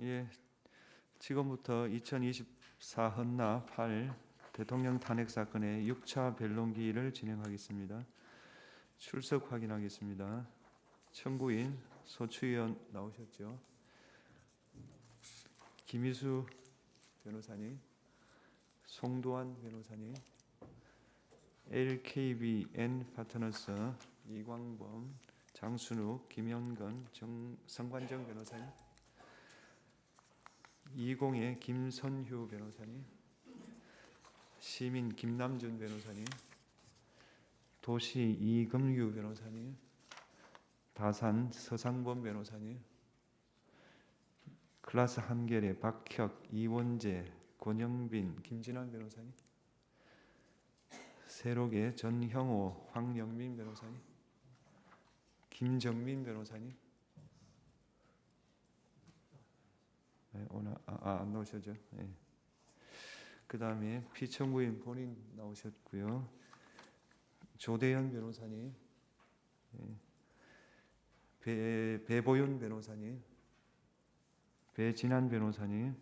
예, 지금부터 2024 헌나 8 대통령 탄핵 사건의 6차 변론기를 진행하겠습니다. 출석 확인하겠습니다. 청구인 소추위원 나오셨죠? 김희수 변호사님, 송도환 변호사님, LKBN 파트너스 이광범, 장순욱, 김현건, 성관정 변호사님, 20의 김선휴 변호사님, 시민 김남준 변호사님, 도시 이금유 변호사님, 다산 서상범 변호사님, 클라스 한결의 박혁, 이원재, 권영빈, 김진환 변호사님, 세록의 전형호, 황영민 변호사님, 김정민 변호사님, 네, 오늘 안 나오셨죠? 네. 그 다음에 피청구인 본인 나오셨고요. 조대현 변호사님, 네. 배보윤 변호사님, 배진환 변호사님,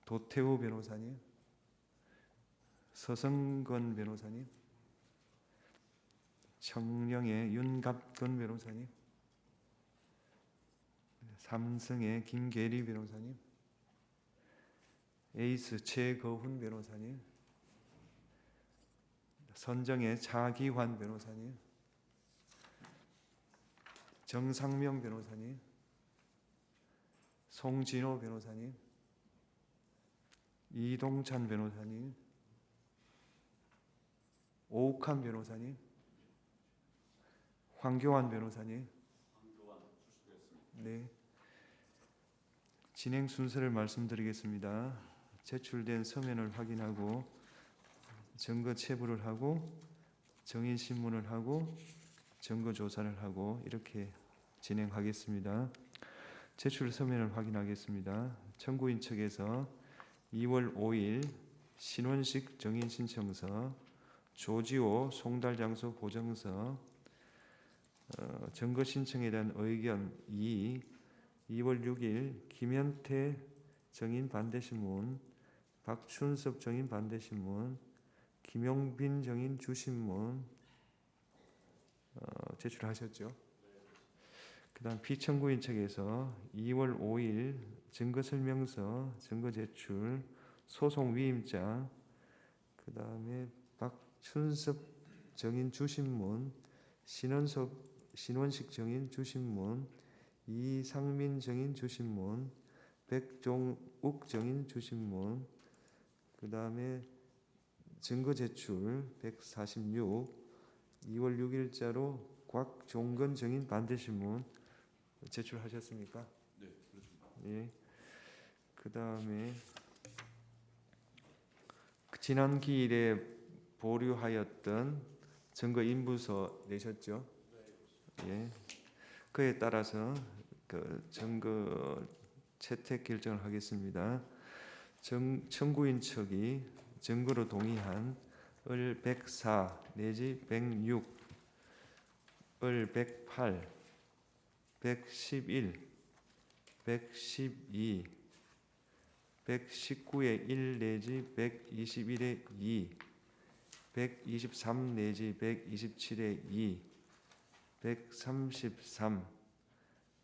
도태우 변호사님, 서성건 변호사님, 청령의 윤갑근 변호사님, 삼성의 김계리 변호사님, 에이스 최거훈 변호사님, 선정의 차기환 변호사님, 정상명 변호사님, 송진호 변호사님, 이동찬 변호사님, 오욱한 변호사님, 황교안 변호사님. 네. 진행 순서를 말씀드리겠습니다. 제출된 서면을 확인하고 증거 체부를 하고 정인 신문을 하고 증거 조사를 하고 이렇게 진행하겠습니다. 제출 서면을 확인하겠습니다. 청구인 측에서 2월 5일 신원식 정인 신청서, 조지호 송달장소 보정서, 증거 신청에 대한 의견 2, 2월 6일 김현태 정인 반대신문, 박춘섭 정인 반대신문, 김용빈 정인 주신문 제출하셨죠? 그 다음 피청구인 측에서 2월 5일 증거설명서, 증거 제출, 소송 위임장, 그 다음에 박춘섭 정인 주신문, 신원식 정인 주신문, 이상민 정인 주신문, 백종욱 정인 주신문, 그 다음에 증거 제출 146, 2월 6일자로 곽종건 정인 반대신문 제출하셨습니까? 네, 그렇습니다. 예. 그 다음에 지난 기일에 보류하였던 증거 인부서 내셨죠? 예. 그에 따라서 그 증거 채택 결정을 하겠습니다. 청구인 측이 증거로 동의한 을 104 내지 106, 을 108, 111, 112, 119의 1 내지 121의 2, 123 내지 127의 2, 133,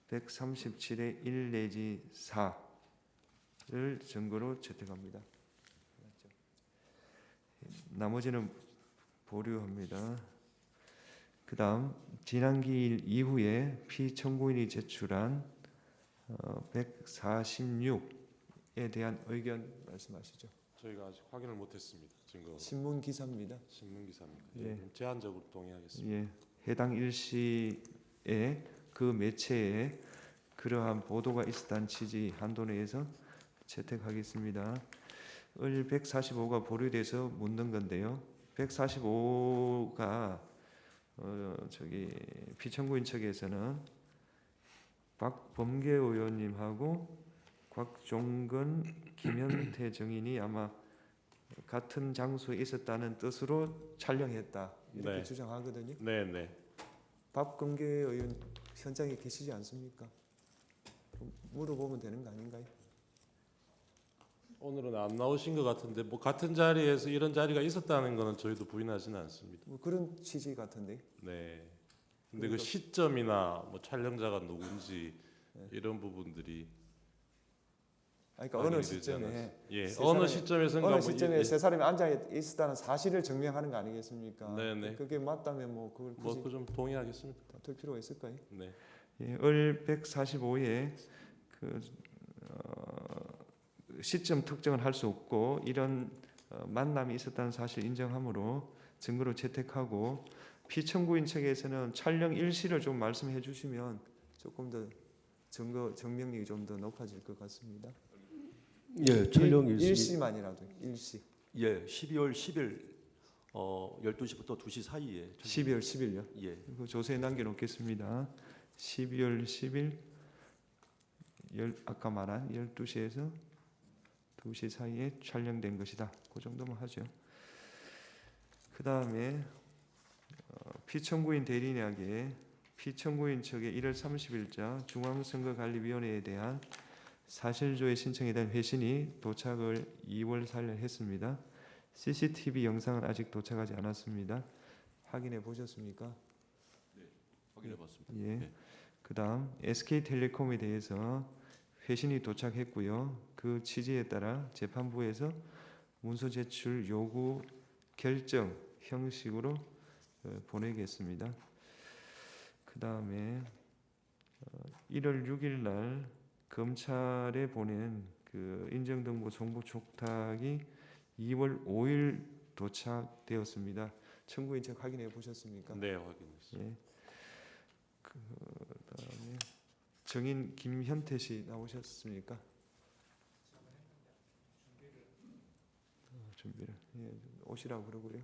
137의 1 내지 4를 증거로 채택합니다. 나머지는 보류합니다. 그 다음 지난 기일 이후에 피청구인이 제출한 146에 대한 의견 말씀하시죠. 저희가 아직 확인을 못했습니다. 증거 신문 기사입니다. 신문 기사입니다. 예. 제한적으로 동의하겠습니다. 예, 해당 일시에 그 매체에 그러한 보도가 있었다는 취지 한도 내에서 채택하겠습니다. 을 145가 보류돼서 묻는 건데요. 145가 피청구인 측에서는 박범계 의원님하고 곽종건, 김현태 정인이 아마 같은 장소에 있었다는 뜻으로 촬영했다 이렇게 네. 주장하거든요. 네. 박범계 의원 현장에 계시지 않습니까? 물어보면 되는 거 아닌가요? 오늘은 안 나오신 것 같은데 뭐 같은 자리에서 이런 자리가 있었다는 거는 저희도 부인하지는 않습니다. 뭐 그런 취지 같은데. 네. 근데 그 그래서- 시점이나 뭐 촬영자가 누군지 이런 부분들이 그러니까 어느 확인이 되지 시점에 않았- 예, 세 어느 사람이- 시점에선가 어느 뭐 시점에 예, 세 사람이 앉아 있었다는 사실을 증명하는 거 아니겠습니까? 네네. 그게 맞다면 뭐 그걸 굳이 뭐그 좀 동의하겠습니다. 다툴 필요가 있을까요? 네. 예, 을 145에 그 시점 특정을 할 수 없고 이런 만남이 있었다는 사실 인정하므로 증거로 채택하고 피청구인 측에서는 촬영 일시를 좀 말씀해 주시면 조금 더 증거 증명력이 좀 더 높아질 것 같습니다. 예, 촬영 일시. 일시만이라도 일시. 예, 12월 10일 12시부터 2시 사이에 12월 10일요. 예. 그 조서에 남겨놓겠습니다. 12월 10일 아까 말한 12시에서 2시 사이에 촬영된 것이다. 그 정도만 하죠. 그 다음에 피청구인 대리인에게 피청구인 측의 1월 30일자 중앙선거관리위원회에 대한 사실조회 신청에 대한 회신이 도착을 2월 4일 했습니다. CCTV 영상은 아직 도착하지 않았습니다. 확인해 보셨습니까? 확인해봤습니다. 예. 네. 그다음 SK텔레콤에 대해서 회신이 도착했고요. 그 취지에 따라 재판부에서 문서 제출 요구 결정 형식으로 보내겠습니다. 그다음에 1월 6일 날 검찰에 보낸 그 인정등본 정보 촉탁이 2월 5일 도착되었습니다. 청구인 측 확인해 보셨습니까? 네, 확인했습니다. 예. 그다음에 정인 김현태 씨 나오셨습니까? 준비를 예, 오시라고 그러고요.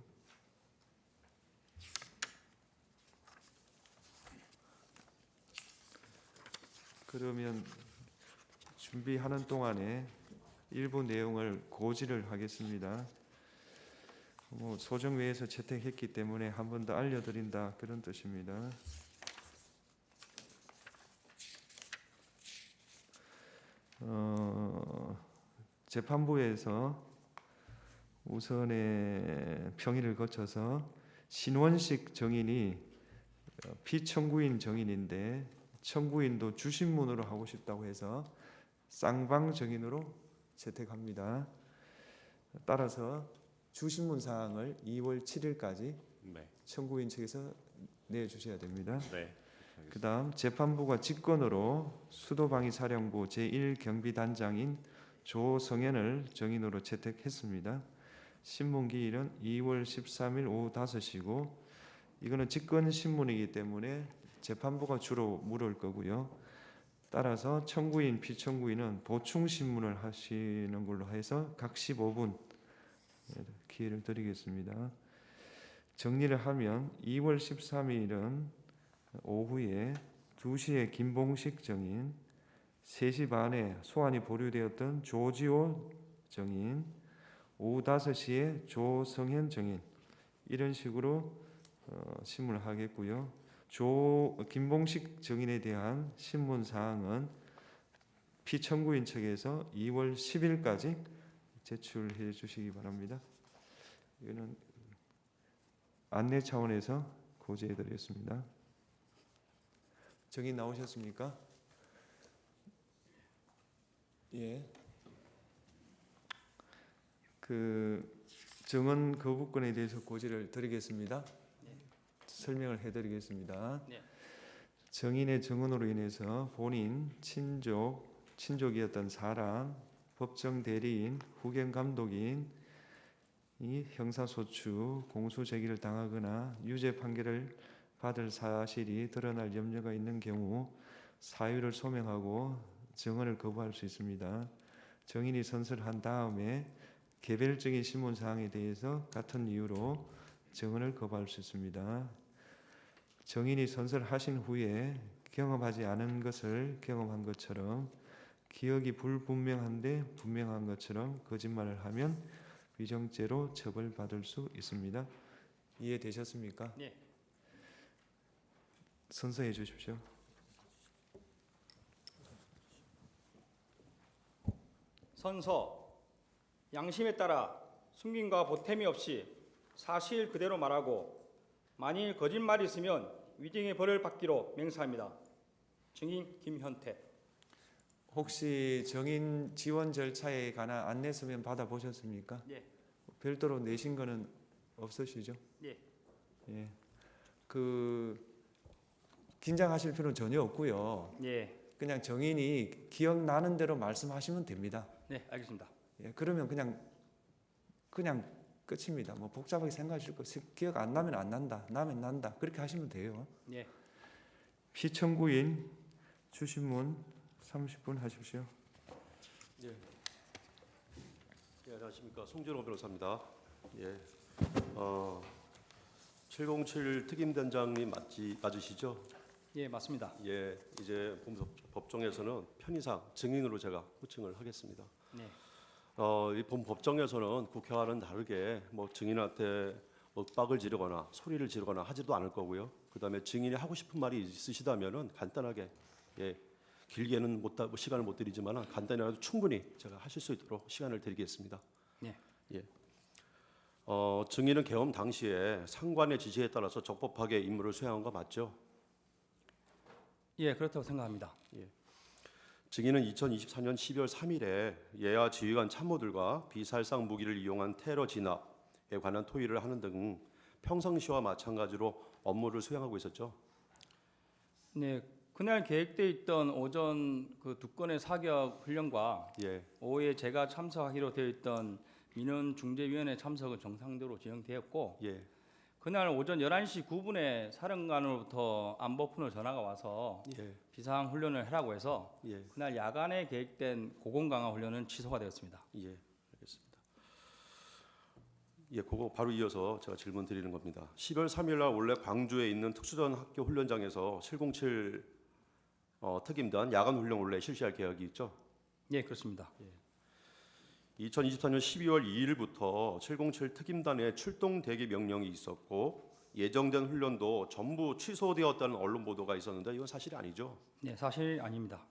그러면 준비하는 동안에 일부 내용을 고지를 하겠습니다. 뭐 소정위에서 채택했기 때문에 한 번 더 알려드린다 그런 뜻입니다. 재판부에서 우선의 평의를 거쳐서 신원식 정인이 피청구인 정인인데 청구인도 주신문으로 하고 싶다고 해서 쌍방 정인으로 채택합니다. 따라서 주신문 사항을 2월 7일까지 네. 청구인 측에서 내주셔야 됩니다. 네. 그 다음 재판부가 직권으로 수도방위사령부 제1경비단장인 조성현을 정인으로 채택했습니다. 신문기일은 2월 13일 오후 5시고 이거는 직권신문이기 때문에 재판부가 주로 물을 거고요. 따라서 청구인, 피청구인은 보충신문을 하시는 걸로 해서 각 15분 기회를 드리겠습니다. 정리를 하면 2월 13일은 오후에 2시에 김봉식 정인, 3시 반에 소환이 보류되었던 조지호 정인, 오후 5시에 조성현 정인 이런 식으로 신문을 하겠고요. 김봉식 정인에 대한 신문 사항은 피청구인 측에서 2월 10일까지 제출해 주시기 바랍니다. 이거는 안내 차원에서 고지해 드리겠습니다. 정인 나오셨습니까? 예. 그 정원 거부권에 대해서 고지를 드리겠습니다. 설명을 해드리겠습니다. 정인의 정원으로 인해서 본인, 친족이었던 사람, 법정 대리인, 후견 감독인 이 형사소추, 공소제기를 당하거나 유죄 판결을 받을 사실이 드러날 염려가 있는 경우 사유를 소명하고 정언을 거부할 수 있습니다. 정인이 선서한 다음에 개별적인 신문 사항에 대해서 같은 이유로 정언을 거부할 수 있습니다. 정인이 선서를 하신 후에 경험하지 않은 것을 경험한 것처럼 기억이 불분명한데 분명한 것처럼 거짓말을 하면 위정죄로 처벌받을 수 있습니다. 이해되셨습니까? 네. 선서해 주십시오. 선서, 양심에 따라 숨김과 보탬이 없이 사실 그대로 말하고 만일 거짓말이 있으면 위증의 벌을 받기로 맹세합니다. 증인 김현태. 혹시 정인 지원 절차에 관한 안내서면 받아보셨습니까? 예. 별도로 내신 거는 없으시죠? 예. 예. 긴장하실 필요는 전혀 없고요. 예. 그냥 정인이 기억나는 대로 말씀하시면 됩니다. 네, 알겠습니다. 예, 그러면 그냥 끝입니다. 뭐 복잡하게 생각하실 거 기억 안 나면 안 난다, 나면 난다 그렇게 하시면 돼요. 예. 피청구인 주신문 30분 하십시오. 예, 안녕하십니까. 송준호 변호사입니다. 예, 707 특임단장님 맞으시죠? 예, 맞습니다. 예, 이제 법정에서는 편의상 증인으로 제가 호칭을 하겠습니다. 네. 이 법정에서는 국회와는 다르게 뭐 증인한테 윽박을 지르거나 소리를 지르거나 하지도 않을 거고요. 그다음에 증인이 하고 싶은 말이 있으시다면은 간단하게, 예, 길게는 시간을 못 드리지만 간단히라도 충분히 제가 하실 수 있도록 시간을 드리겠습니다. 네. 예. 증인은 계엄 당시에 상관의 지시에 따라서 적법하게 임무를 수행한 거 맞죠? 예, 그렇다고 생각합니다. 증인은 2024년 12월 3일에 예하 지휘관 참모들과 비살상 무기를 이용한 테러 진압에 관한 토의를 하는 등 평상시와 마찬가지로 업무를 수행하고 있었죠. 네, 그날 계획돼 있던 오전 그 두 건의 사격 훈련과 예, 오후에 제가 참석하기로 되어 있던 민원중재위원회 참석은 정상적으로 진행되었고 예, 그날 오전 11시 9분에 사령관으로부터 안보푼으로 전화가 와서 예, 비상 훈련을 하라고 해서 예, 그날 야간에 계획된 고공 강화 훈련은 취소가 되었습니다. 예, 알겠습니다. 예, 그거 바로 이어서 제가 질문 드리는 겁니다. 10월 3일 날 원래 광주에 있는 특수전 학교 훈련장에서 707 특임단 야간 훈련 원래 실시할 계획이 있죠? 예, 그렇습니다. 2024년 12월 2일부터 707 특임단의 출동 대기 명령이 있었고 예정된 훈련도 전부 취소되었다는 언론 보도가 있었는데 이건 사실이 아니죠? 네, 사실 아닙니다.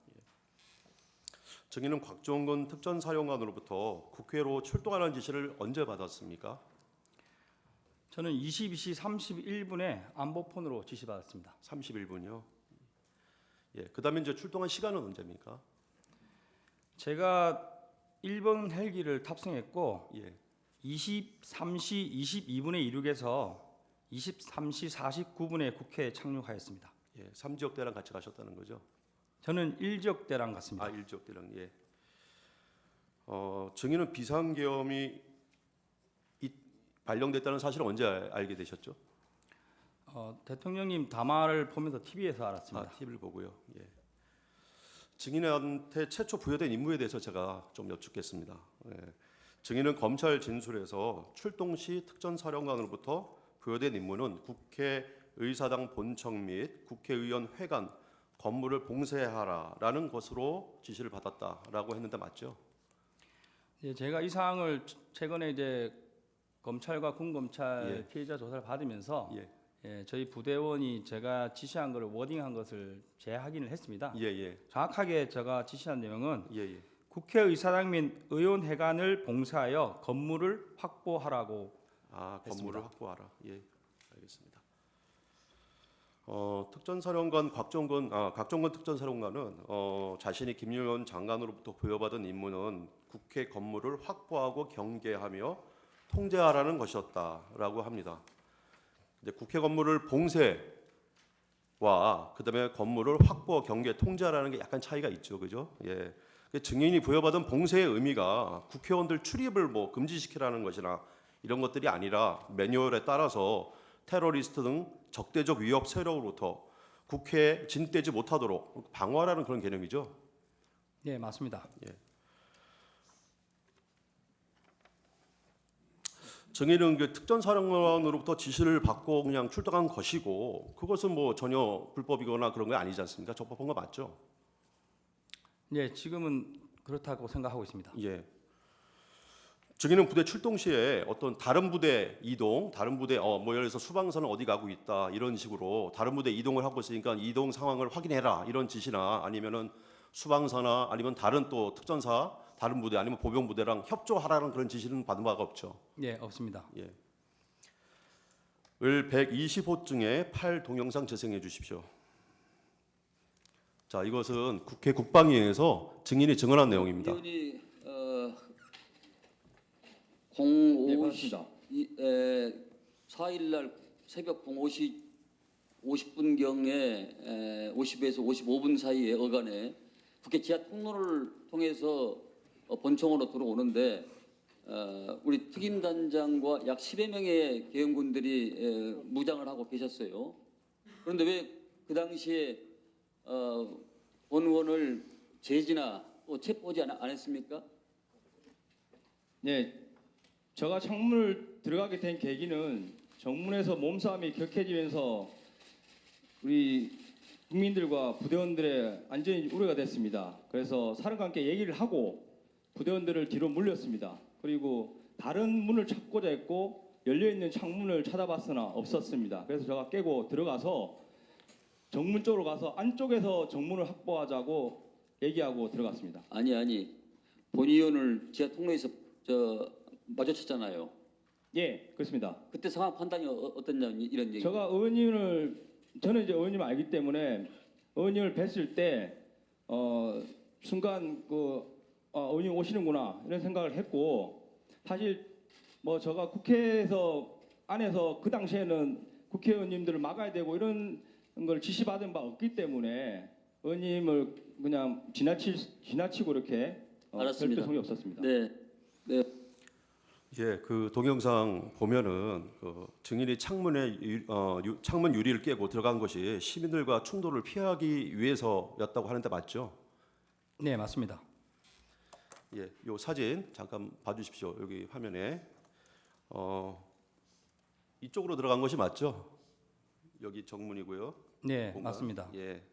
증인은 곽종근 특전사령관으로부터 국회로 출동하는 지시를 언제 받았습니까? 저는 22시 31분에 안보폰으로 지시받았습니다. 31분이요. 예, 그다음에 이제 출동한 시간은 언제입니까? 제가 1번 헬기를 탑승했고 예, 23시 22분에 이륙해서 23시 49분에 국회에 착륙하였습니다. 예, 3지역대랑 같이 가셨다는 거죠? 저는 1지역대랑 갔습니다. 아, 1지역대랑 예. 증인은 비상계엄이 발령됐다는 사실을 언제 알게 되셨죠? 대통령님 담화를 보면서 TV에서 알았습니다. TV를 보고요. 예. 증인한테 최초 부여된 임무에 대해서 제가 좀 여쭙겠습니다. 예. 증인은 검찰 진술에서 출동 시 특전사령관으로부터 부여된 임무는 국회의사당 본청 및 국회의원 회관 건물을 봉쇄하라라는 것으로 지시를 받았다라고 했는데 맞죠? 예, 제가 이 사항을 최근에 이제 검찰과 군검찰 예. 피해자 조사를 받으면서 예, 예, 저희 부대원이 제가 지시한 것을 워딩한 것을 재확인을 했습니다. 예, 예, 정확하게 제가 지시한 내용은 예, 예. 국회의사당 및 의원회관을 봉쇄하여 건물을 확보하라고 아, 했습니다. 건물을 확보하라. 예, 알겠습니다. 특전사령관 곽종근 특전사령관은 자신이 김용현 장관으로부터 부여받은 임무는 국회 건물을 확보하고 경계하며 통제하라는 것이었다라고 합니다. 근데 국회 건물을 봉쇄와 그다음에 건물을 확보, 경계, 통제하라는 게 약간 차이가 있죠, 그죠? 예. 증인이 부여받은 봉쇄의 의미가 국회의원들 출입을 뭐 금지시키라는 것이나 이런 것들이 아니라 매뉴얼에 따라서 테러리스트 등 적대적 위협 세력으로부터 국회에 진입되지 못하도록 방어하라는 그런 개념이죠. 네, 맞습니다. 증인은 그 특전사령관으로부터 지시를 받고 그냥 출동한 것이고 그것은 뭐 전혀 불법이거나 그런 게 아니지 않습니까? 적법한 거 맞죠? 네, 지금은 그렇다고 생각하고 있습니다. 예. 증인은 부대 출동 시에 어떤 다른 부대 이동, 다른 부대 뭐 예를 들어서 수방사는 어디 가고 있다 이런 식으로 다른 부대 이동을 하고 있으니까 이동 상황을 확인해라 이런 지시나 아니면은 수방사나 아니면 다른 또 특전사 다른 부대 아니면 보병 부대랑 협조하라는 그런 지시는 받은 바가 없죠. 예, 없습니다. 을 125중에 8 동영상 재생해 주십시오. 자, 이것은 국회 국방위에서 증인이 증언한 내용입니다. 의원이 네, 05 맞습니다. 4일 날 새벽 50분경에 50에서 55분 사이에 어간에 국회 지하 통로를 통해서 본청으로 들어오는데 우리 특임단장과 약 10여 명의 계엄군들이 무장을 하고 계셨어요. 그런데 왜 그 당시에 본 의원을 제지나 또 체포하지 않았습니까? 네, 제가 창문을 들어가게 된 계기는 정문에서 몸싸움이 격해지면서 우리 국민들과 부대원들의 안전이 우려가 됐습니다. 그래서 사령과 함께 얘기를 하고 부대원들을 뒤로 물렸습니다. 그리고 다른 문을 찾고자 했고 열려있는 창문을 찾아봤으나 없었습니다. 그래서 제가 깨고 들어가서 정문 쪽으로 가서 안쪽에서 정문을 확보하자고 얘기하고 들어갔습니다. 아니 본 의원을 지하 통로에서 마주쳤잖아요. 예, 그렇습니다. 그때 상황 판단이 어떻냐 이런 얘기. 저는 이제 의원님을 알기 때문에 의원님을 뵀을 때 순간 의원님 오시는구나 이런 생각을 했고 사실 뭐 제가 국회에서 안에서 그 당시에는 국회의원님들을 막아야 되고 이런 걸 지시받은 바 없기 때문에 의원님을 그냥 지나치고 이렇게 알았습니다. 별도 소리 없었습니다. 네. 예, 그 동영상 보면은 증인이 창문 유리를 깨고 들어간 것이 시민들과 충돌을 피하기 위해서였다고 하는데 맞죠? 네, 맞습니다. 예, 요 사진 잠깐 봐주십시오. 여기 화면에 이쪽으로 들어간 것이 맞죠? 여기 정문이고요. 네, 공간. 맞습니다. 예.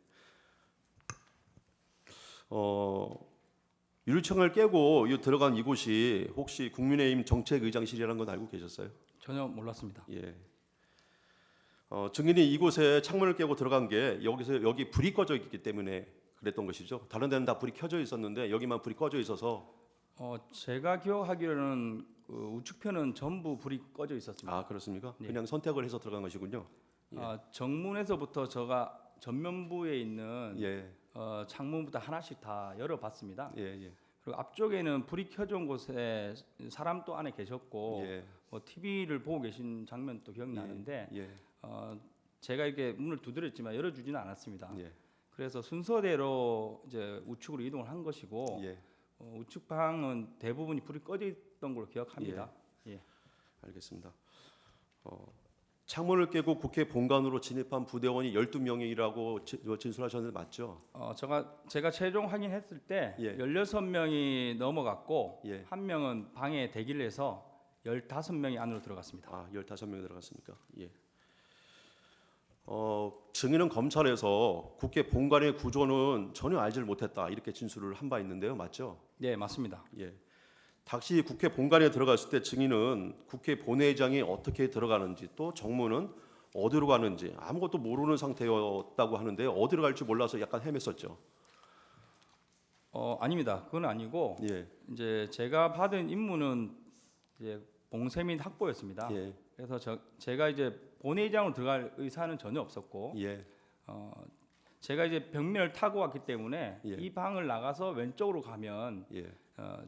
유리창을 깨고 들어간 이곳이 혹시 국민의힘 정책의장실이라는 건 알고 계셨어요? 전혀 몰랐습니다. 예. 증인이 이곳에 창문을 깨고 들어간 게 여기 불이 꺼져 있기 때문에 그랬던 것이죠. 다른 데는 다 불이 켜져 있었는데 여기만 불이 꺼져 있어서. 제가 기억하기로는 그 우측편은 전부 불이 꺼져 있었습니다. 아, 그렇습니까? 네. 그냥 선택을 해서 들어간 것이군요. 예. 정문에서부터 제가 전면부에 있는 예. 창문부터 하나씩 다 열어봤습니다. 예. 예. 그리고 앞쪽에는 불이 켜져 온 곳에 사람도 안에 계셨고 예. TV를 보고 계신 장면도 기억나는데 예. 제가 이렇게 문을 두드렸지만 열어주지는 않았습니다. 예. 그래서 순서대로 이제 우측으로 이동을 한 것이고 예. 우측 방은 대부분이 불이 꺼져 있던 걸로 기억합니다. 알겠습니다. 창문을 깨고 국회 본관으로 진입한 부대원이 12명이라고 진술하셨는데 맞죠? 제가 최종 확인했을 때 예. 16명이 넘어갔고 예. 한 명은 방에 대기를 해서 15명이 안으로 들어갔습니다. 아, 15명이 들어갔습니까? 예. 증인은 검찰에서 국회 본관의 구조는 전혀 알지를 못했다 이렇게 진술을 한 바 있는데요, 맞죠? 네, 맞습니다. 예. 당시 국회 본관에 들어갔을 때 증인은 국회 본회의장이 어떻게 들어가는지 또 정문은 어디로 가는지 아무것도 모르는 상태였다고 하는데 어디로 갈지 몰라서 약간 헤맸었죠. 아닙니다. 그건 아니고 예. 이제 제가 받은 임무는 이제 봉쇄 및 확보였습니다. 예. 그래서 제가 이제 본회의장으로 들어갈 의사는 전혀 없었고 예. 제가 이제 벽면을 타고 왔기 때문에 예. 이 방을 나가서 왼쪽으로 가면 예.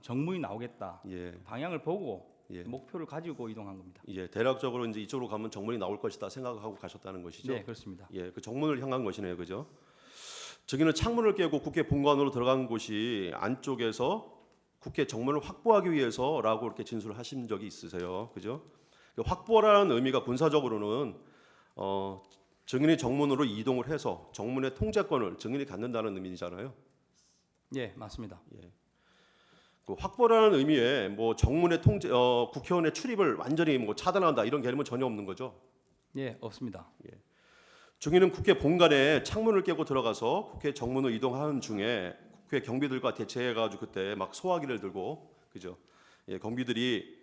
정문이 나오겠다. 예. 방향을 보고 예. 목표를 가지고 이동한 겁니다. 예. 대략적으로 이제 이쪽으로 가면 정문이 나올 것이다 생각하고 가셨다는 것이죠. 네, 그렇습니다. 예. 그 정문을 향한 것이네요. 그죠? 증인은 창문을 깨고 국회 본관으로 들어간 곳이 안쪽에서 국회 정문을 확보하기 위해서라고 이렇게 진술을 하신 적이 있으세요. 그죠? 확보라는 의미가 군사적으로는 증인이 정문으로 이동을 해서 정문의 통제권을 증인이 갖는다는 의미잖아요. 예, 맞습니다. 그 확보라는 의미에 뭐 정문의 통제, 국회의원의 출입을 완전히 뭐 차단한다 이런 개념은 전혀 없는 거죠. 예, 없습니다. 증인은 국회 본관에 창문을 깨고 들어가서 국회 정문으로 이동하는 중에 국회 경비들과 대치해가지고 그때 막 소화기를 들고 그죠? 예, 경비들이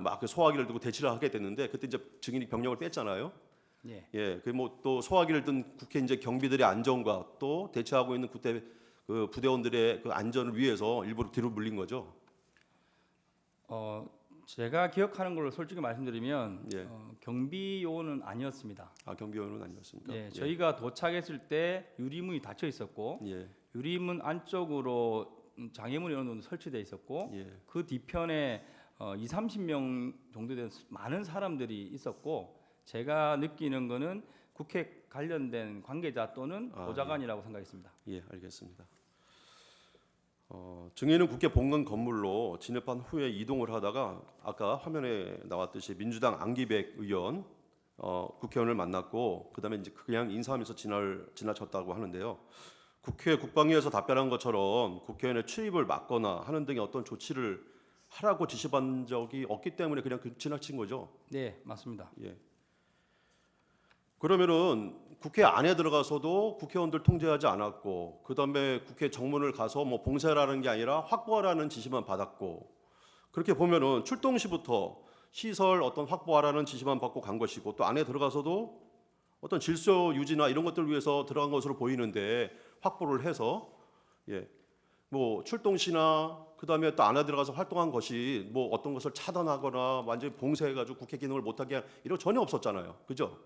막 그 소화기를 들고 대치를 하게 됐는데 그때 이제 증인이 병력을 뺐잖아요. 예, 그 뭐 또 소화기를 든 국회 이제 경비들의 안전과 또 대치하고 있는 그때 그 부대원들의 그 안전을 위해서 일부러 뒤로 물린 거죠. 제가 기억하는 걸로 솔직히 말씀드리면 예. 경비 요원은 아니었습니다. 아, 경비원은 아니었습니까? 예, 저희가 도착했을 때 유리문이 닫혀 있었고 예. 유리문 안쪽으로 장애물이 어느 정도 설치돼 있었고 예. 그 뒤편에 30명 정도 되는 많은 사람들이 있었고 제가 느끼는 거는 국회 관련된 관계자 또는 보좌관이라고 생각했습니다. 예, 알겠습니다. 증인은 국회 본관 건물로 진입한 후에 이동을 하다가 아까 화면에 나왔듯이 민주당 안기백 의원 국회의원을 만났고 그다음에 이제 그냥 인사하면서 지나쳤다고 하는데요. 국회 국방위에서 답변한 것처럼 국회의원의 출입을 막거나 하는 등의 어떤 조치를 하라고 지시받은 적이 없기 때문에 그냥 지나친 거죠. 네, 맞습니다. 예. 그러면은 국회 안에 들어가서도 국회의원들 통제하지 않았고 그다음에 국회 정문을 가서 뭐 봉쇄라는 게 아니라 확보하라는 지시만 받았고 그렇게 보면은 출동 시부터 시설 어떤 확보하라는 지시만 받고 간 것이고 또 안에 들어가서도 어떤 질서 유지나 이런 것들을 위해서 들어간 것으로 보이는데 확보를 해서 뭐 출동 시나 그다음에 또 안에 들어가서 활동한 것이 뭐 어떤 것을 차단하거나 완전히 봉쇄해가지고 국회 기능을 못하게 한 이런 거 전혀 없었잖아요, 그죠?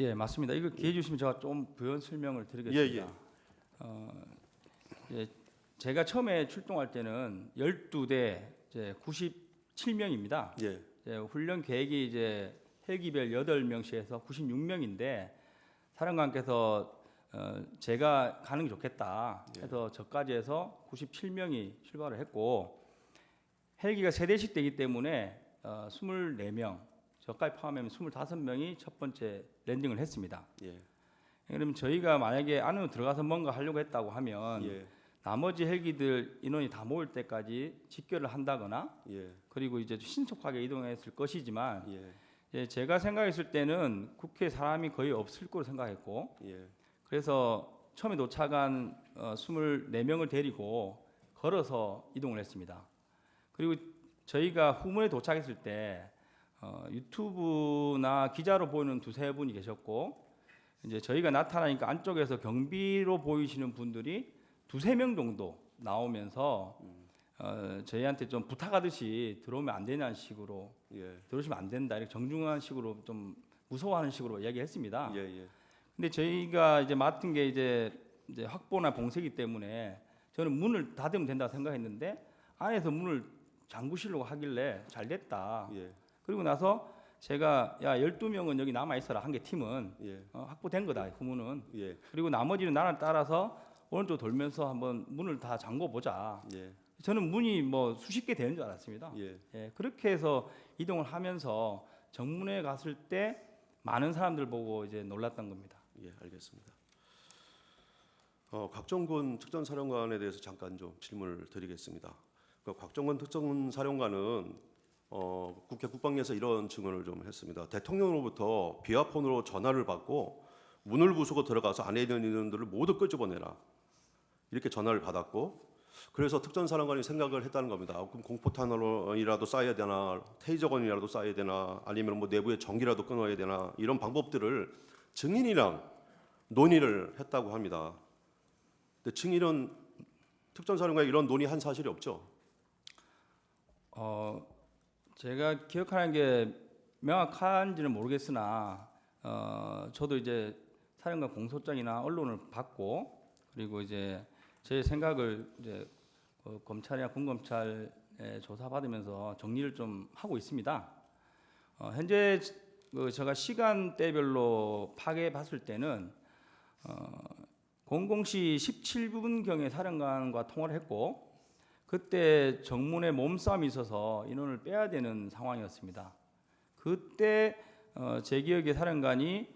예, 맞습니다. 이거 기회 주시면 제가 좀 부연 설명을 드리겠습니다. 제가 처음에 출동할 때는 12대 이제 97명입니다. 예. 훈련 계획이 이제 헬기별 8명씩해서 96명인데 사령관께서 제가 가는 게 좋겠다 해서 저까지 해서 97명이 출발을 했고 헬기가 3대씩 되기 때문에 24명 저까지 포함하면 25명이 첫 번째 랜딩을 했습니다. 예. 그러면 저희가 만약에 안으로 들어가서 뭔가 하려고 했다고 하면 예. 나머지 헬기들 인원이 다 모일 때까지 집결을 한다거나 예. 그리고 이제 신속하게 이동했을 것이지만 예. 제가 생각했을 때는 국회에 사람이 거의 없을 거로 생각했고 예. 그래서 처음에 도착한 24명을 데리고 걸어서 이동을 했습니다. 그리고 저희가 후문에 도착했을 때 유튜브나 기자로 보이는 2-3분이 계셨고 이제 저희가 나타나니까 안쪽에서 경비로 보이시는 분들이 2-3명 정도 나오면서 저희한테 좀 부탁하듯이 들어오면 안 되냐는 식으로 들어오시면 안 된다 이렇게 정중한 식으로 좀 무서워하는 식으로 이야기했습니다. 예. 근데 저희가 이제 맡은 게 이제 확보나 봉쇄기 때문에 저는 문을 닫으면 된다고 생각했는데 안에서 문을 잠그시려고 하길래 잘 됐다. 예. 그리고 나서 제가 12명은 여기 남아 있어라 한 개 팀은 예. 확보된 거다 후문은. 예. 그리고 나머지는 나를 따라서 오른쪽 돌면서 한번 문을 다 잠궈 보자. 예. 저는 문이 뭐 수십 개 되는 줄 알았습니다. 예. 그렇게 해서 이동을 하면서 정문에 갔을 때 많은 사람들 보고 이제 놀랐던 겁니다. 예, 알겠습니다. 곽정근 특전사령관에 대해서 잠깐 좀 질문을 드리겠습니다. 곽정근 특전사령관은 국회 국방위에서 이런 증언을 좀 했습니다. 대통령으로부터 비화폰으로 전화를 받고 문을 부수고 들어가서 안에 있는 인원들을 모두 끄집어내라 이렇게 전화를 받았고 그래서 특전사령관이 생각을 했다는 겁니다. 그럼 공포탄이라도 쏴야 되나 테이저건이라도 쏴야 되나 아니면 뭐 내부에 전기라도 끊어야 되나 이런 방법들을 증인이랑 논의를 했다고 합니다. 근데 증인은 특전사령관이 이런 논의한 사실이 없죠. 제가 기억하는 게 명확한지는 모르겠으나 저도 이제 사령관 공소장이나 언론을 받고 그리고 이제 제 생각을 이제 검찰이나 군검찰에 조사받으면서 정리를 좀 하고 있습니다. 현재 제가 시간대별로 파악해 봤을 때는 00시 17분경에 사령관과 통화를 했고 그때 정문에 몸싸움이 있어서 인원을 빼야 되는 상황이었습니다. 그때 제 기억에 사령관이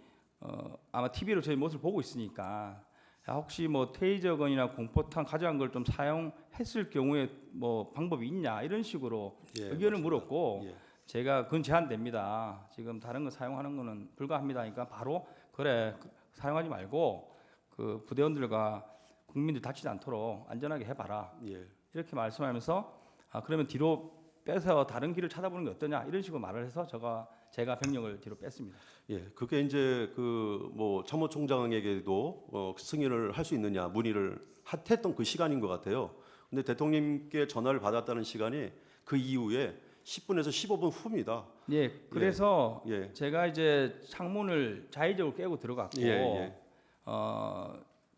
아마 TV로 저희 모습을 보고 있으니까 혹시 뭐 테이저건이나 공포탄 가져간 걸 좀 사용했을 경우에 뭐 방법이 있냐 이런 식으로 의견을 물었고 제가 그건 제한됩니다. 지금 다른 거 사용하는 거는 불가합니다. 그러니까 바로 그래 사용하지 말고 그 부대원들과 국민들 다치지 않도록 안전하게 해봐라. 이렇게 말씀하면서 그러면 뒤로 빼서 다른 길을 찾아보는 게 어떠냐 이런 식으로 말을 해서 제가 병력을 뒤로 뺐습니다. 예, 그게 이제 그 뭐 참모총장에게도 승인을 할 수 있느냐 문의를 했던 그 시간인 것 같아요. 근데 대통령님께 전화를 받았다는 시간이 그 이후에 10분에서 15분 후입니다. 예, 그래서 예. 제가 이제 창문을 자의적으로 깨고 들어갔고 예.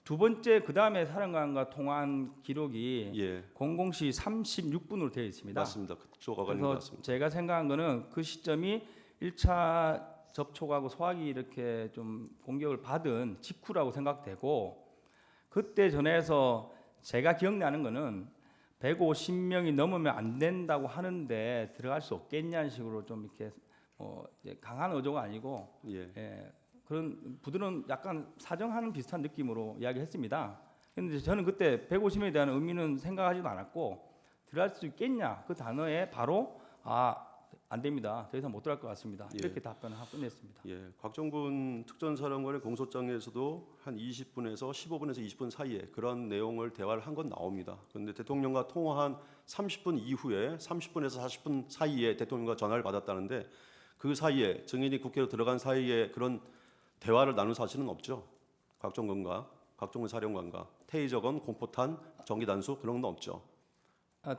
두 번째 그 다음에 사령관과 통화한 기록이 예, 00시 36분으로 되어 있습니다. 맞습니다. 그쪽 어간인 것 그래서 같습니다. 제가 생각한 거는 그 시점이 1차 접촉하고 소화기 이렇게 좀 공격을 받은 직후라고 생각되고 그때 전에서 제가 기억나는 거는 150명이 넘으면 안 된다고 하는데 들어갈 수 없겠냐는 식으로 좀 이렇게 이제 강한 어조가 아니고 예, 그런 부드러운 약간 사정하는 비슷한 느낌으로 이야기했습니다. 그런데 저는 그때 150명에 대한 의미는 생각하지도 않았고 들어갈 수 있겠냐 그 단어에 바로 안 됩니다. 더 이상 못 들어갈 것 같습니다. 예. 이렇게 답변을 하고 끝냈습니다. 예. 곽정군 특전사령관의 공소장에서도 한 20분에서 15분에서 20분 사이에 그런 내용을 대화를 한 건 나옵니다. 그런데 대통령과 통화한 30분 이후에 30분에서 40분 사이에 대통령과 전화를 받았다는데 그 사이에 증인이 국회로 들어간 사이에 그런 대화를 나눈 사실은 없죠. 곽정군 사령관과 테이저건, 공포탄, 전기단수 그런 건 없죠.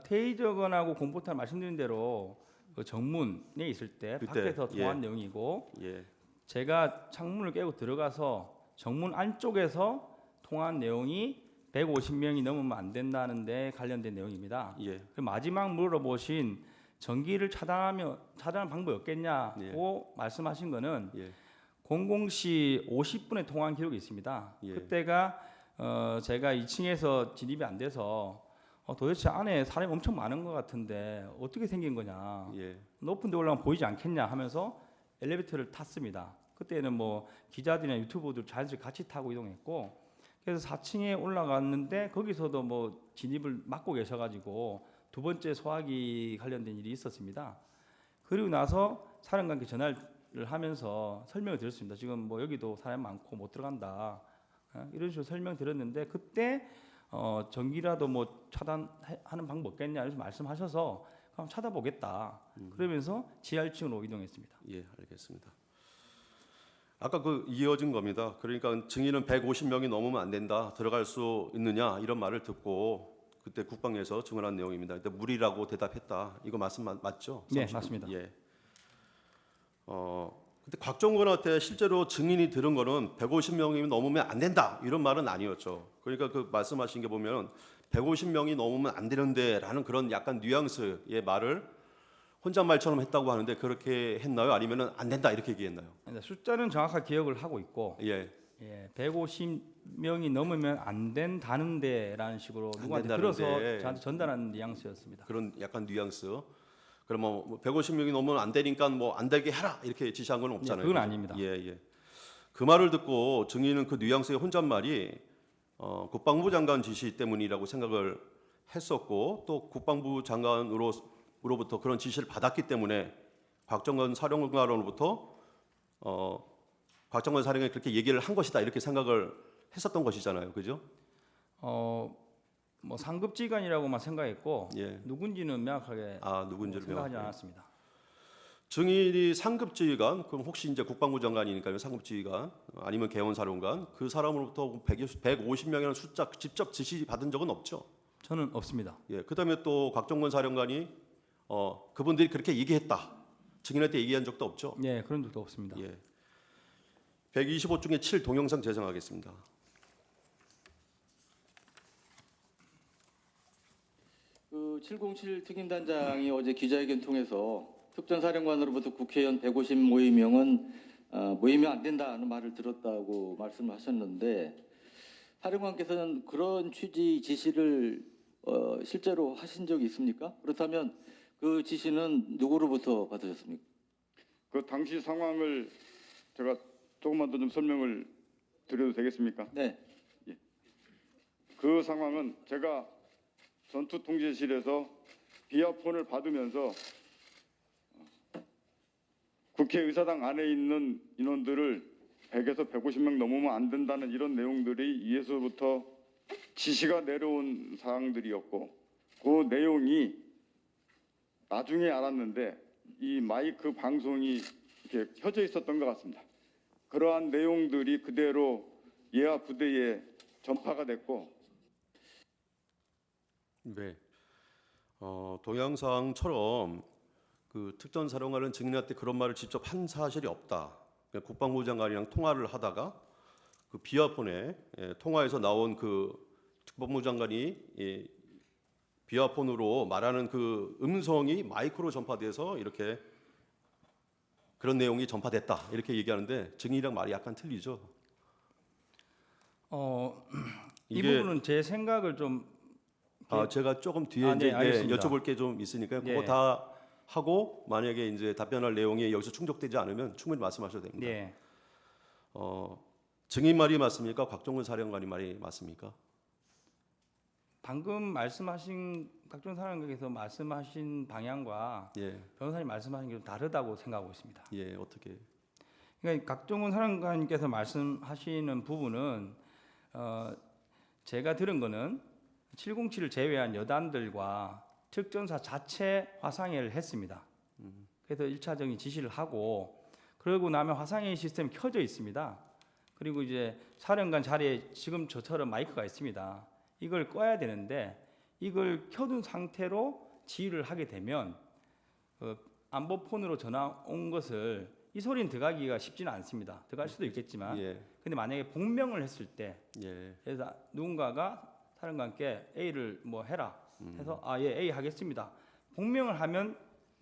테이저건하고 공포탄 말씀드린 대로 그 정문에 있을 때 그때, 밖에서 통화한 예. 내용이고 예, 제가 창문을 깨고 들어가서 정문 안쪽에서 통화한 내용이 150명이 넘으면 안 된다는데 관련된 내용입니다. 예, 그 마지막 물어보신 전기를 차단하는 방법이 없겠냐고 말씀하신 거는 예, 00시 50분에 통화한 기록이 있습니다. 예. 그때가 제가 2층에서 진입이 안 돼서 도대체 안에 사람이 엄청 많은 것 같은데 어떻게 생긴 거냐. 예, 높은 데 올라가면 보이지 않겠냐 하면서 엘리베이터를 탔습니다. 그때는 뭐 기자들이나 유튜버들 자연스럽게 같이 타고 이동했고 그래서 4층에 올라갔는데 거기서도 뭐 진입을 막고 계셔가지고 두 번째 소화기 관련된 일이 있었습니다. 그리고 나서 사령관께 전화를 하면서 설명을 드렸습니다. 지금 뭐 여기도 사람 많고 못 들어간다. 이런 식으로 설명드렸는데 그때 전기라도 뭐 차단하는 방법 없겠냐 이렇게 말씀하셔서 그럼 찾아보겠다. 그러면서 지하 1층으로 이동했습니다. 예, 알겠습니다. 아까 그 이어진 겁니다. 그러니까 증인은 150명이 넘으면 안 된다. 들어갈 수 있느냐 이런 말을 듣고 그때 국방에서 증언한 내용입니다. 그때 무리라고 대답했다. 이거 말씀 맞죠? 네, 맞습니다. 예. 근데 곽정군한테 실제로 증인이 들은 거는 150명이 넘으면 안 된다 이런 말은 아니었죠. 그러니까 그 말씀하신 게 보면 150명이 넘으면 안 되는데라는 그런 약간 뉘앙스의 말을 혼잣말처럼 했다고 하는데 그렇게 했나요? 아니면은 안 된다 이렇게 얘기했나요? 숫자는 정확하게 기억을 하고 있고 예, 150명이 넘으면 안 된다는데라는 식으로 누구한테 들어서 된다는데. 저한테 전달하는 뉘앙스였습니다. 그런 약간 뉘앙스. 그러면 뭐 150명이 넘으면 안 되니까 뭐 안 되게 해라 이렇게 지시한 건 없잖아요. 그건 아닙니다. 예, 예. 그 말을 듣고 증인은 그 뉘앙스의 혼잣말이 국방부 장관 지시 때문이라고 생각을 했었고 또 국방부 장관으로부터 그런 지시를 받았기 때문에 곽정건 사령관으로부터 곽정건 사령관이 그렇게 얘기를 한 것이다 이렇게 생각을 했었던 것이잖아요, 그죠? 뭐 상급지간이라고만 생각했고 예. 누군지는 명확하게 누군지를 생각하지 명확하게. 않았습니다. 증인이 상급지휘관, 그럼 혹시 이제 국방부 장관이니까요, 상급지휘관 아니면 개원사령관 그 사람으로부터 150명이라는 숫자 직접 지시 받은 적은 없죠. 저는 없습니다. 예, 그다음에 또 곽정건 사령관이 그분들이 그렇게 얘기했다. 증인한테 얘기한 적도 없죠. 네, 그런 적도 없습니다. 예. 125 중에 7 동영상 재생하겠습니다. 그 707 특임단장이 어제 기자회견 통해서 특전사령관으로부터 국회의원 150 모이면 안 된다는 말을 들었다고 말씀하셨는데 사령관께서는 그런 취지 지시를 실제로 하신 적이 있습니까? 그렇다면 그 지시는 누구로부터 받으셨습니까? 그 당시 상황을 제가 조금만 더 좀 설명을 드려도 되겠습니까? 네. 그 상황은 제가 전투통제실에서 비아폰을 받으면서 국회의사당 안에 있는 인원들을 100에서 150명 넘으면 안 된다는 이런 내용들이 위에서부터 지시가 내려온 사항들이었고 그 내용이 나중에 알았는데 이 마이크 방송이 이렇게 켜져 있었던 것 같습니다. 그러한 내용들이 그대로 예하 부대에 전파가 됐고 네. 동영상처럼 그 특전사령관은 증인한테 그런 말을 직접 한 사실이 없다. 그러니까 국방부 장관이랑 통화를 하다가 그 비화폰에 통화에서 나온 그 국방부 장관이 비화폰으로 말하는 그 음성이 마이크로 전파돼서 이렇게 그런 내용이 전파됐다 이렇게 얘기하는데 증인이랑 말이 약간 틀리죠. 이 이게 부분은 제 생각을 좀 제가 조금 뒤에 네, 이제 알겠습니다. 여쭤볼 게 좀 있으니까요. 그거 예. 다 하고 만약에 이제 답변할 내용이 여기서 충족되지 않으면 충분히 말씀하셔도 됩니다. 예. 증인 말이 맞습니까? 곽종근 사령관이 말이 맞습니까? 방금 말씀하신 각종 사람께서 말씀하신 방향과 예, 변호사님 말씀하신 게 좀 다르다고 생각하고 있습니다. 예, 어떻게? 그러니까 각종훈 사령관님께서 말씀하시는 부분은 제가 들은 거는 707을 제외한 여단들과 특전사 자체 화상회의를 했습니다. 그래서 1차적인 지시를 하고 그러고 나면 화상회의 시스템이 켜져 있습니다. 그리고 이제 사령관 자리에 지금 저처럼 마이크가 있습니다. 이걸 꺼야 되는데 이걸 켜둔 상태로 지휘를 하게 되면 안보폰으로 전화 온 것을 이 소리는 들어가기가 쉽지는 않습니다. 들어갈 수도 있겠지만 예, 근데 만약에 복명을 했을 때 예, 그래서 누군가가 사령관께 A를 뭐 해라 해서 예 A 하겠습니다. 복명을 하면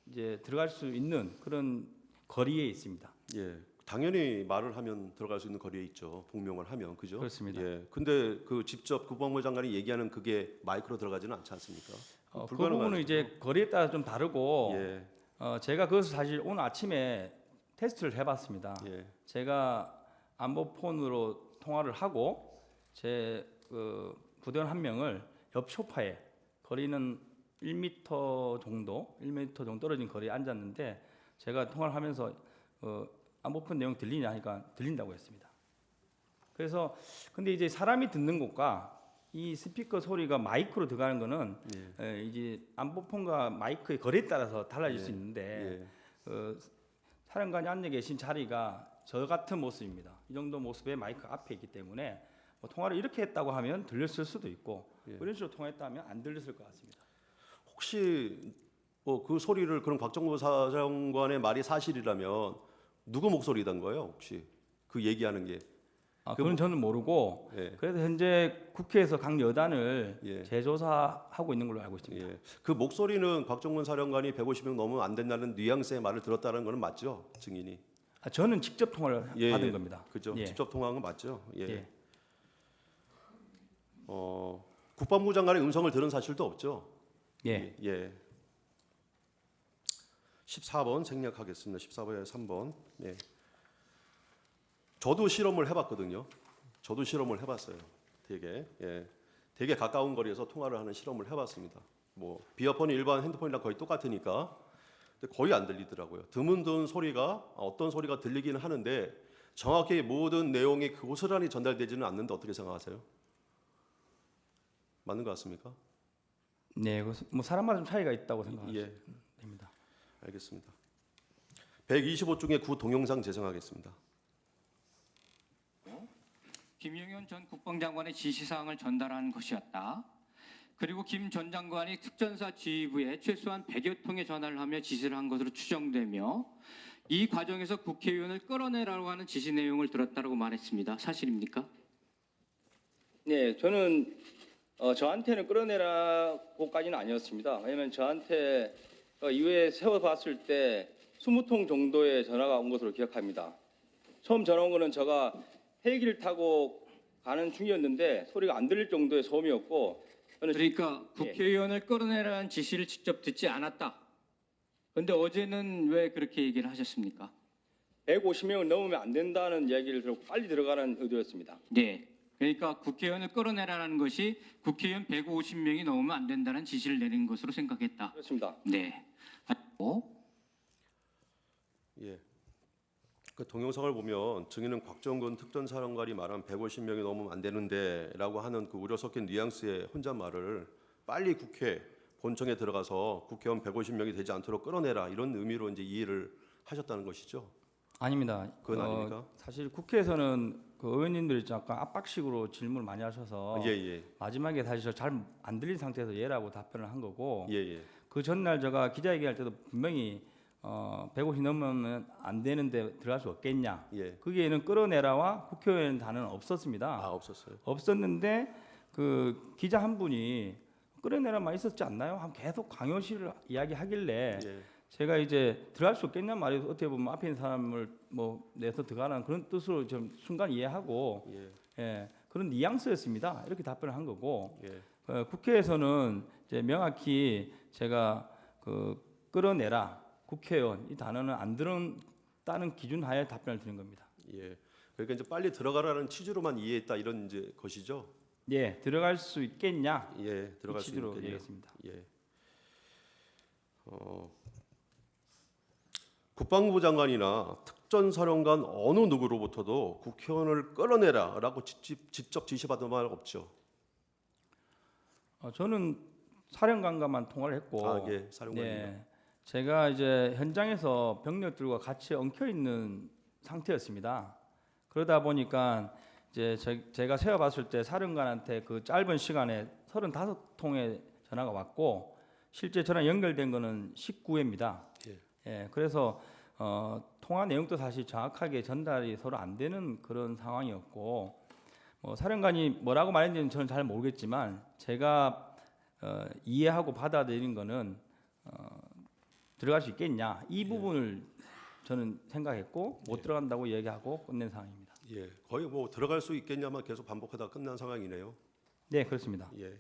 이제 들어갈 수 있는 그런 거리에 있습니다. 예. 당연히 말을 하면 들어갈 수 있는 거리에 있죠. 복명을 하면 그죠? 그렇습니다. 예. 근데 그 직접 국방부 장관이 얘기하는 그게 마이크로 들어가지는 않지 않습니까? 그 불가능한 부분은 이제 거리에 따라 좀 다르고 예, 제가 그것을 사실 오늘 아침에 테스트를 해봤습니다. 예, 제가 안보폰으로 통화를 하고 제 부대원 한 명을 옆 소파에 거리는 1m 정도 떨어진 거리에 앉았는데 제가 통화를 하면서 안보폰 내용 들리냐 하니까 들린다고 했습니다. 그래서 근데 이제 사람이 듣는 것과 이 스피커 소리가 마이크로 들어가는 거는 이제 안보폰과 마이크의 거리에 따라서 달라질 수 있는데 예, 사령관이 앉아 계신 자리가 저 같은 모습입니다. 이 정도 모습의 마이크 앞에 있기 때문에 뭐 통화를 이렇게 했다고 하면 들렸을 수도 있고 이런 식으로 통화했다 하면 안 들렸을 것 같습니다. 혹시 뭐 그 소리를 그럼 곽정구 사령관의 말이 사실이라면 누구 목소리던 거예요? 혹시 그 얘기하는 게? 그건 저는 모르고 예. 그래서 현재 국회에서 각 여단을 예. 재조사하고 있는 걸로 알고 있습니다. 예. 그 목소리는 곽정근 사령관이 150명 넘으면 안 된다는 뉘앙스의 말을 들었다는 건 맞죠? 증인이. 저는 직접 통화를 예, 받은 예. 겁니다. 그죠? 예. 직접 통화한 건 맞죠? 예. 예. 국방부 장관의 음성을 들은 사실도 없죠? 예. 예. 14번 생략하겠습니다. 14번에 3번. 예. 저도 실험을 해봤거든요. 저도 실험을 해봤어요. 되게 가까운 거리에서 통화를 하는 실험을 해봤습니다. 뭐 비어폰이 일반 핸드폰이랑 거의 똑같으니까 근데 거의 안 들리더라고요. 드문드문 소리가 어떤 소리가 들리기는 하는데 정확히 모든 내용이 고스란히 전달되지는 않는데 어떻게 생각하세요? 맞는 것 같습니까? 네, 뭐 사람마다 좀 차이가 있다고 생각합니다. 예, 됩니다. 알겠습니다. 125 중에 구 동영상 재생하겠습니다. 김용현 전 국방장관의 지시사항을 전달한 것이었다. 그리고 김 전 장관이 특전사 지휘부에 최소한 100여 통의 전화를 하며 지시를 한 것으로 추정되며 이 과정에서 국회의원을 끌어내라고 하는 지시 내용을 들었다고 말했습니다. 사실입니까? 네, 저는 저한테는 끌어내라고까지는 아니었습니다. 왜냐하면 저한테 이후에 세워봤을 때 20통 정도의 전화가 온 것으로 기억합니다. 처음 전화 온 거는 제가 헬기를 타고 가는 중이었는데 소리가 안 들릴 정도의 소음이었고 저는 그러니까 국회의원을 끌어내라는 지시를 직접 듣지 않았다. 그런데 어제는 왜 그렇게 얘기를 하셨습니까? 150명을 넘으면 안 된다는 이야기를 들었고 빨리 들어가는 의도였습니다. 네. 그러니까 국회의원을 끌어내라는 것이 국회의원 150명이 넘으면 안 된다는 지시를 내린 것으로 생각했다. 그렇습니다. 네. 예. 그 동영상을 보면 증인은 곽정근 특전사령관이 말한 150명이 넘으면 안 되는데라고 하는 그 우려 섞인 뉘앙스의 혼잣말을 빨리 국회 본청에 들어가서 국회의원 150명이 되지 않도록 끌어내라 이런 의미로 이제 이해를 하셨다는 것이죠. 아닙니다. 그건 아닙니까? 사실 국회에서는 그 의원님들이 약간 압박식으로 질문을 많이 하셔서 예. 마지막에 사실 잘 안 들린 상태에서 예라고 답변을 한 거고 예. 그 전날 제가 기자회견할 때도 분명히 150 넘으면 안 되는데 들어갈 수 없겠냐. 예. 거기에는 끌어내라와 국회의원 단어는 없었습니다. 아, 없었어요. 없었는데 그 기자 한 분이 끌어내라만 있었지 않나요? 하면 계속 강요실을 이야기하길래 예. 제가 이제 들어갈 수 없겠냐 말해서 어떻게 보면 앞에 있는 사람을 뭐 내서 들어가라는 그런 뜻으로 좀 순간 이해하고 예, 그런 뉘앙스였습니다. 이렇게 답변을 한 거고 국회에서는 이제 명확히 제가 그 끌어내라 국회의원 이 단어는 안 들었다는 기준 하에 답변을 드린 겁니다. 예. 그러니까 이제 빨리 들어가라는 취지로만 이해했다 이런 이제 것이죠. 예, 들어갈 수 있겠냐? 예, 들어갈 이 수 취지로 있겠네요. 얘기했습니다. 예. 국방부 장관이나 특전사령관 어느 누구로부터도 국회의원을 끌어내라라고 직접 지시받은 말 없죠. 저는 사령관과만 통화를 했고, 아, 예, 사령관입니다. 네, 제가 이제 현장에서 병력들과 같이 엉켜 있는 상태였습니다. 그러다 보니까 이제 제가 세어봤을 때 사령관한테 그 짧은 시간에 35통의 전화가 왔고 실제 전화 연결된 거는 19회입니다. 예, 그래서 통화 내용도 사실 정확하게 전달이 서로 안 되는 그런 상황이었고 사령관이 뭐라고 말했는지는 저는 잘 모르겠지만 제가 이해하고 받아들인 거는 들어갈 수 있겠냐 이 부분을 저는 생각했고 못 들어간다고 얘기하고 끝낸 상황입니다. 예, 거의 뭐 들어갈 수 있겠냐만 계속 반복하다 끝난 상황이네요. 네, 그렇습니다. 예.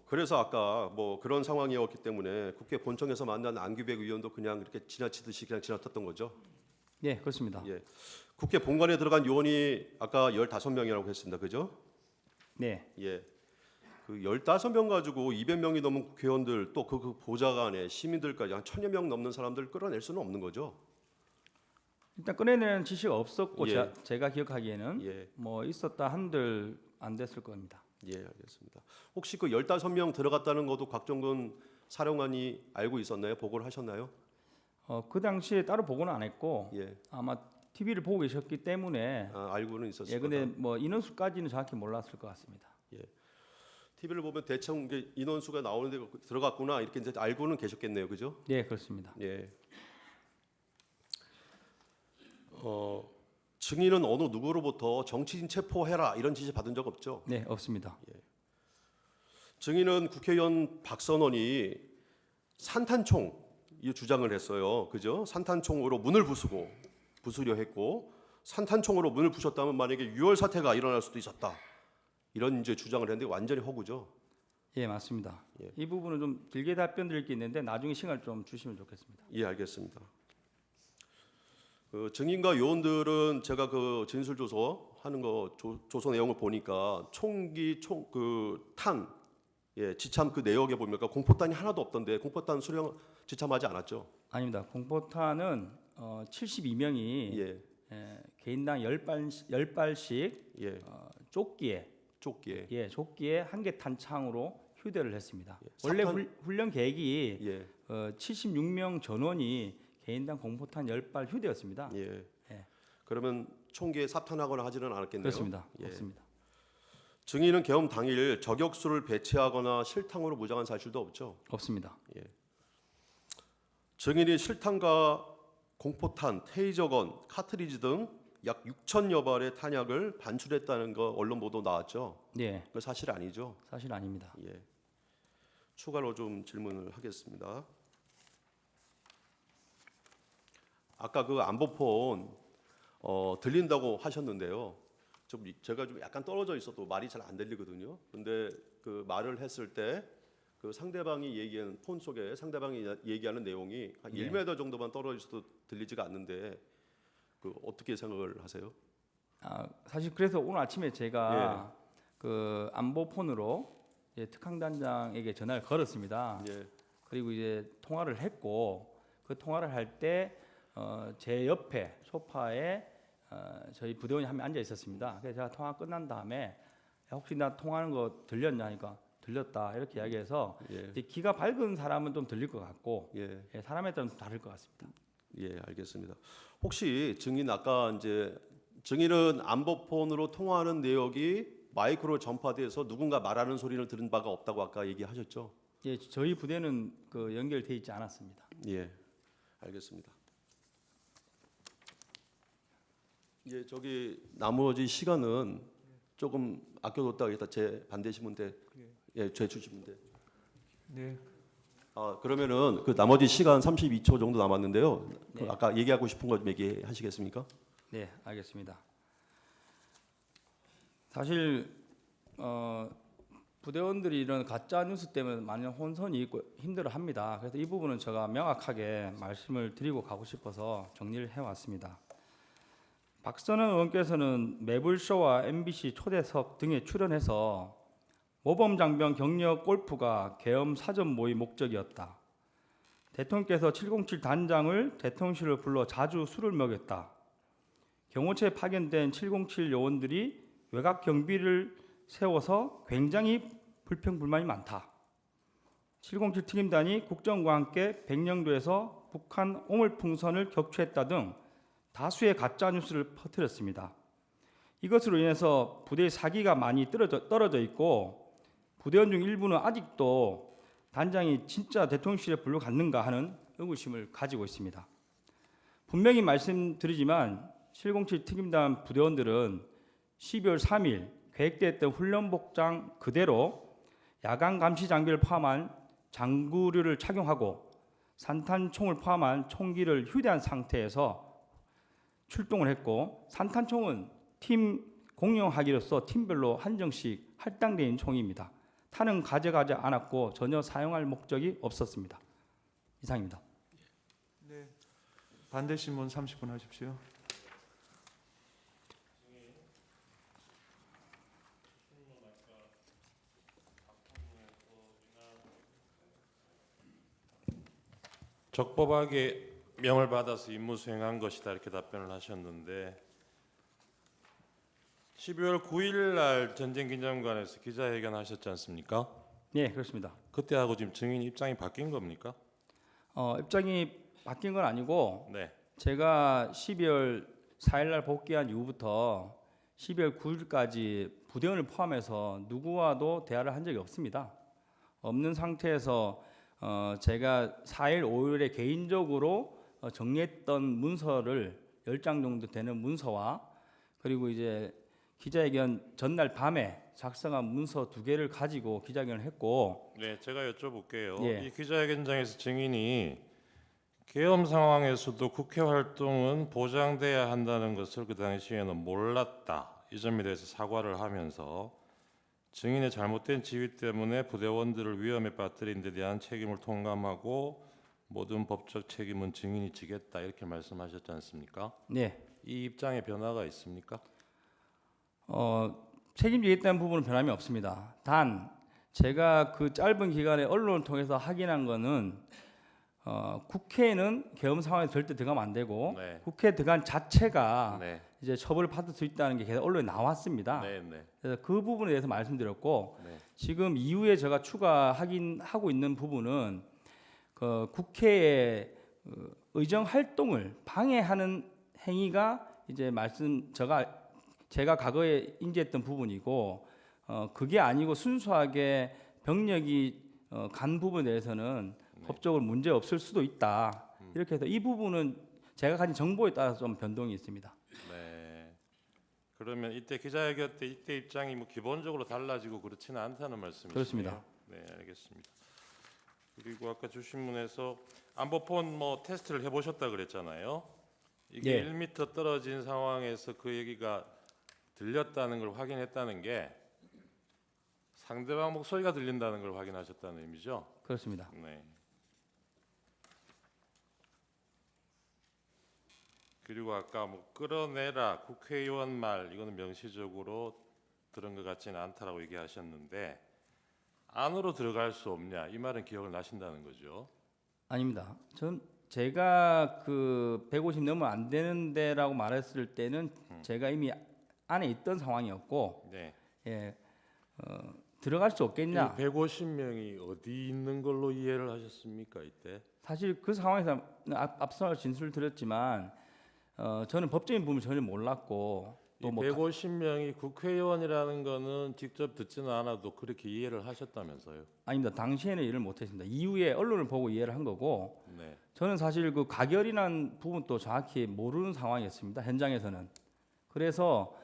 그래서 아까 뭐 그런 상황이었기 때문에 국회 본청에서 만난 안규백 의원도 그냥 이렇게 지나치듯이 그냥 지나쳤던 거죠. 네, 그렇습니다. 예. 국회 본관에 들어간 요원이 아까 15명이라고 했습니다. 그죠? 네, 예. 그 15명 가지고 200명이 넘은 국회의원들 또 그 보좌관에 시민들까지 한 1000여 명 넘는 사람들을 끌어낼 수는 없는 거죠. 일단 꺼내내는 지시가 없었고 예. 제가 기억하기에는 예. 뭐 있었다 한들 안 됐을 겁니다. 예, 알겠습니다. 혹시 그 15명 들어갔다는 것도 곽종근 사령관이 알고 있었나요? 보고를 하셨나요? 그 당시에 따로 보고는 안 했고 예. 아마 TV를 보고 계셨기 때문에 알고는 있었을 예, 근데 거다. 뭐 인원수까지는 정확히 몰랐을 것 같습니다. TV를 보면 대충 이게 인원수가 나오는데 들어갔구나 이렇게 이제 알고는 계셨겠네요, 그죠? 네, 그렇습니다. 예. 증인은 어느 누구로부터 정치인 체포해라 이런 지시 받은 적 없죠? 네, 없습니다. 증인은 국회의원 박선원이 산탄총 이 주장을 했어요, 그죠? 산탄총으로 문을 부수려 했고 산탄총으로 문을 부셨다면 만약에 유혈 사태가 일어날 수도 있었다. 이런 이제 주장을 했는데 완전히 허구죠. 예, 맞습니다. 예. 이 부분은 좀 길게 답변드릴 게 있는데 나중에 시간을 좀 주시면 좋겠습니다. 예, 알겠습니다. 그 증인과 요원들은 제가 그 진술 조서 하는 거 조서 내용을 보니까 총기 탄 지참 그 내역에 보니까 공포탄이 하나도 없던데 공포탄 수령 지참하지 않았죠? 아닙니다. 공포탄은 72명이 예. 개인당 10발씩 예. 조끼에 조끼에 한 개 탄창으로 휴대를 했습니다. 원래 훈련 계획이 예. 76명 전원이 개인당 공포탄 10발 휴대였습니다. 예. 예. 그러면 총기에 삽탄하거나 하지는 않았겠네요. 그렇습니다. 예. 없습니다. 증인은 계엄 당일 저격수를 배치하거나 실탄으로 무장한 사실도 없죠. 없습니다. 증인이 실탄과 공포탄, 테이저건, 카트리지 등 약 6천여 발의 탄약을 반출했다는 거 언론 보도 나왔죠. 네, 그 사실 아니죠. 사실 아닙니다. 예. 추가로 좀 질문을 하겠습니다. 아까 그 안보폰 들린다고 하셨는데요. 제가 좀 약간 떨어져 있어도 말이 잘 안 들리거든요. 근데 그 말을 했을 때 그 상대방이 얘기하는 폰 속에 상대방이 얘기하는 내용이 한 1m 정도만 떨어져 있어도 들리지가 않는데 그 어떻게 생각을 하세요? 사실 그래서 오늘 아침에 제가 그 안보폰으로 특강단장에게 전화를 걸었습니다. 그리고 이제 통화를 했고 그 통화를 할 때 제 옆에 소파에 저희 부대원이 한 명 앉아 있었습니다. 그래서 제가 통화 끝난 다음에 혹시 나 통화하는 거 들렸냐 하니까 들렸다 이렇게 이야기해서 예. 이제 귀가 밝은 사람은 좀 들릴 것 같고 예. 사람에 따라 좀 다를 것 같습니다. 예, 알겠습니다. 혹시 증인 아까 이제 증인은 안보폰으로 통화하는 내역이 마이크로 전파돼서 누군가 말하는 소리를 들은 바가 없다고 아까 얘기하셨죠? 예, 저희 부대는 그 연결돼 있지 않았습니다. 예, 알겠습니다. 예, 저기 나머지 시간은 조금 아껴뒀다 하겠다. 제 반대시면 돼. 예, 제 주시면 돼. 네. 그러면은 그 나머지 시간 32초 정도 남았는데요. 그 네. 아까 얘기하고 싶은 거 좀 얘기하시겠습니까? 네, 알겠습니다. 사실 부대원들이 이런 가짜 뉴스 때문에 많은 혼선이 있고 힘들어합니다. 그래서 이 부분은 제가 명확하게 말씀을 드리고 가고 싶어서 정리를 해왔습니다. 박선원 의원께서는 매불쇼와 MBC 초대석 등에 출연해서 모범장병 격려 골프가 계엄 사전 모의 목적이었다. 대통령께서 707 단장을 대통령실로 불러 자주 술을 먹였다. 경호처에 파견된 707 요원들이 외곽 경비를 세워서 굉장히 불평불만이 많다. 707 특임단이 국정과 함께 백령도에서 북한 오물풍선을 격추했다 등 다수의 가짜 뉴스를 퍼뜨렸습니다. 이것으로 인해서 부대의 사기가 많이 떨어져 있고 부대원 중 일부는 아직도 단장이 진짜 대통령실에 불러갔는가 하는 의구심을 가지고 있습니다. 분명히 말씀드리지만 707 특임단 부대원들은 12월 3일 계획되었던 훈련 복장 그대로 야간 감시 장비를 포함한 장구류를 착용하고 산탄총을 포함한 총기를 휴대한 상태에서 출동을 했고 산탄총은 팀 공용하기로서 팀별로 한정씩 할당되어 있는 총입니다. 탄은 가져가지 않았고 전혀 사용할 목적이 없었습니다. 이상입니다. 네. 반대 신문 30분 하십시오. 적법하게 명을 받아서 임무 수행한 것이다 이렇게 답변을 하셨는데 12월 9일 날 전쟁기념관에서 기자회견 하셨지 않습니까? 네, 그렇습니다. 그때하고 지금 증인 입장이 바뀐 겁니까? 입장이 바뀐 건 아니고 네. 제가 12월 4일 날 복귀한 이후부터 12월 9일까지 부대원을 포함해서 누구와도 대화를 한 적이 없습니다. 없는 상태에서 제가 4일, 5일에 개인적으로 정리했던 문서를 10장 정도 되는 문서와 그리고 이제 기자회견 전날 밤에 작성한 문서 2개를 가지고 기자회견을 했고 네, 제가 여쭤볼게요. 예. 이 기자회견장에서 증인이 계엄 상황에서도 국회 활동은 보장돼야 한다는 것을 그 당시에는 몰랐다. 이 점에 대해서 사과를 하면서 증인의 잘못된 지휘 때문에 부대원들을 위험에 빠뜨린 데 대한 책임을 통감하고 모든 법적 책임은 증인이 지겠다 이렇게 말씀하셨지 않습니까? 네, 이 입장에 변화가 있습니까? 책임지겠다는 부분은 변함이 없습니다. 단 제가 그 짧은 기간에 언론을 통해서 확인한 거는 국회에는 계엄 상황에 절대 들어가면 안 되고 네. 국회에 들어간 자체가 네. 이제 처벌을 받을 수 있다는 게 계속 언론에 나왔습니다. 네, 네. 그래서 그 부분에 대해서 말씀드렸고 네. 지금 이후에 제가 추가 확인하고 있는 부분은 그 국회의 의정 활동을 방해하는 행위가 이제 제가 과거에 인지했던 부분이고 그게 아니고 순수하게 병력이 간 부분에 대해서는 법적으로 문제 없을 수도 있다. 이렇게 해서 이 부분은 제가 가진 정보에 따라서 좀 변동이 있습니다. 네. 그러면 이때 기자회견 때 이때 입장이 뭐 기본적으로 달라지고 그렇지는 않다는 말씀이시네요. 그렇습니다. 네, 알겠습니다. 그리고 아까 주신문에서 안보폰 뭐 테스트를 해보셨다 그랬잖아요. 이게 예. 1m 떨어진 상황에서 그 얘기가 들렸다는 걸 확인했다는 게 상대방 목소리가 들린다는 걸 확인하셨다는 의미죠. 그렇습니다. 네. 그리고 아까 뭐 끌어내라 국회의원 말 이거는 명시적으로 들은 것 같지는 않다라고 얘기하셨는데 안으로 들어갈 수 없냐 이 말은 기억을 나신다는 거죠. 아닙니다. 제가 그 150 넘으면 안 되는데라고 말했을 때는 제가 이미 안에 있던 상황이었고 네. 예, 들어갈 수 없겠냐? 150명이 어디 있는 걸로 이해를 하셨습니까 이때? 사실 그 상황에서 앞서 진술을 드렸지만 저는 법적인 부분을 전혀 몰랐고 이 또 뭐 150명이 국회의원이라는 거는 직접 듣지는 않아도 그렇게 이해를 하셨다면서요? 아닙니다. 당시에는 이해를 못했습니다. 이후에 언론을 보고 이해를 한 거고 네. 저는 사실 그 가결이라는 부분도 정확히 모르는 상황이었습니다. 현장에서는. 그래서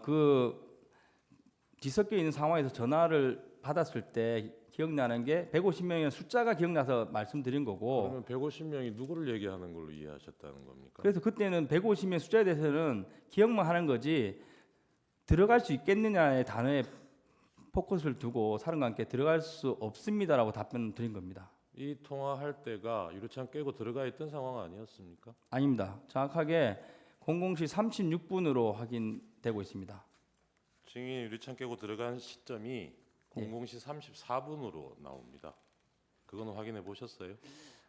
그 뒤섞여 있는 상황에서 전화를 받았을 때 기억나는 게 150명이라는 숫자가 기억나서 말씀드린 거고 그러면 150명이 누구를 얘기하는 걸로 이해하셨다는 겁니까? 그래서 그때는 150명 숫자에 대해서는 기억만 하는 거지 들어갈 수 있겠느냐의 단어에 포커스를 두고 사람과 함께 들어갈 수 없습니다라고 답변을 드린 겁니다. 이 통화할 때가 유리창 깨고 들어가 있던 상황 아니었습니까? 아닙니다. 정확하게 00시 36분으로 확인되고 있습니다. 증인이 유리창 깨고 들어간 시점이 00시 34분으로 나옵니다. 그거는 확인해 보셨어요?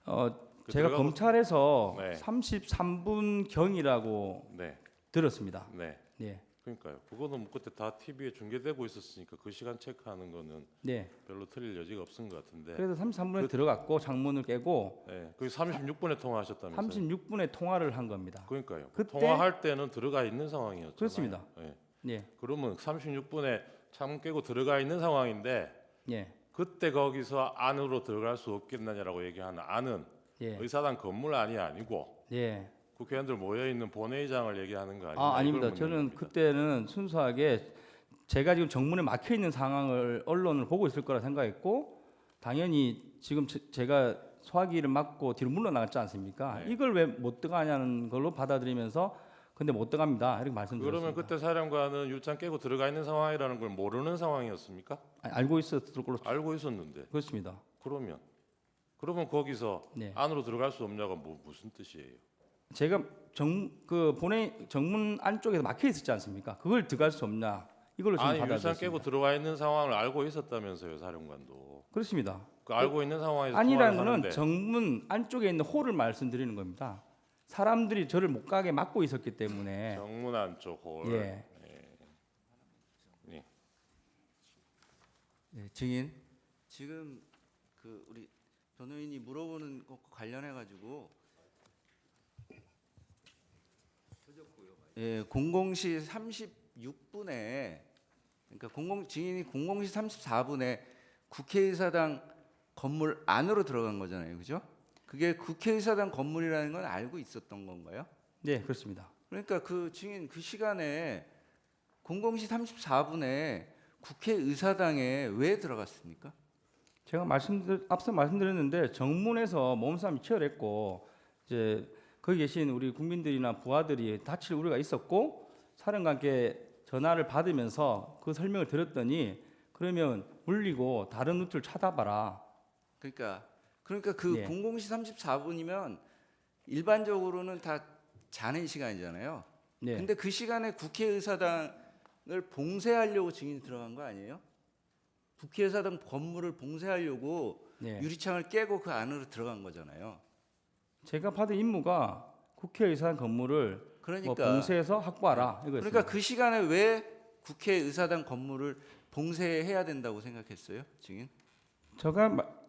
그 제가 들어가고- 검찰에서 네. 33분 경이라고 네, 들었습니다. 네. 네, 그러니까요. 그거는 뭐 그때 다 TV에 중계되고 있었으니까 그 시간 체크하는 거는 네. 별로 틀릴 여지가 없은 것 같은데. 그래서 33분에 들어갔고 창문을 깨고 네, 그 36분에 통화하셨다면서요? 36분에 통화를 한 겁니다. 그러니까요. 그때- 통화할 때는 들어가 있는 상황이었잖아요. 그렇습니다. 네. 네, 그러면 36분에 창문 깨고 들어가 있는 상황인데 예, 그때 거기서 안으로 들어갈 수 없겠느냐라고 얘기하는 안은 예, 의사당 건물 안이 아니고 예. 국회의원들 모여 있는 본회의장을 얘기하는 거 아니냐? 아닙니다. 이걸 묻는 저는 겁니다. 그때는 순수하게 제가 지금 정문에 막혀 있는 상황을 언론을 보고 있을 거라 생각했고 당연히 지금 제가 소화기를 맞고 뒤로 물러나갔지 않습니까? 네. 이걸 왜 못 들어가냐는 걸로 받아들이면서 근데 못 들어갑니다. 이렇게 말씀드렸습니다. 그러면 그때 사령관은 유리창 깨고 들어가 있는 상황이라는 걸 모르는 상황이었습니까? 알고 있었을 걸로 알고 있었는데 그렇습니다. 그러면 거기서 네. 안으로 들어갈 수 없냐가 무슨 뜻이에요? 제가 정문 안쪽에서 막혀 있었지 않습니까? 그걸 들어갈 수 없냐? 이걸로 지금 아니 유리창 깨고 받아들였습니다. 들어와 있는 상황을 알고 있었다면서요, 사령관도. 그렇습니다. 그 알고 있는 상황에서 아니라는 통화를 거는 하는데 정문 안쪽에 있는 홀을 말씀드리는 겁니다. 사람들이 저를 못 가게 막고 있었기 때문에 정문 안쪽 홀. 예. 네, 증인 지금 그 우리 변호인이 물어보는 것과 관련해 가지고 00시 36분에 그러니까 증인이 00시 34분에 국회의사당 건물 안으로 들어간 거잖아요, 그죠? 그게 국회의사당 건물이라는 건 알고 있었던 건가요? 네, 그렇습니다. 그러니까 그 증인 그 시간에 00시 34분에 국회의사당에 왜 들어갔습니까? 제가 앞서 말씀드렸는데 정문에서 몸싸움이 치열했고 이제 거기 계신 우리 국민들이나 부하들이 다칠 우려가 있었고 사령관께 전화를 받으면서 그 설명을 들었더니 그러면 물리고 다른 루트를 찾아봐라. 그러니까 그 예. 00시 34분이면 일반적으로는 다 자는 시간이잖아요. 네. 근데 그 시간에 국회의사당을 봉쇄하려고 증인이 들어간 거 아니에요? 국회의사당 건물을 봉쇄하려고 네. 유리창을 깨고 그 안으로 들어간 거잖아요. 제가 받은 임무가 국회의사당 건물을 그러니까 봉쇄해서 확보하라 이거였습니다. 그러니까 그 시간에 왜 국회의사당 건물을 봉쇄해야 된다고 생각했어요, 증인?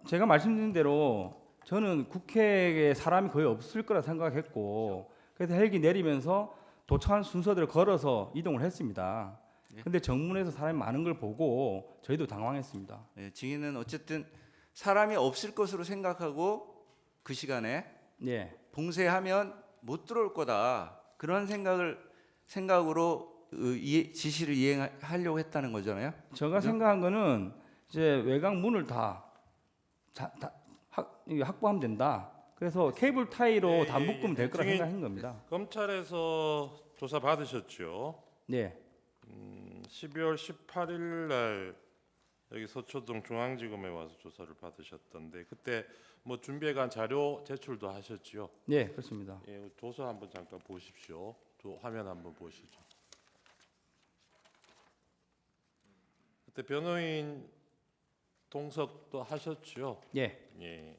제가 말씀드린 대로 저는 국회에 사람이 거의 없을 거라 생각했고 그래서 헬기 내리면서 도착한 순서대로 걸어서 이동을 했습니다. 예. 근데 정문에서 사람이 많은 걸 보고 저희도 당황했습니다. 네, 증인은 어쨌든 사람이 없을 것으로 생각하고 그 시간에 네. 봉쇄하면 못 들어올 거다 그런 생각으로 지시를 이행하려고 했다는 거잖아요. 제가 그죠? 생각한 거는 이제 외곽 문을 다 확보하면 된다. 그래서 케이블 타이로 다 묶으면 될 거라 증인, 생각한 겁니다. 검찰에서 조사 받으셨죠? 네. 12월 18일 날 여기 서초동 중앙지검에 와서 조사를 받으셨던데 그때 뭐 준비해간 자료 제출도 하셨죠? 네, 그렇습니다. 예, 조서 한번 잠깐 보십시오. 화면 한번 보시죠. 그때 변호인 동석도 하셨죠? 예. 예.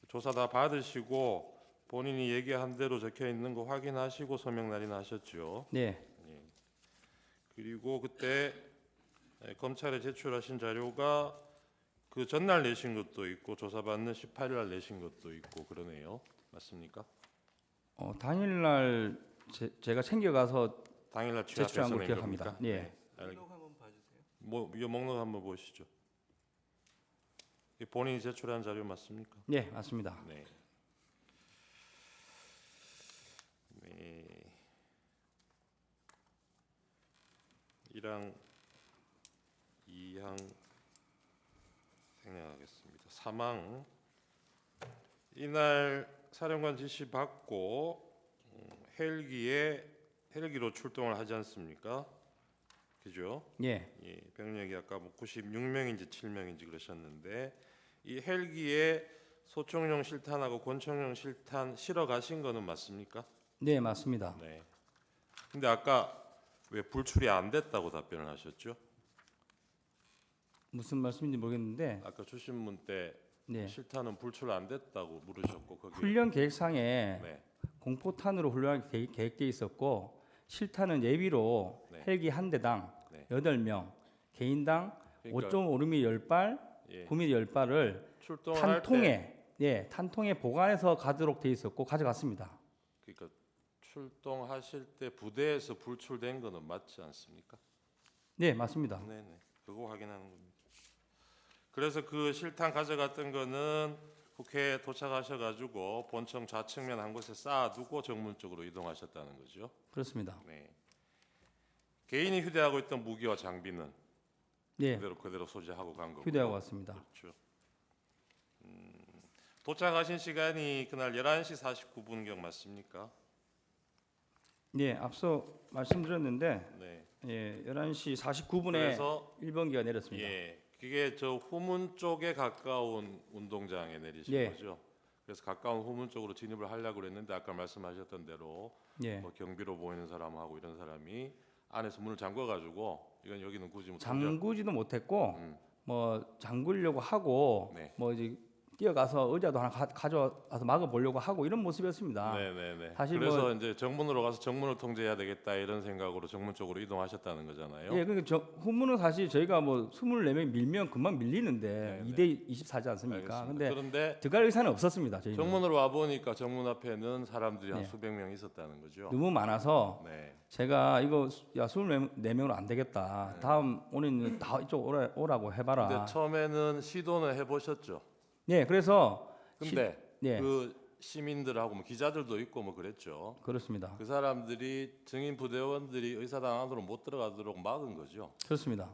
조사 다 받으시고 본인이 얘기한 대로 적혀 있는 거 확인하시고 서명 날인하셨죠? 네. 그리고 그때 검찰에 제출하신 자료가 그 전날 내신 것도 있고 조사받는 18일 날 내신 것도 있고 그러네요. 맞습니까? 당일날 제가 챙겨가서 당일날 제출한 취합해서 걸 낸 기억합니다. 겁니까? 예. 네. 목록 한번 봐주세요. 이 목록 한번 보시죠. 이게 본인이 제출한 자료 맞습니까? 예, 맞습니다. 네. 네. 1항 2항 생략하겠습니다. 3항 이날 사령관 지시 받고 헬기로 출동을 하지 않습니까? 그죠? 예. 예, 병력이 아까 뭐 96명인지 7명인지 그러셨는데 이 헬기에 소총용 실탄하고 권총용 실탄 실어 가신 거는 맞습니까? 네, 맞습니다. 네. 근데 아까 왜 불출이 안 됐다고 답변을 하셨죠? 무슨 말씀인지 모르겠는데 아까 주신문 때 네. 실탄은 불출 안 됐다고 물으셨고 거기 훈련 계획상에 네. 공포탄으로 훈련이 계획돼 있었고 실탄은 예비로 네. 헬기 한 대당 네. 8명, 개인당 그러니까 5.5mm 10발, 예. 9mm 10발을 출동을 할 때 탄통에 보관해서 가도록 돼 있었고 가져갔습니다. 그러니까 출동하실 때 부대에서 불출된 거는 맞지 않습니까? 네, 맞습니다. 네네. 그거 확인하는 겁니다. 그래서 그 실탄 가져갔던 거는 국회에 도착하셔가지고 본청 좌측면 한 곳에 쌓아두고 정문 쪽으로 이동하셨다는 거죠. 그렇습니다. 네. 개인이 휴대하고 있던 무기와 장비는 네, 그대로 소지하고 간 거고. 휴대하고 왔습니다. 그렇죠. 도착하신 시간이 그날 11시 49분경 맞습니까? 네, 앞서 말씀드렸는데 네. 예, 11시 49분에 그래서 1번기가 내렸습니다. 예, 그게 저 후문 쪽에 가까운 운동장에 내리신 예. 거죠. 그래서 가까운 후문 쪽으로 진입을 하려고 그랬는데 아까 말씀하셨던 대로 예. 뭐 경비로 보이는 사람하고 이런 사람이 안에서 문을 잠궈가지고 이건 여기는 굳이 뭐 잠그지도 못했고 음. 뭐 잠그려고 하고 네. 뭐 이제 뛰어가서 의자도 하나 가져와서 막아보려고 하고 이런 모습이었습니다. 네네네. 사실 그래서 뭐- 이제 정문으로 가서 정문을 통제해야 되겠다 이런 생각으로 정문 쪽으로 이동하셨다는 거잖아요. 예, 그러니까 후문은 사실 저희가 뭐 24명 밀면 금방 밀리는데 네, 2대 24지 않습니까? 알겠습니다. 근데 그런데 들어갈 의사는 없었습니다. 저희는 정문으로 와 보니까 정문 앞에는 사람들이 한 네. 수백 명 있었다는 거죠. 너무 많아서 네. 제가 이거 야 24명으로 안 되겠다. 다음 오늘은 다 이쪽 오라고 해봐라. 근데 처음에는 시도는 해보셨죠. 네, 그래서 근데 예, 그 시민들하고 뭐 기자들도 있고 뭐 그랬죠. 그렇습니다. 그 사람들이 증인 부대원들이 의사당 안으로 못 들어가도록 막은 거죠. 그렇습니다.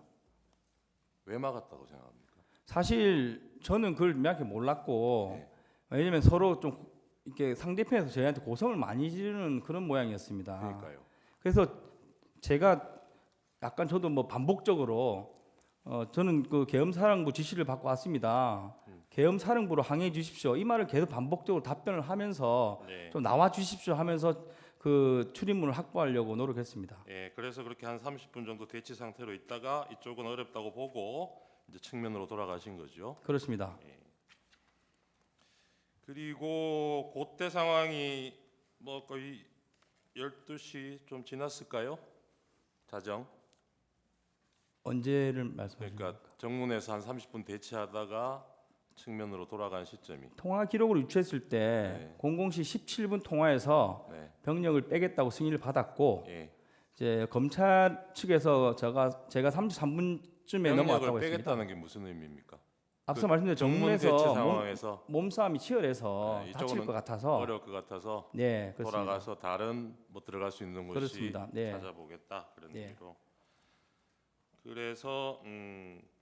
왜 막았다고 생각합니까? 사실 저는 그걸 명확히 몰랐고 네. 왜냐면 서로 좀 이렇게 상대편에서 저희한테 고성을 많이 지르는 그런 모양이었습니다. 그러니까요. 그래서 제가 약간 저도 뭐 반복적으로 저는 그 계엄사령부 지시를 받고 왔습니다. 계엄사령부로 항해해 주십시오. 이 말을 계속 반복적으로 답변을 하면서 네. 좀 나와 주십시오 하면서 그 출입문을 확보하려고 노력했습니다. 예, 그래서 그렇게 한 30분 정도 대치 상태로 있다가 이쪽은 어렵다고 보고 이제 측면으로 돌아가신 거죠. 그렇습니다. 그리고 그때 상황이 뭐 거의 12시 좀 지났을까요? 자정. 언제를 말씀하십니까? 그러니까 정문에서 한 30분 대치하다가 측면으로 돌아간 시점이. 통화 기록을 유추했을 때 네. 00시 17분 통화에서 네. 병력을 빼겠다고 승인을 받았고 예. 이제 검찰 측에서 제가 33분쯤에 넘어왔다고 병력을 했습니다. 빼겠다는 게 무슨 의미입니까? 앞서 그 말씀드린 정문 대치 정문에서 상황에서 몸싸움이 치열해서 네, 다칠 이쪽은 것 같아서 어려울 것 같아서 네, 그렇습니다. 돌아가서 다른 뭐 들어갈 수 있는 곳이 그렇습니다. 네. 찾아보겠다 그런 네. 의미로. 그래서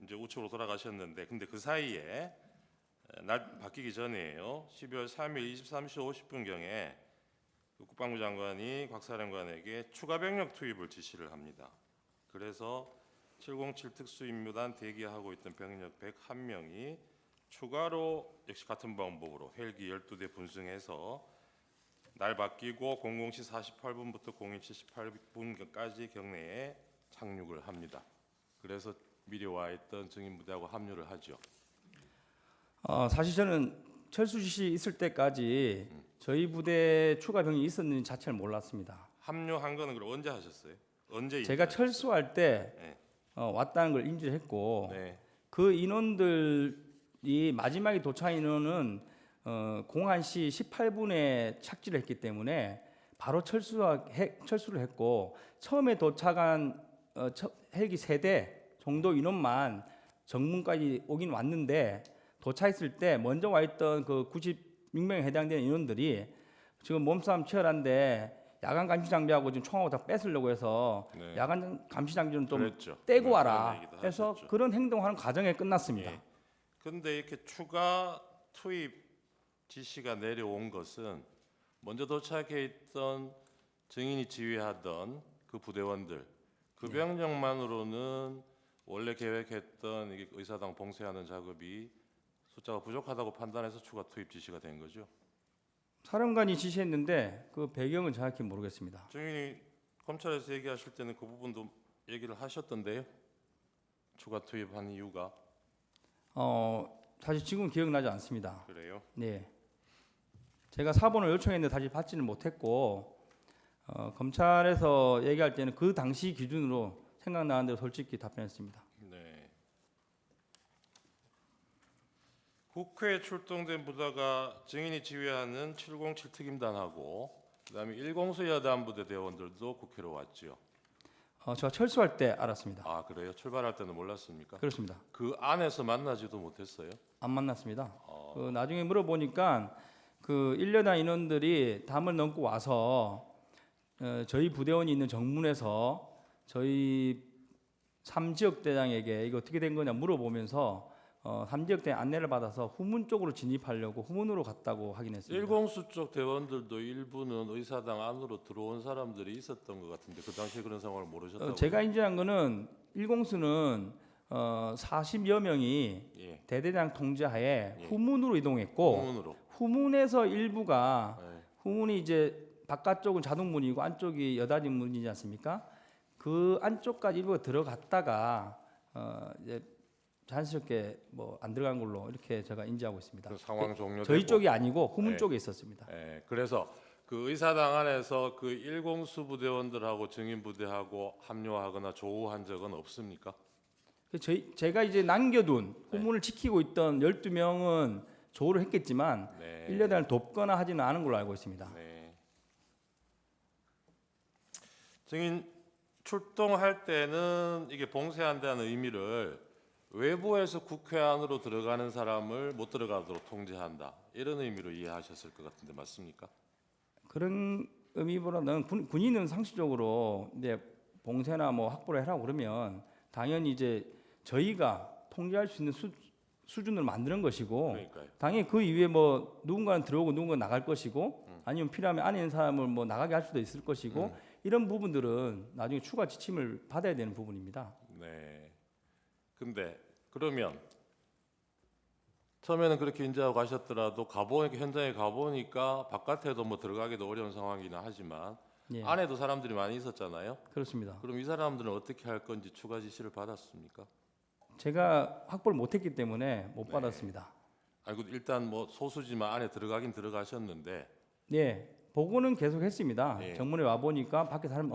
이제 우측으로 돌아가셨는데 근데 그 사이에 날 바뀌기 전이에요. 12월 3일 23시 50분경에 국방부 장관이 곽 사령관에게 추가 병력 투입을 지시를 합니다. 그래서 707 특수임무단 대기하고 있던 병력 101명이 추가로 역시 같은 방법으로 헬기 12대 분승해서 날 바뀌고 00시 48분부터 01시 78분까지 경내에 착륙을 합니다. 그래서 미리 와 있던 증인 부대하고 합류를 하죠. 사실 저는 철수 지시 있을 때까지 저희 부대 추가 병력이 있었는지 자체를 몰랐습니다. 합류한 거는 그럼 언제 하셨어요? 언제 제가 입사하셨어요? 철수할 때 네. 왔다는 걸 인지를 했고 네. 그 인원들이 마지막에 도착한 인원은 01시 18분에 착지를 했기 때문에 바로 철수를 했고 처음에 도착한 헬기 3대 정도 인원만 정문까지 오긴 왔는데 도착했을 때 먼저 와 있던 그 96명에 해당되는 인원들이 지금 몸싸움 치열한데 야간 감시 장비하고 지금 총하고 다 뺏으려고 해서 네. 야간 감시 장비는 좀 그랬죠. 떼고 네, 와라 그런 얘기도 해서 하셨죠. 그런 행동하는 과정에 끝났습니다. 예. 근데 이렇게 추가 투입 지시가 내려온 것은 먼저 도착해 있던 증인이 지휘하던 그 부대원들 그 병력만으로는 원래 계획했던 이게 의사당 봉쇄하는 작업이 숫자가 부족하다고 판단해서 추가 투입 지시가 된 거죠. 사령관이 지시했는데 그 배경은 정확히 모르겠습니다. 증인이 검찰에서 얘기하실 때는 그 부분도 얘기를 하셨던데요. 추가 투입한 이유가 사실 지금 기억나지 않습니다. 그래요. 네, 제가 사본을 요청했는데 다시 받지는 못했고 검찰에서 얘기할 때는 그 당시 기준으로 생각나는 대로 솔직히 답변했습니다. 네. 국회에 출동된 부대가 증인이 지휘하는 707 특임단하고 그다음에 104 여단부대 대원들도 국회로 왔지요. 제가 철수할 때 알았습니다. 아 그래요? 출발할 때는 몰랐습니까? 그렇습니다. 그 안에서 만나지도 못했어요. 안 만났습니다. 나중에 물어보니까 그 1여단 인원들이 담을 넘고 와서 저희 부대원이 있는 정문에서 저희 3지역 대장에게 이거 어떻게 된 거냐 물어보면서 3지역 대장 안내를 받아서 후문 쪽으로 진입하려고 후문으로 갔다고 확인했습니다. 1공수 쪽 대원들도 일부는 의사당 안으로 들어온 사람들이 있었던 것 같은데 그 당시에 그런 상황을 모르셨다고요? 제가 인지한 거는 1공수는 40여 명이 예. 대대장 통제하에 예. 후문으로 이동했고 후문으로. 후문에서 일부가 네. 후문이 이제 바깥쪽은 자동문이고 안쪽이 여닫이 문이지 않습니까? 그 안쪽까지 일부가 들어갔다가 이제 자연스럽게 뭐 안 들어간 걸로 이렇게 제가 인지하고 있습니다. 그 상황 종료되고 저희 쪽이 아니고 후문 네. 쪽에 있었습니다. 예, 그래서 그 의사당 안에서 그 1공수 부대원들하고 증인 부대하고 합류하거나 조우한 적은 없습니까? 제가 이제 남겨둔 네. 후문을 지키고 있던 12명은 조우를 했겠지만 네. 1여단을 돕거나 하지는 않은 걸로 알고 있습니다. 네. 증인 출동할 때는 이게 봉쇄한다는 의미를 외부에서 국회 안으로 들어가는 사람을 못 들어가도록 통제한다 이런 의미로 이해하셨을 것 같은데 맞습니까? 그런 의미보다는 군인은 상식적으로 이제 봉쇄나 뭐 확보를 해라고 그러면 당연히 이제 저희가 통제할 수 있는 수준을 만드는 것이고 그러니까요. 당연히 그 이후에 뭐 누군가는 들어오고 누군가는 나갈 것이고 아니면 필요하면 안에 있는 사람을 뭐 나가게 할 수도 있을 것이고 이런 부분들은 나중에 추가 지침을 받아야 되는 부분입니다. 네. 근데 그러면 처음에는 그렇게 인지하고 가셨더라도 현장에 가보니까 바깥에도 뭐 들어가기도 어려운 상황이나 하지만 예, 안에도 사람들이 많이 있었잖아요. 그렇습니다. 그럼 이 사람들은 어떻게 할 건지 추가 지시를 받았습니까? 제가 확보를 못했기 때문에 못 네. 받았습니다. 아이고 일단 뭐 소수지만 안에 들어가긴 들어가셨는데 예, 보고는 계속 했습니다. 예. 정문에 와 보니까 밖에 사람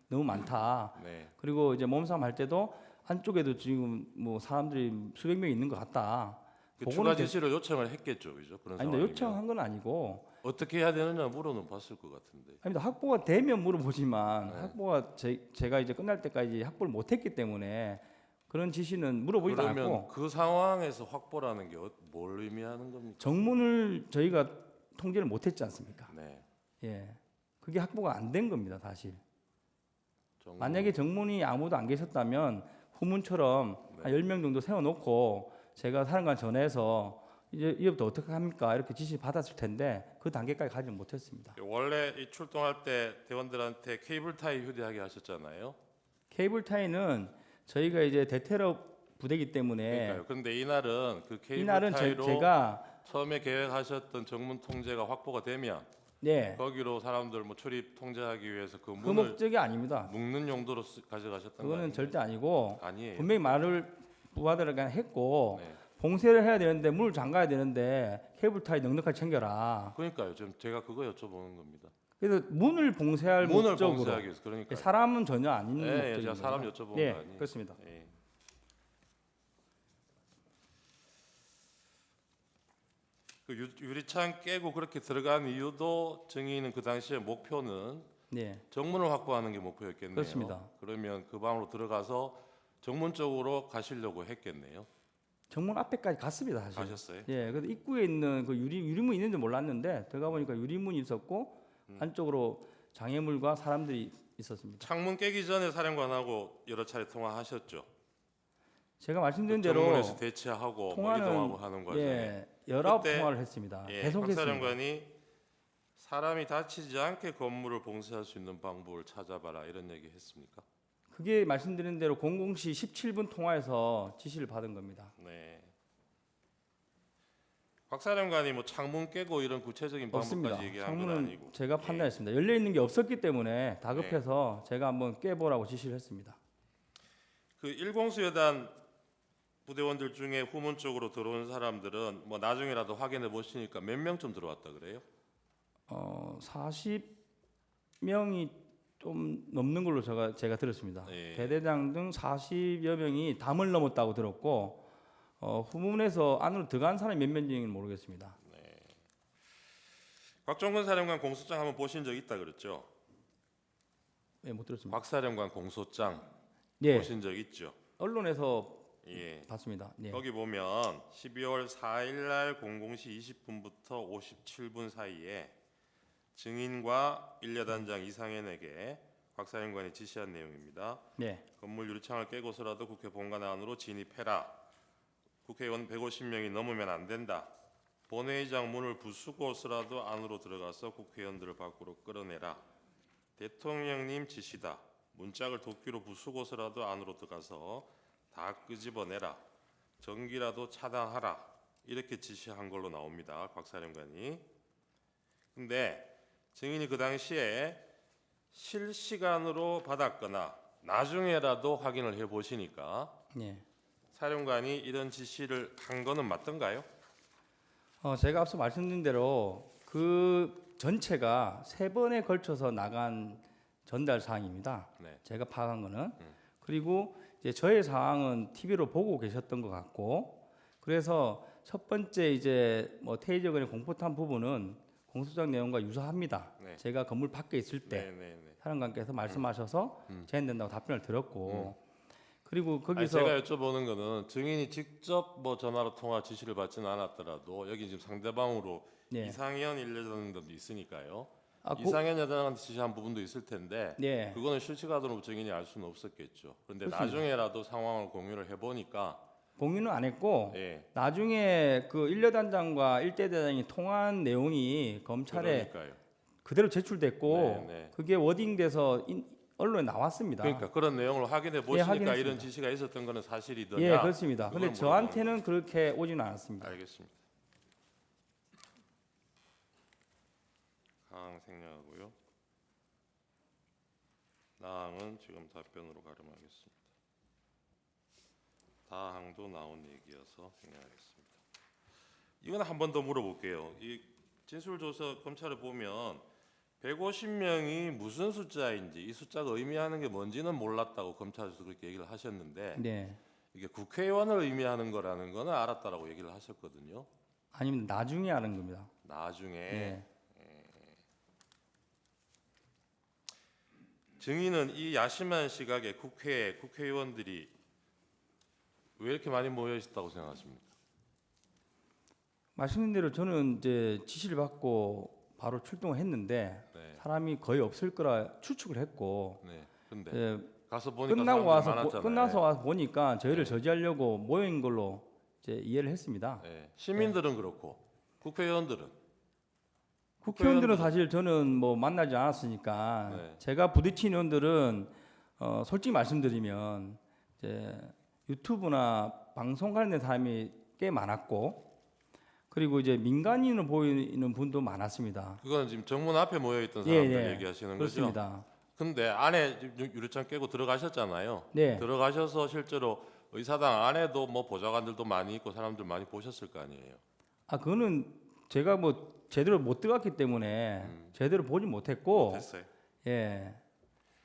너무 많다. 네. 그리고 이제 몸싸움 할 때도 안쪽에도 지금 뭐 사람들이 수백 명 있는 것 같다. 그 보고는 추가 계속- 지시를 요청을 했겠죠, 그죠? 그런 아니, 상황이면 요청한 건 아니고 어떻게 해야 되느냐 물어는 봤을 것 같은데. 아닙니다. 확보가 되면 물어보지만 네. 확보가 제가 이제 끝날 때까지 확보를 못했기 때문에 그런 지시는 물어보지도 그러면 않고 그 상황에서 확보라는 게 뭘 의미하는 겁니까? 정문을 저희가 통제를 못했지 않습니까? 네. 예, 그게 확보가 안 된 겁니다, 사실. 정문. 만약에 정문이 아무도 안 계셨다면 후문처럼 네. 한 10명 정도 세워놓고 제가 사령관 전화해서 이제부터 어떻게 합니까? 이렇게 지시 받았을 텐데 그 단계까지 가지 못했습니다. 원래 이 출동할 때 대원들한테 케이블 타이 휴대하게 하셨잖아요. 케이블 타이는 저희가 이제 대테러 부대이기 때문에 그러니까요. 그런데 이날은 그 케이블 이날은 타이로 제가 처음에 계획하셨던 정문 통제가 확보가 되면 네, 거기로 사람들 뭐 출입 통제하기 위해서 그 그 문을 목적이 아닙니다. 묶는 용도로 가져가셨던 거 그거는 아니에요? 절대 아니고 아니에요. 분명히 말을 부하들에게 했고 네. 봉쇄를 해야 되는데 문을 잠가야 되는데 케이블 타이 넉넉하게 챙겨라. 그러니까요. 지금 제가 그거 여쭤보는 겁니다. 그래서 문을 봉쇄할 문을 목적으로 봉쇄하기 위해서 그러니까. 사람은 전혀 아닌 예, 목적입니다. 제가 사람 여쭤본 예, 거 아니에요. 그렇습니다. 예. 그 유리창 깨고 그렇게 들어간 이유도 증인은 그 당시에 목표는 네, 정문을 확보하는 게 목표였겠네요. 그렇습니다. 그러면 그 방으로 들어가서 정문 쪽으로 가시려고 했겠네요. 정문 앞에까지 갔습니다, 사실. 가셨어요? 예, 그래서 입구에 있는 그 유리문이 있는지 몰랐는데 들어가 보니까 유리문이 있었고 안쪽으로 장애물과 사람들이 있었습니다. 창문 깨기 전에 사령관하고 여러 차례 통화하셨죠. 제가 말씀드린 대로 정문에서 대치하고 뭐 이동하고 하는 과정에 예, 19 그때, 통화를 했습니다. 예, 계속 박 했습니다. 사령관이 사람이 다치지 않게 건물을 봉쇄할 수 있는 방법을 찾아봐라 이런 얘기 했습니까? 그게 말씀드린 대로 00시 17분 통화에서 지시를 받은 겁니다. 네. 박 사령관이 뭐 창문 깨고 이런 구체적인 없습니다. 방법까지 얘기한 건 창문은 아니고. 제가 판단했습니다. 열려 있는 게 없었기 때문에 다급해서 제가 한번 깨보라고 지시를 했습니다. 그 일공수여단 부대원들 중에 후문 쪽으로 들어온 사람들은 뭐 나중에라도 확인해 보시니까 몇 명쯤 들어왔다 그래요? 40명이 좀 넘는 걸로 제가 들었습니다. 예. 대대장 등 40여 명이 담을 넘었다고 들었고 후문에서 안으로 들어간 사람이 몇 명인지는 모르겠습니다. 곽종근 사령관 공소장 한번 보신 적 있다 그랬죠? 예, 못 들었습니다. 박 사령관 공소장 예, 보신 적 있죠? 언론에서 예. 봤습니다. 예. 거기 보면 12월 4일 날 00시 20분부터 57분 사이에 증인과 일여단장 이상현에게 곽 사령관이 지시한 내용입니다. 네, 건물 유리창을 깨고서라도 국회 본관 안으로 진입해라. 국회의원 150명이 넘으면 안 된다. 본회의장 문을 부수고서라도 안으로 들어가서 국회의원들을 밖으로 끌어내라. 대통령님 지시다. 문짝을 도끼로 부수고서라도 안으로 들어가서 다 끄집어내라. 전기라도 차단하라. 이렇게 지시한 걸로 나옵니다. 곽 사령관이. 근데 증인이 그 당시에 실시간으로 받았거나 나중에라도 확인을 해 보시니까 예. 사령관이 이런 지시를 한 거는 맞던가요? 제가 앞서 말씀드린 대로 그 전체가 3번에 걸쳐서 나간 전달 사항입니다. 네. 제가 파악한 거는. 그리고 이제 저의 사항은 TV로 보고 계셨던 것 같고, 그래서 첫 번째 이제 뭐 테이저건의 공포탄 부분은 공소장 내용과 유사합니다. 네. 제가 건물 밖에 있을 때 네. 사령관께서 말씀하셔서 제한된다고 답변을 들었고, 그리고 아니, 거기서 제가 여쭤보는 거는 증인이 직접 뭐 전화로 통화 지시를 받지는 않았더라도 여기 지금 상대방으로 예. 이상현 일여단장도 있으니까요. 아, 이상현 여단한테 지시한 부분도 있을 텐데 예. 그거는 실시간으로 증인이 알 수는 없었겠죠. 그런데 그렇습니다. 나중에라도 상황을 공유를 해보니까 공유는 안 했고 예, 나중에 그 일여단장과 일대대장이 통화한 내용이 검찰에 그러니까요. 그대로 제출됐고 네. 그게 워딩돼서 언론에 나왔습니다. 그러니까 그런 내용을 확인해 보시니까 확인했습니다. 이런 지시가 있었던 거는 사실이더냐? 예, 그렇습니다. 근데 그걸 저한테는 그렇게 오지는 않았습니다. 알겠습니다. 가항 생략하고요. 나항은 지금 답변으로 가름하겠습니다. 다항도 나온 얘기여서 생략하겠습니다. 이건 한 번 더 물어볼게요. 이 진술조서 검찰을 보면 150명이 무슨 숫자인지 이 숫자가 의미하는 게 뭔지는 몰랐다고 검찰에서 그렇게 얘기를 하셨는데 네. 이게 국회의원을 의미하는 거라는 거는 알았다라고 얘기를 하셨거든요. 아니면 나중에 아는 겁니다. 나중에 네. 증인은 이 야심한 시각에 국회의원들이 왜 이렇게 많이 모여 있었다고 생각하십니까? 말씀드린 대로 저는 이제 지시를 받고 바로 출동을 했는데 네. 사람이 거의 없을 거라 추측을 했고 네. 근데 예, 가서 보니까 끝나고 사람들이 와서 많았잖아요. 끝나서 와서 보니까 저희를 네. 저지하려고 모인 걸로 이제 이해를 했습니다. 네. 시민들은 그렇고 국회의원들은 국회의원들은 사실 저는 뭐 만나지 않았으니까 네. 제가 부딪힌 의원들은 솔직히 말씀드리면 이제 유튜브나 방송 관련된 사람이 꽤 많았고 그리고 이제 민간인으로 보이는 분도 많았습니다. 그거는 지금 정문 앞에 모여 있던 예, 사람들 예. 얘기하시는 그렇습니다. 거죠? 근데 안에 유리창 깨고 들어가셨잖아요. 네. 들어가셔서 실제로 의사당 안에도 뭐 보좌관들도 많이 있고 사람들 많이 보셨을 거 아니에요. 그거는 제가 뭐 제대로 못 들어갔기 때문에 제대로 보지 못했고 됐어요. 예.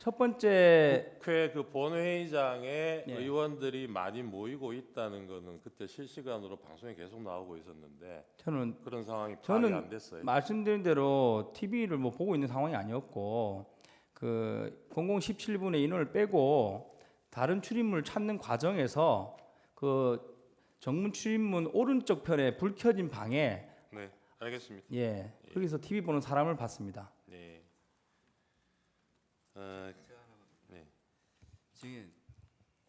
첫 번째 국회 그 본회의장에 네. 의원들이 많이 모이고 있다는 거는 그때 실시간으로 방송에 계속 나오고 있었는데 저는 그런 상황이 파악이 저는 안 됐어요. 말씀드린 대로 TV를 뭐 보고 있는 상황이 아니었고 그 0017분의 인원을 빼고 다른 출입문을 찾는 과정에서 그 정문 출입문 오른쪽 편에 불 켜진 방에 네, 알겠습니다. 예 거기서 TV 보는 사람을 봤습니다. 네. 네.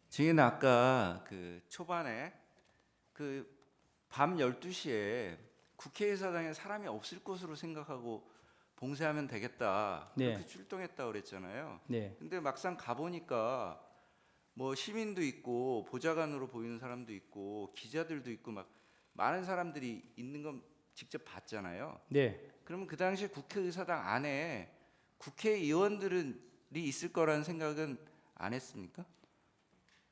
증인 아까 그 초반에 그 밤 12시에 국회의사당에 사람이 없을 것으로 생각하고 봉쇄하면 되겠다. 네. 그렇게 출동했다 그랬잖아요. 네. 근데 막상 가보니까 뭐 시민도 있고 보좌관으로 보이는 사람도 있고 기자들도 있고 막 많은 사람들이 있는 건 직접 봤잖아요. 네. 그러면 그 당시에 국회의사당 안에 국회의원들이 있을 거라는 생각은 안 했습니까?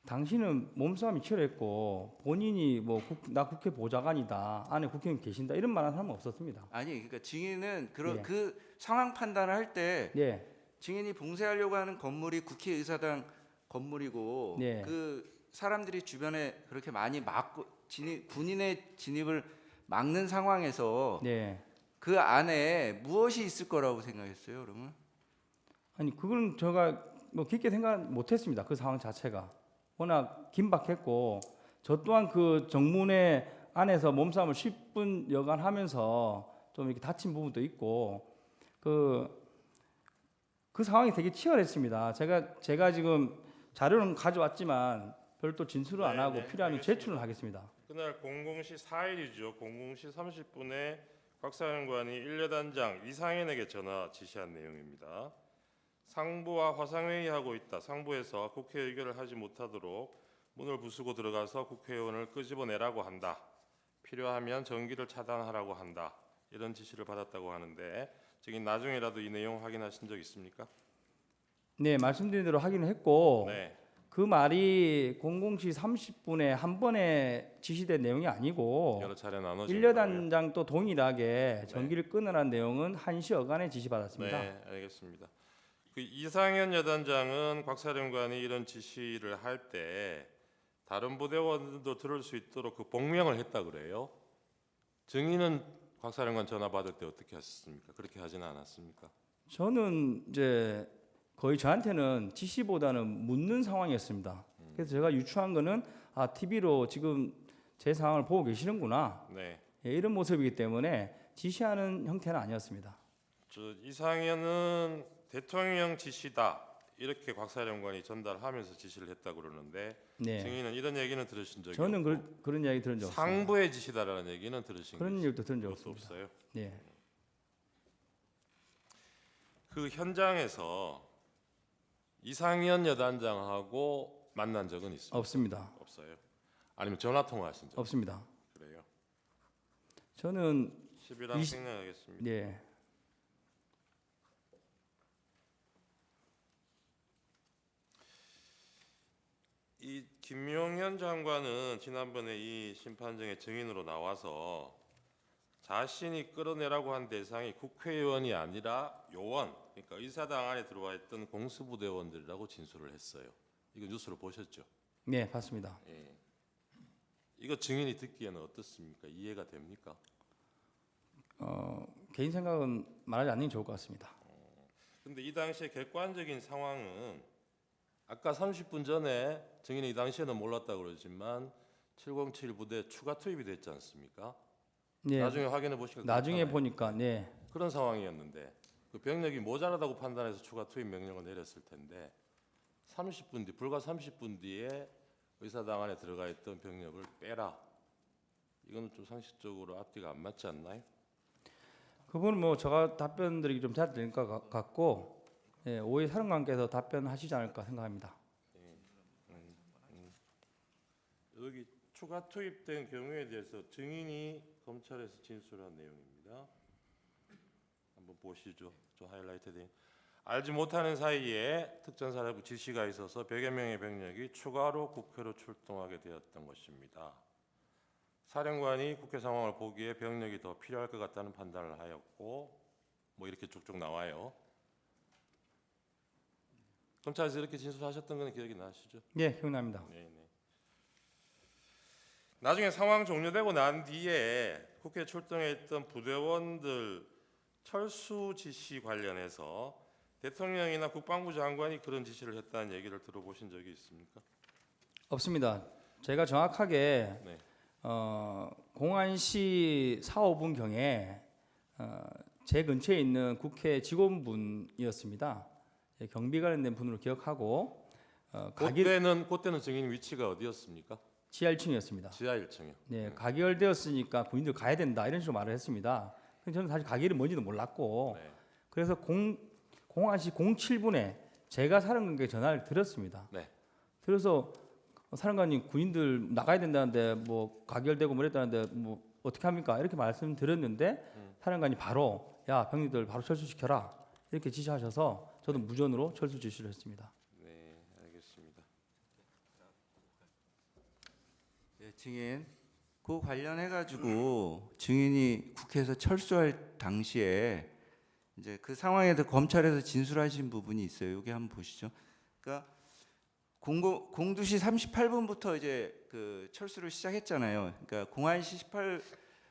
당신은 몸싸움이 치열했고 본인이 뭐 나 국회 보좌관이다 안에 국회의원 계신다 이런 말하는 사람은 없었습니다. 아니 그러니까 증인은 그런 네. 그 상황 판단을 할 때 네. 증인이 봉쇄하려고 하는 건물이 국회의사당 건물이고 네. 그 사람들이 주변에 그렇게 많이 막고 군인의 진입을 막는 상황에서 네. 그 안에 무엇이 있을 거라고 생각했어요, 그러면? 아니 그건 제가 뭐 깊게 생각 못했습니다. 그 상황 자체가 워낙 긴박했고 저 또한 그 정문에 안에서 몸싸움을 10분 여간하면서 좀 이렇게 다친 부분도 있고 그 상황이 되게 치열했습니다. 제가 지금 자료는 가져왔지만 별도 진술을 안 하고 네, 필요하면 알겠습니다. 제출을 하겠습니다. 그날 00시 4일이죠. 00시 30분에 곽 사령관이 1여단장 이상현에게 전화 지시한 내용입니다. 상부와 화상회의하고 있다. 상부에서 국회 의결을 하지 못하도록 문을 부수고 들어가서 국회의원을 끄집어내라고 한다. 필요하면 전기를 차단하라고 한다. 이런 지시를 받았다고 하는데 지금 나중에라도 이 내용 확인하신 적 있습니까? 네, 말씀드린 대로 확인을 했고 네. 그 말이 00시 30분에 한 번에 지시된 내용이 아니고 여러 차례 나눠진 거고요. 1여단장도 동일하게 전기를 끊으라는 내용은 1시 어간에 지시받았습니다. 네, 알겠습니다. 그 이상현 여단장은 곽 사령관이 이런 지시를 할 때 다른 부대원들도 들을 수 있도록 그 복명을 했다 그래요. 증인은 곽 사령관 전화 받을 때 어떻게 하셨습니까? 그렇게 하지는 않았습니까? 저는 이제 거의 저한테는 지시보다는 묻는 상황이었습니다. 그래서 제가 유추한 거는 TV로 지금 제 상황을 보고 계시는구나. 네. 예, 이런 모습이기 때문에 지시하는 형태는 아니었습니다. 이상현은 대통령 지시다 이렇게 곽 사령관이 전달하면서 지시를 했다고 그러는데 네. 증인은 이런 얘기는 들으신 적이 저는 없고 그런 이야기 들은 적 없습니다. 상부의 지시다라는 얘기는 들으신 그런 게 얘기도 들은 적 그것도 없습니다. 없어요. 네. 그 현장에서 이상현 여단장하고 만난 적은 있습니까? 없습니다. 없어요. 아니면 전화 통화하신 적? 없습니다. 그래요. 저는 11랑 생략하겠습니다. 네. 이 김용현 장관은 지난번에 이 심판정의 증인으로 나와서 자신이 끌어내라고 한 대상이 국회의원이 아니라 요원, 그러니까 의사당 안에 들어와 있던 공수부대원들이라고 진술을 했어요. 이거 뉴스로 보셨죠? 네, 봤습니다. 예. 이거 증인이 듣기에는 어떻습니까? 이해가 됩니까? 개인 생각은 말하지 않는 게 좋을 것 같습니다. 근데 이 당시에 객관적인 상황은 아까 30분 전에 증인이 이 당시에는 몰랐다고 그러지만 707 부대 추가 투입이 됐지 않습니까? 네. 나중에 확인해 보시니까 나중에 그렇잖아요. 보니까 네. 그런 상황이었는데 그 병력이 모자라다고 판단해서 추가 투입 명령을 내렸을 텐데 30분 뒤 불과 30분 뒤에 의사당 안에 들어가 있던 병력을 빼라. 이거는 좀 상식적으로 앞뒤가 안 맞지 않나요? 그분은 뭐 제가 답변드리기 좀 잘 될 것 같고 예, 오해 사령관께서 답변하시지 않을까 생각합니다. 여기 추가 투입된 경우에 대해서 증인이 검찰에서 진술한 내용입니다. 한번 보시죠. 저 하이라이트된. 알지 못하는 사이에 특전사령부 지시가 있어서 100여 명의 병력이 추가로 국회로 출동하게 되었던 것입니다. 사령관이 국회 상황을 보기에 병력이 더 필요할 것 같다는 판단을 하였고 뭐 이렇게 쭉쭉 나와요. 검찰에서 이렇게 진술하셨던 건 기억이 나시죠? 예, 기억납니다. 네. 나중에 상황 종료되고 난 뒤에 국회 출동했던 부대원들 철수 지시 관련해서 대통령이나 국방부 장관이 그런 지시를 했다는 얘기를 들어보신 적이 있습니까? 없습니다. 제가 정확하게 네. 공안시 4, 5분 경에 제 근처에 있는 국회 직원분이었습니다. 경비 관련된 분으로 기억하고 그때는 증인 위치가 어디였습니까? 지하 1층이었습니다. 지하 1층이요. 네, 가결되었으니까 군인들 가야 된다 이런 식으로 말을 했습니다. 근데 저는 사실 가결이 뭔지도 몰랐고 네. 그래서 공안시 07분에 제가 사령관께 전화를 드렸습니다. 네. 그래서 사령관님 군인들 나가야 된다는데 뭐 가결되고 뭐랬다는데 뭐 어떻게 합니까? 이렇게 말씀드렸는데 사령관이 바로 야 병력들 바로 철수시켜라 이렇게 지시하셔서 저도 무전으로 철수 지시를 했습니다. 네, 알겠습니다. 예, 증인 그 관련해 가지고 증인이 국회에서 철수할 당시에 이제 그 상황에 대해 검찰에서 진술하신 부분이 있어요. 여기 한번 보시죠. 그러니까 02시 38분부터 이제 그 철수를 시작했잖아요. 그러니까 01시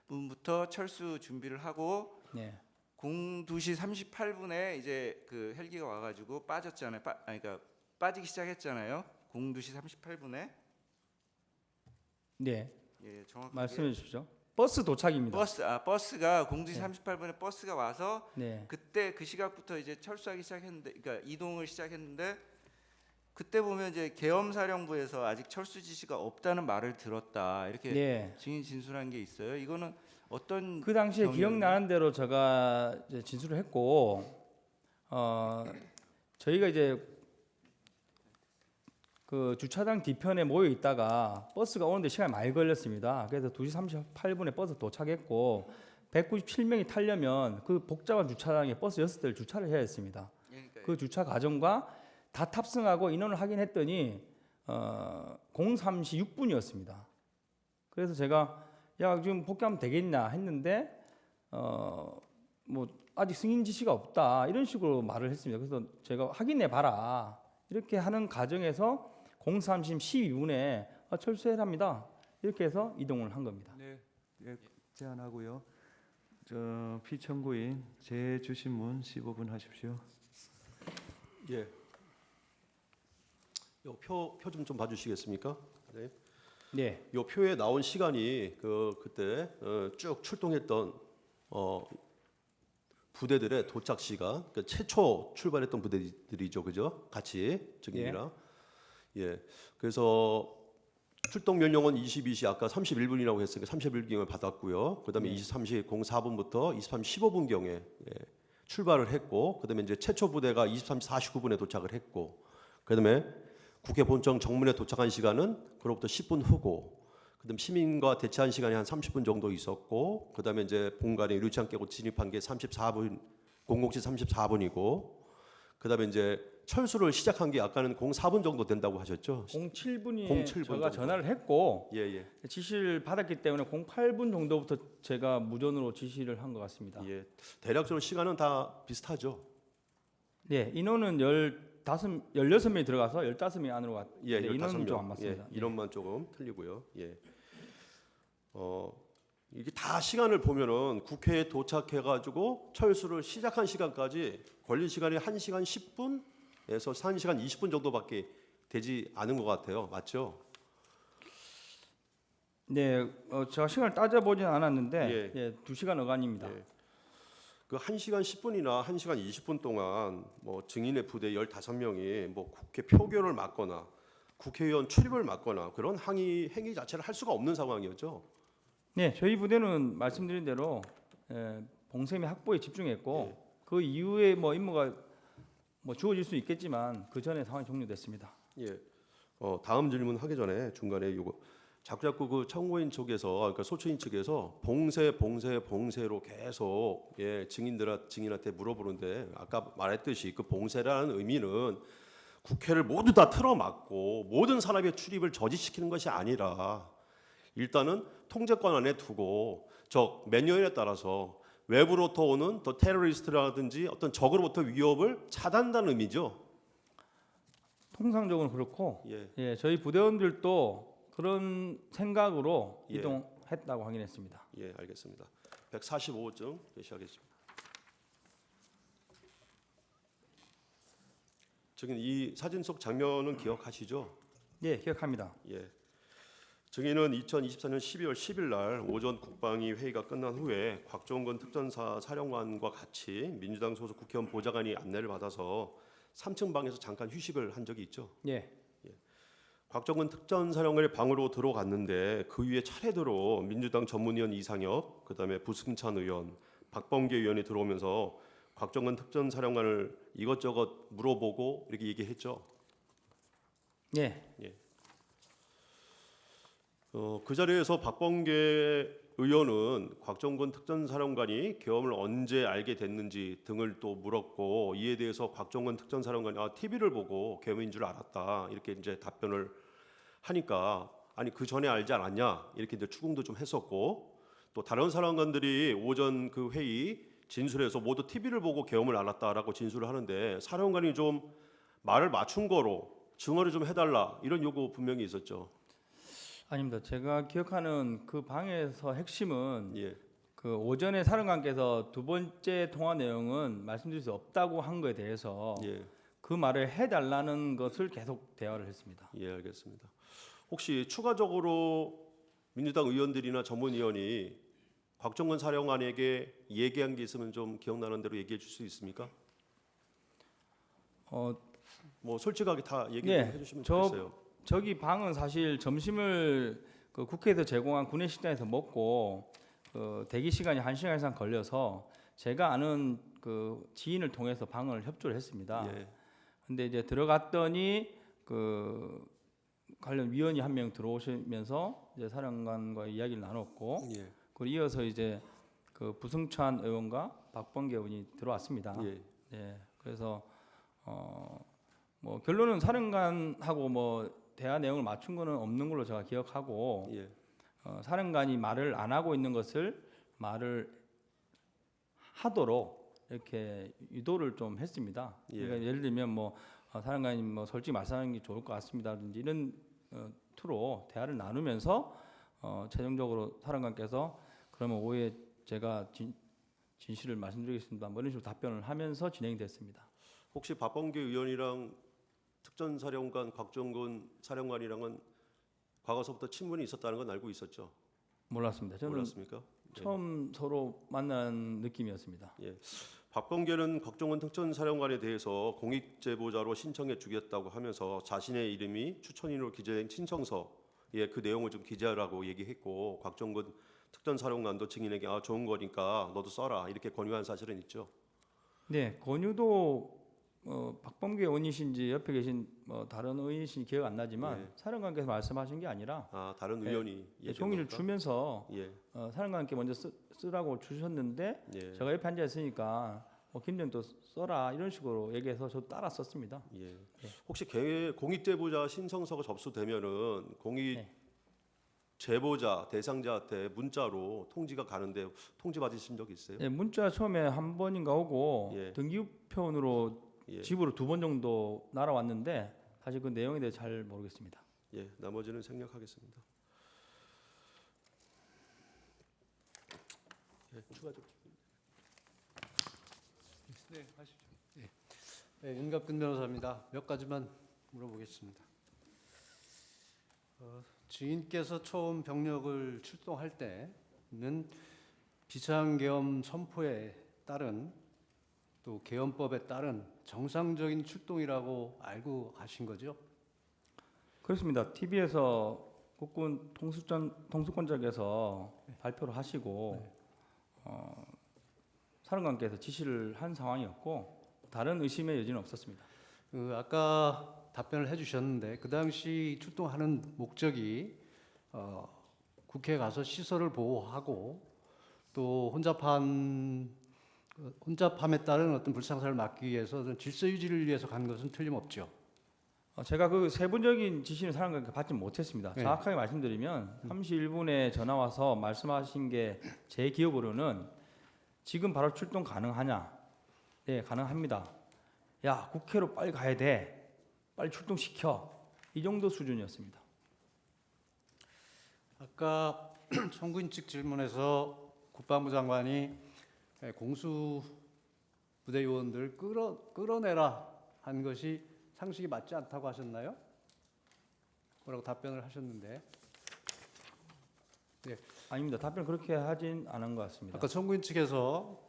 18분부터 철수 준비를 하고 네. 02시 38분에 이제 그 헬기가 와가지고 빠졌잖아요. 그러니까 빠지기 시작했잖아요. 02시 38분에. 네. 예, 정확하게 말씀해 주십시오. 버스 도착입니다. 버스가 02시 38분에 버스가 와서 네. 그때 그 시각부터 이제 철수하기 시작했는데, 그러니까 이동을 시작했는데 그때 보면 이제 계엄사령부에서 아직 철수 지시가 없다는 말을 들었다 이렇게 네. 증인 진술한 게 있어요. 이거는 어떤 그 당시에 경위였나요? 기억나는 대로 제가 이제 진술을 했고 저희가 이제 그 주차장 뒤편에 모여 있다가 버스가 오는데 시간이 많이 걸렸습니다. 그래서 2시 38분에 버스 도착했고 197명이 타려면 그 복잡한 주차장에 버스 6대를 주차를 해야 했습니다. 그러니까요. 그 주차 과정과 다 탑승하고 인원을 확인했더니 03시 6분이었습니다. 그래서 제가 야 지금 복귀하면 되겠냐 했는데 뭐 아직 승인 지시가 없다 이런 식으로 말을 했습니다. 그래서 제가 확인해 봐라 이렇게 하는 과정에서 03시 12분에 철수해랍니다. 이렇게 해서 이동을 한 겁니다. 네, 예, 제안하고요. 저 피청구인 재주신문 15분 하십시오. 예. 요 표 좀 봐주시겠습니까? 네. 네. 요 표에 나온 시간이 그때 쭉 출동했던 부대들의 도착 시간, 그러니까 최초 출발했던 부대들이죠, 그죠? 같이 증인이랑. 예. 그래서 출동 명령은 22시 아까 31분이라고 했으니까 31분경에 받았고요. 그다음에 23시 04분부터 23시 15분경에 출발을 했고, 그다음에 이제 최초 부대가 23시 49분에 도착을 했고, 그다음에 국회 본청 정문에 도착한 시간은 그로부터 10분 후고, 그다음 시민과 대치한 시간이 한 30분 정도 있었고, 그다음에 이제 본관에 유리창 깨고 진입한 게 34분, 00시 34분이고, 그다음에 이제 철수를 시작한 게 아까는 04분 정도 된다고 하셨죠? 07분이 07분 제가 정도. 전화를 했고 예. 지시를 받았기 때문에 08분 정도부터 제가 무전으로 지시를 한 것 같습니다. 예. 대략적으로 시간은 다 비슷하죠. 네, 인원은 16명이 들어가서 15명 안으로 갔. 예, 네, 인원은 15명. 좀 안 맞습니다. 예, 인원만 조금 틀리고요. 예. 이게 다 시간을 보면은 국회에 도착해가지고 철수를 시작한 시간까지 걸린 시간이 1시간 10분에서 1시간 20분 정도밖에 되지 않은 것 같아요. 맞죠? 네, 제가 시간을 따져보진 않았는데 예. 2시간 어간입니다. 예. 그 1시간 10분이나 1시간 20분 동안 뭐 증인의 부대 15명이 뭐 국회 표결을 막거나 국회의원 출입을 막거나 그런 행위 자체를 할 수가 없는 상황이었죠. 네, 저희 부대는 말씀드린 대로 봉쇄미 확보에 집중했고 그 이후에 뭐 임무가 뭐 주어질 수 있겠지만 그 전에 상황이 종료됐습니다. 예. 다음 질문 하기 전에 중간에 요거 자꾸 그 청구인 쪽에서 그러니까 소추인 측에서 봉쇄로 계속 증인한테 물어보는데 아까 말했듯이 그 봉쇄라는 의미는 국회를 모두 다 틀어막고 모든 사람의 출입을 저지시키는 것이 아니라 일단은 통제권 안에 두고 매뉴얼에 따라서 외부로부터 오는 또 테러리스트라든지 어떤 적으로부터 위협을 차단한다는 의미죠. 통상적으로 그렇고 예. 예, 저희 부대원들도 그런 생각으로 예. 이동했다고 확인했습니다. 예, 알겠습니다. 145호증 제시하겠습니다. 증인 이 사진 속 장면은 기억하시죠? 예, 기억합니다. 예. 증인은 2024년 12월 10일 날 오전 국방위 회의가 끝난 후에 곽종건 특전사 사령관과 같이 민주당 소속 국회의원 보좌관이 안내를 받아서 3층 방에서 잠깐 휴식을 한 적이 있죠. 예. 곽종건 특전사령관의 방으로 들어갔는데 그 위에 차례대로 민주당 전문위원 이상혁, 그다음에 부승찬 의원, 박범계 의원이 들어오면서 곽종건 특전사령관을 이것저것 물어보고 이렇게 얘기했죠. 예. 그 자리에서 박범계 의원은 곽종건 특전사령관이 계엄을 언제 알게 됐는지 등을 또 물었고 이에 대해서 곽종건 특전사령관이 TV를 보고 계엄인 줄 알았다 이렇게 이제 답변을 하니까 아니 그 전에 알지 않았냐 이렇게 이제 추궁도 좀 했었고 또 다른 사령관들이 오전 그 회의 진술에서 모두 TV를 보고 계엄을 알았다라고 진술을 하는데 사령관이 좀 말을 맞춘 거로 증언을 좀 해달라 이런 요구 분명히 있었죠. 아닙니다. 제가 기억하는 그 방에서 핵심은 예. 그 오전에 사령관께서 두 번째 통화 내용은 말씀드릴 수 없다고 한 거에 대해서 예. 그 말을 해달라는 것을 계속 대화를 했습니다. 예, 알겠습니다. 혹시 추가적으로 민주당 의원들이나 전문위원이 곽종건 사령관에게 얘기한 게 있으면 좀 기억나는 대로 얘기해 줄 수 있습니까? 뭐 솔직하게 다 얘기해 네, 주시면 좋겠어요. 저기 방은 사실 점심을 그 국회에서 제공한 구내 식당에서 먹고 대기 시간이 1시간 이상 걸려서 제가 아는 그 지인을 통해서 방을 협조를 했습니다. 예. 근데 이제 들어갔더니 그 관련 위원이 한 명 들어오시면서 이제 사령관과 이야기를 나눴고 예. 그리고 이어서 이제 그 부승찬 의원과 박범계 의원이 들어왔습니다. 예. 예. 그래서 뭐 결론은 사령관하고 뭐 대화 내용을 맞춘 거는 없는 걸로 제가 기억하고 예. 사령관이 말을 안 하고 있는 것을 말을 하도록 이렇게 유도를 좀 했습니다. 예. 그러니까 예를 들면 뭐 사령관이 뭐 솔직히 말씀하는 게 좋을 것 같습니다든지 이런 투로 대화를 나누면서 최종적으로 사령관께서 그러면 오후에 제가 진실을 말씀드리겠습니다. 뭐 이런 식으로 답변을 하면서 진행됐습니다. 혹시 박범계 의원이랑 특전사령관 곽종건 사령관이랑은 과거서부터 친분이 있었다는 건 알고 있었죠? 몰랐습니다. 저는 몰랐습니까? 처음 서로 만난 느낌이었습니다. 예. 박범계는 곽종건 특전사령관에 대해서 공익제보자로 신청해 주겠다고 하면서 자신의 이름이 추천인으로 기재된 신청서에 그 내용을 좀 기재하라고 얘기했고 곽종건 특전사령관도 증인에게 좋은 거니까 너도 써라 이렇게 권유한 사실은 있죠. 네, 권유도 박범계 의원이신지 옆에 계신 다른 의원이신지 기억 안 나지만 예. 사령관께서 말씀하신 게 아니라 다른 의원이 종이를 주면서 예. 사령관께 먼저 쓰라고 주셨는데 예. 제가 옆에 앉아 있으니까 김정도 써라 이런 식으로 얘기해서 저도 따라 썼습니다. 예. 혹시 공익제보자 신청서가 접수되면은 공익 네. 제보자 대상자한테 문자로 통지가 가는데 통지 받으신 적 있어요? 예, 문자 처음에 한 번인가 오고 예. 등기우편으로 예. 집으로 2번 정도 날아왔는데 사실 그 내용에 대해 잘 모르겠습니다. 예, 나머지는 생략하겠습니다. 예, 추가적으로. 네, 하십시오. 네, 윤갑근 변호사입니다. 몇 가지만 물어보겠습니다. 증인께서 처음 병력을 출동할 때는 비상계엄 선포에 따른 또 계엄법에 따른 정상적인 출동이라고 알고 가신 거죠? 그렇습니다. TV에서 국군 통수권자께서 발표를 하시고 사령관께서 지시를 한 상황이었고 다른 의심의 여지는 없었습니다. 아까 답변을 해주셨는데 그 당시 출동하는 목적이 국회에 가서 시설을 보호하고 또 혼잡함에 따른 어떤 불상사를 막기 위해서 질서 유지를 위해서 간 것은 틀림없죠. 제가 그 세부적인 지시는 사령관께 받지 못했습니다. 네. 정확하게 말씀드리면 31분에 전화 와서 말씀하신 게 제 기억으로는 지금 바로 출동 가능하냐? 네, 가능합니다. 야, 국회로 빨리 가야 돼. 빨리 출동시켜. 이 정도 수준이었습니다. 아까 청구인 측 질문에서 국방부 장관이 공수 부대 요원들 끌어내라 한 것이 상식이 맞지 않다고 하셨나요? 뭐라고 답변을 하셨는데. 네. 아닙니다. 답변 그렇게 하진 않은 것 같습니다. 아까 청구인 측에서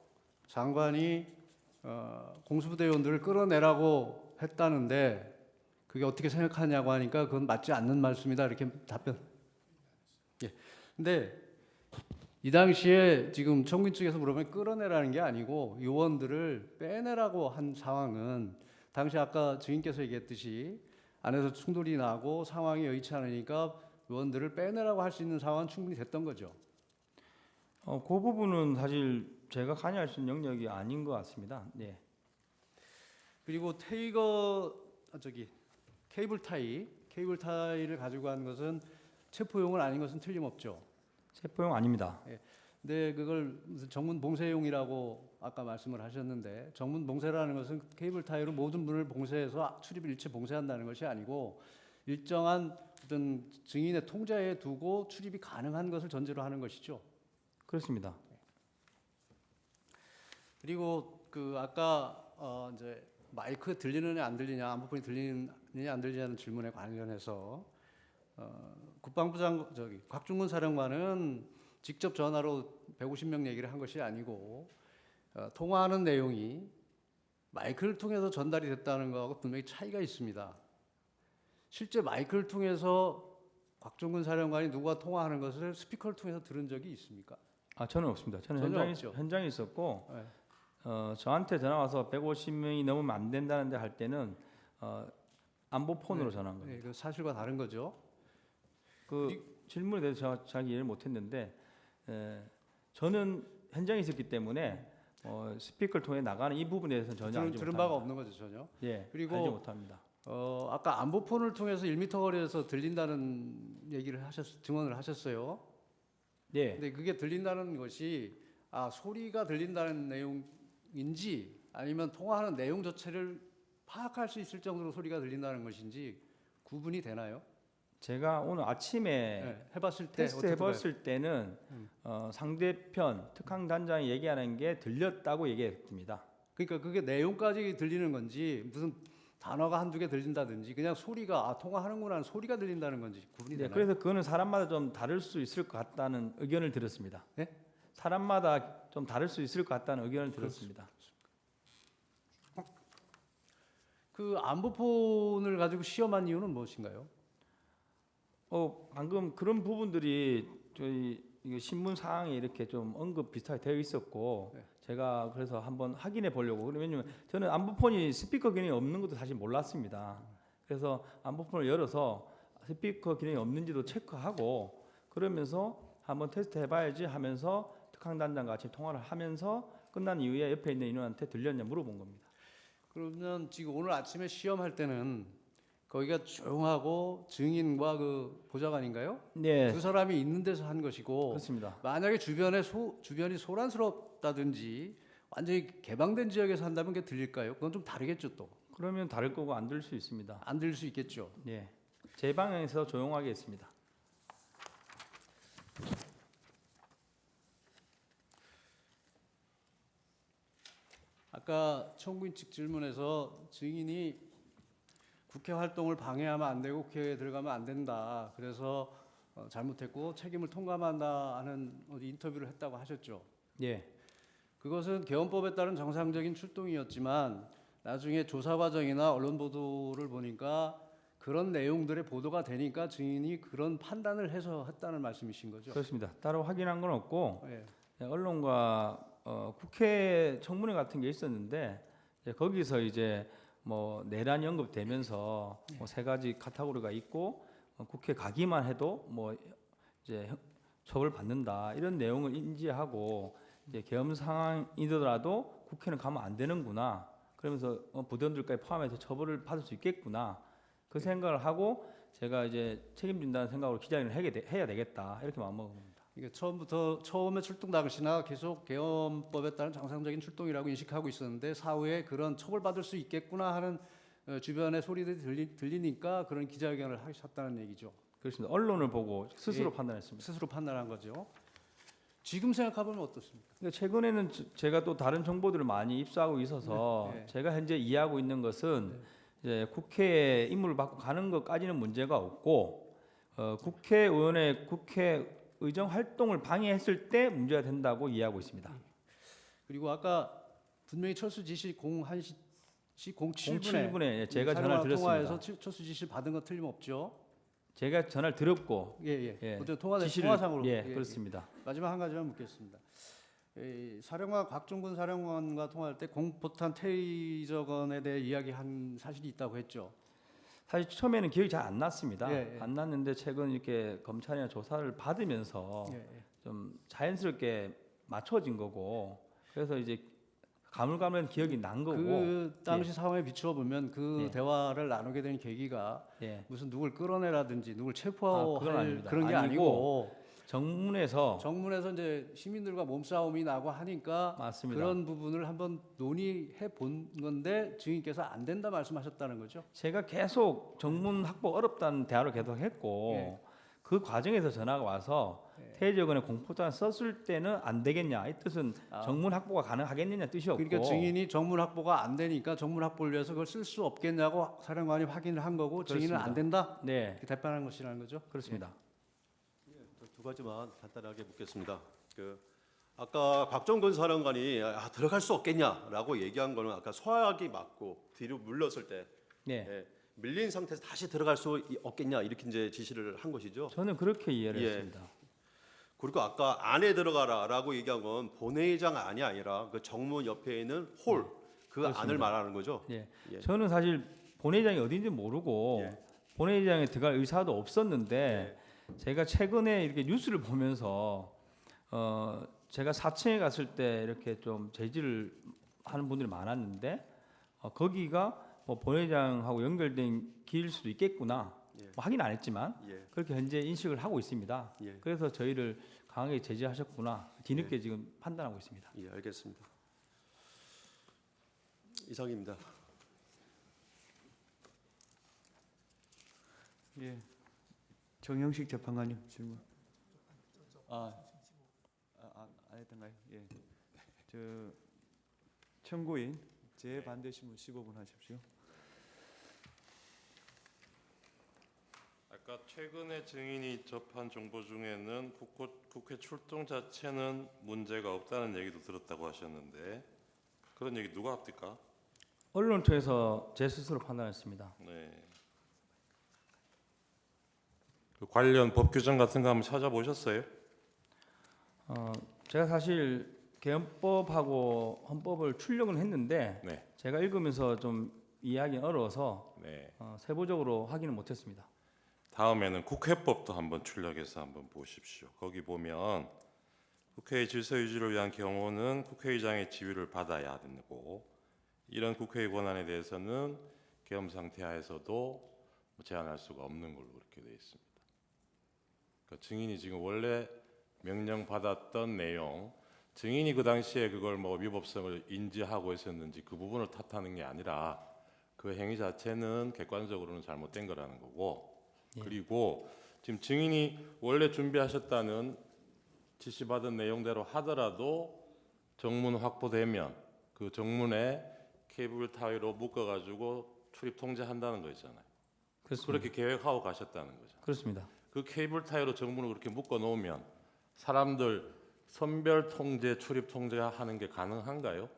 장관이 공수부대 요원들을 끌어내라고 했다는데 그게 어떻게 생각하냐고 하니까 그건 맞지 않는 말씀이다 이렇게 답변. 예. 근데 이 당시에 지금 청구인 측에서 물어보면 끌어내라는 게 아니고 요원들을 빼내라고 한 상황은 당시 아까 증인께서 얘기했듯이 안에서 충돌이 나고 상황이 여의치 않으니까 요원들을 빼내라고 할 수 있는 상황은 충분히 됐던 거죠. 그 부분은 사실 제가 관여할 수 있는 영역이 아닌 것 같습니다. 네. 그리고 케이블 타이를 가지고 간 것은 체포용은 아닌 것은 틀림없죠. 체포용 아닙니다. 예. 근데 그걸 무슨 정문 봉쇄용이라고 아까 말씀을 하셨는데 정문 봉쇄라는 것은 케이블 타이로 모든 문을 봉쇄해서 출입을 일체 봉쇄한다는 것이 아니고 일정한 어떤 증인의 통제에 두고 출입이 가능한 것을 전제로 하는 것이죠. 그렇습니다. 그리고 그 아까 이제 마이크 들리느냐 안 들리냐 안보폰이 들리느냐 안 들리냐는 질문에 관련해서 국방부 곽중근 사령관은 직접 전화로 150명 얘기를 한 것이 아니고 통화하는 내용이 마이크를 통해서 전달이 됐다는 것하고 분명히 차이가 있습니다. 실제 마이크를 통해서 곽중근 사령관이 누가 통화하는 것을 스피커를 통해서 들은 적이 있습니까? 저는 없습니다. 저는 전혀 현장에 있었고 네. 저한테 전화 와서 150명이 넘으면 안 된다는데 할 때는 안보폰으로 전화한 겁니다. 네, 그 사실과 다른 거죠. 그 질문에 대해서 제가 잘 이해를 못했는데 저는 현장에 있었기 때문에 스피커를 통해 나가는 이 부분에 대해서는 전혀 알지 들은 못합니다. 바가 없는 거죠 전혀. 예, 그리고 알지 못합니다. 아까 안보폰을 통해서 1m 거리에서 들린다는 얘기를 증언을 하셨어요. 예. 근데 그게 들린다는 것이 소리가 들린다는 내용인지 아니면 통화하는 내용 자체를 파악할 수 있을 정도로 소리가 들린다는 것인지 구분이 되나요? 제가 오늘 아침에 해봤을 때 테스트 해봤을 때는 상대편 특강단장이 얘기하는 게 들렸다고 얘기했습니다. 그러니까 그게 내용까지 들리는 건지 무슨 단어가 한두 개 들린다든지 그냥 소리가 통화하는구나 하는 소리가 들린다는 건지 구분이 네, 되나요? 그래서 그거는 사람마다 좀 다를 수 있을 것 같다는 의견을 들었습니다. 네? 사람마다 좀 다를 수 있을 것 같다는 의견을 들었습니다. 그 안보폰을 가지고 시험한 이유는 무엇인가요? 방금 그런 부분들이 저희 이거 신문 사항에 이렇게 좀 언급 비슷하게 되어 있었고 네. 제가 그래서 한번 확인해 보려고. 왜냐면 저는 안보폰이 스피커 기능이 없는 것도 사실 몰랐습니다. 그래서 안보폰을 열어서 스피커 기능이 없는지도 체크하고 그러면서 한번 테스트 해봐야지 하면서 특강단장과 같이 통화를 하면서 끝난 이후에 옆에 있는 인원한테 들렸냐 물어본 겁니다. 그러면 지금 오늘 아침에 시험할 때는 거기가 조용하고 증인과 그 보좌관인가요? 네, 두 사람이 있는 데서 한 것이고 그렇습니다. 만약에 주변이 소란스럽다든지 완전히 개방된 지역에서 한다면 그게 들릴까요? 그건 좀 다르겠죠 또. 그러면 다를 거고 안 들을 수 있습니다. 안 들릴 수 있겠죠. 네, 제 방향에서 조용하게 했습니다. 아까 청구인 측 질문에서 증인이 국회 활동을 방해하면 안 되고 국회에 들어가면 안 된다. 그래서 잘못했고 책임을 통감한다 하는 인터뷰를 했다고 하셨죠. 예. 그것은 개헌법에 따른 정상적인 출동이었지만 나중에 조사 과정이나 언론 보도를 보니까 그런 내용들의 보도가 되니까 증인이 그런 판단을 해서 했다는 말씀이신 거죠? 그렇습니다. 따로 확인한 건 없고 예. 언론과 국회 청문회 같은 게 있었는데 거기서 이제 뭐 내란이 언급되면서 뭐 세 가지 카테고리가 있고 국회 가기만 해도 뭐 이제 처벌 받는다 이런 내용을 인지하고 이제 계엄 상황이더라도 국회는 가면 안 되는구나 그러면서 부대원들까지 포함해서 처벌을 받을 수 있겠구나 그 생각을 하고 제가 이제 책임진다는 생각으로 기자회견을 해야 되겠다 이렇게 마음먹은 겁니다. 이게 처음에 출동 당시나 계속 개헌법에 따른 정상적인 출동이라고 인식하고 있었는데 사후에 그런 처벌받을 수 있겠구나 하는 주변의 소리들이 들리니까 그런 기자회견을 하셨다는 얘기죠. 그렇습니다. 언론을 보고 스스로 예. 판단했습니다. 스스로 판단한 거죠. 지금 생각해보면 어떻습니까? 근데 최근에는 제가 또 다른 정보들을 많이 입수하고 있어서 네, 네. 제가 현재 이해하고 있는 것은 이제 국회에 임무를 받고 가는 것까지는 문제가 없고 국회의원의 국회 의정 활동을 방해했을 때 문제가 된다고 이해하고 있습니다. 그리고 아까 분명히 철수 지시 01시 07분에 07분에 제가 전화를 드렸습니다. 통화에서 철수 지시 받은 거 틀림없죠. 제가 전화를 드렸고 예. 어제 통화상으로 그렇습니다. 마지막 한 가지만 묻겠습니다. 사령관 곽종근 사령관과 통화할 때 공포탄 테이저건에 대해 이야기한 사실이 있다고 했죠. 사실 처음에는 기억이 잘 안 났습니다. 예. 안 났는데 최근 이렇게 검찰이나 조사를 받으면서 좀 자연스럽게 맞춰진 거고 그래서 이제 가물가물한 기억이 난 거고 그 당시 상황에 비추어 보면 그 예. 대화를 나누게 된 계기가 예. 무슨 누굴 끌어내라든지 누굴 그건 체포할 아닙니다. 그런 게 아니고 정문에서 이제 시민들과 몸싸움이 나고 하니까 맞습니다. 그런 부분을 한번 논의해 본 건데 증인께서 안 된다 말씀하셨다는 거죠. 제가 계속 정문 확보 어렵다는 대화를 계속 했고 예. 그 과정에서 전화가 와서 테이저건에 공포탄 썼을 때는 안 되겠냐 이 뜻은 정문 확보가 가능하겠느냐 뜻이었고 그러니까 증인이 정문 확보가 안 되니까 정문 확보를 위해서 그걸 쓸 수 없겠냐고 사령관이 확인을 한 거고 증인은 그렇습니다. 안 된다 네 이렇게 답변한 것이라는 거죠. 그렇습니다. 두 가지만 간단하게 묻겠습니다. 아까 곽종근 사령관이 들어갈 수 없겠냐라고 얘기한 거는 아까 소화기 맞고 뒤로 물렀을 때 네 밀린 상태에서 다시 들어갈 수 없겠냐 이렇게 이제 지시를 한 것이죠. 저는 그렇게 이해를 예. 했습니다. 그리고 아까 안에 들어가라라고 얘기한 건 본회의장 안이 아니라 그 정문 옆에 있는 홀 그 그렇습니다. 안을 말하는 거죠. 예. 예. 저는 사실 본회의장이 어딘지 모르고 예. 본회의장에 들어갈 의사도 없었는데 제가 최근에 이렇게 뉴스를 보면서 제가 4층에 갔을 때 이렇게 좀 제지를 하는 분들이 많았는데 거기가 뭐 본회의장하고 연결된 길일 수도 있겠구나. 예. 뭐 확인 안 했지만 예. 그렇게 현재 인식을 하고 있습니다. 예. 그래서 저희를 강하게 제지하셨구나. 뒤늦게 지금 판단하고 있습니다. 예, 알겠습니다. 이상입니다. 예. 정영식 재판관님 질문. 안 했던가요? 예. 청구인 재반대 신문 15분 하십시오. 아까 최근에 증인이 접한 정보 중에는 국회 출동 자체는 문제가 없다는 얘기도 들었다고 하셨는데 그런 얘기 누가 합니까? 언론을 통해서 제 스스로 판단했습니다. 네. 그 관련 법 규정 같은 거 한번 찾아보셨어요? 제가 사실 개헌법하고 헌법을 출력은 했는데 네. 제가 읽으면서 좀 이해하기 어려워서 네. 세부적으로 확인을 못했습니다. 다음에는 국회법도 한번 출력해서 한번 보십시오. 거기 보면 국회의 질서 유지를 위한 경우는 국회의장의 지휘를 받아야 되고 이런 국회의 권한에 대해서는 계엄 상태 하에서도 제한할 수가 없는 걸로 그렇게 되어 있습니다. 그러니까 증인이 지금 원래 명령 받았던 내용, 증인이 그 당시에 그걸 뭐 위법성을 인지하고 있었는지 그 부분을 탓하는 게 아니라 그 행위 자체는 객관적으로는 잘못된 거라는 거고. 그리고 지금 증인이 원래 준비하셨다는 지시받은 내용대로 하더라도 정문 확보되면 그 정문에 케이블 타이로 묶어가지고 출입 통제한다는 거 있잖아요. 그렇게 계획하고 가셨다는 거죠. 그렇습니다. 그 케이블 타이로 정문을 그렇게 묶어 놓으면 사람들 선별 통제, 출입 통제하는 게 가능한가요?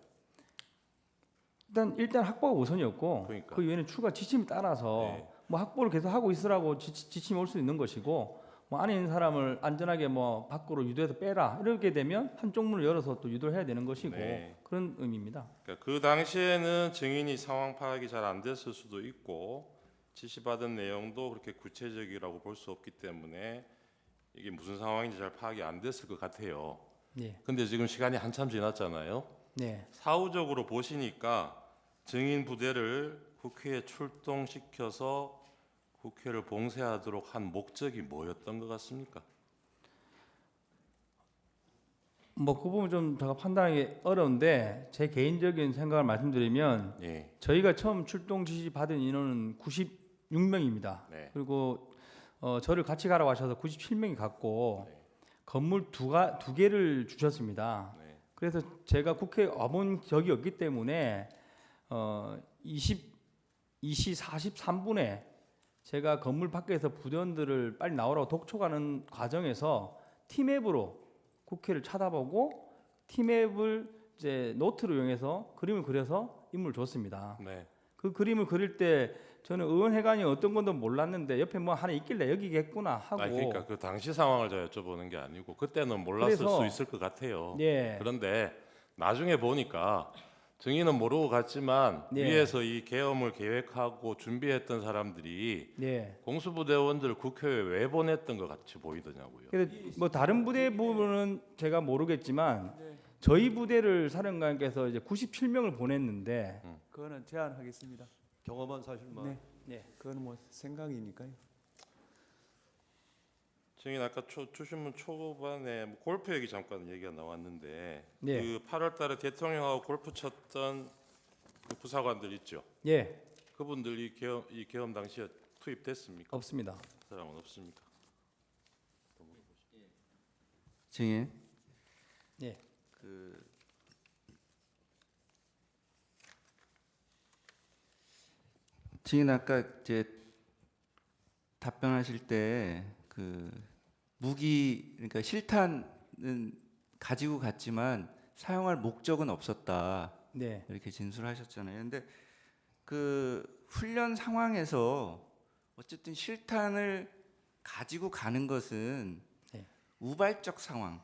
일단 확보가 우선이었고 그러니까. 그 이후에는 추가 지침에 따라서 네. 뭐 확보를 계속 하고 있으라고 지침이 올 수 있는 것이고 뭐 안에 있는 사람을 안전하게 뭐 밖으로 유도해서 빼라 이렇게 되면 한쪽 문을 열어서 또 유도를 해야 되는 것이고 네. 그런 의미입니다. 그러니까 그 당시에는 증인이 상황 파악이 잘 안 됐을 수도 있고 지시받은 내용도 그렇게 구체적이라고 볼 수 없기 때문에 이게 무슨 상황인지 잘 파악이 안 됐을 것 같아요. 네. 근데 지금 시간이 한참 지났잖아요. 네. 사후적으로 보시니까 증인 부대를 국회에 출동시켜서 국회를 봉쇄하도록 한 목적이 뭐였던 것 같습니까? 뭐 그 부분 좀 제가 판단하기 어려운데 제 개인적인 생각을 말씀드리면 예. 저희가 처음 출동 지시 받은 인원은 96명입니다. 네. 그리고 저를 같이 가라고 하셔서 97명이 갔고 네. 건물 두 개를 주셨습니다. 네. 그래서 제가 국회에 와본 적이 없기 때문에 2시 43분에 제가 건물 밖에서 부대원들을 빨리 나오라고 독촉하는 과정에서 티맵으로 국회를 쳐다보고 티맵을 이제 노트로 이용해서 그림을 그려서 임무를 줬습니다. 네. 그 그림을 그릴 때 저는 의원회관이 어떤 건도 몰랐는데 옆에 뭐 하나 있길래 여기겠구나 하고. 그러니까 그 당시 상황을 제가 여쭤보는 게 아니고 그때는 몰랐을 그래서, 수 있을 것 같아요. 예. 그런데 나중에 보니까 증인은 모르고 갔지만 예. 위에서 이 계엄을 계획하고 준비했던 사람들이 예. 공수부대원들 국회에 왜 보냈던 것 같이 보이더냐고요. 그래서 뭐 다른 부대 부분은 제가 모르겠지만 저희 부대를 사령관께서 이제 97명을 보냈는데 그거는 제안하겠습니다. 경험한 사실만. 네. 네. 그거는 뭐 생각이니까요. 증인 아까 주신문 초반에 뭐 골프 얘기 잠깐 얘기가 나왔는데 네. 그 8월달에 대통령하고 골프 쳤던 그 부사관들 있죠. 예. 그분들이 이 계엄 당시에 투입됐습니까? 없습니다. 그 사람은 없습니까? 증인. 예. 증인 아까 이제 답변하실 때 그 무기 그러니까 실탄은 가지고 갔지만 사용할 목적은 없었다. 네. 이렇게 진술하셨잖아요. 근데 그 훈련 상황에서 어쨌든 실탄을 가지고 가는 것은 네. 우발적 상황,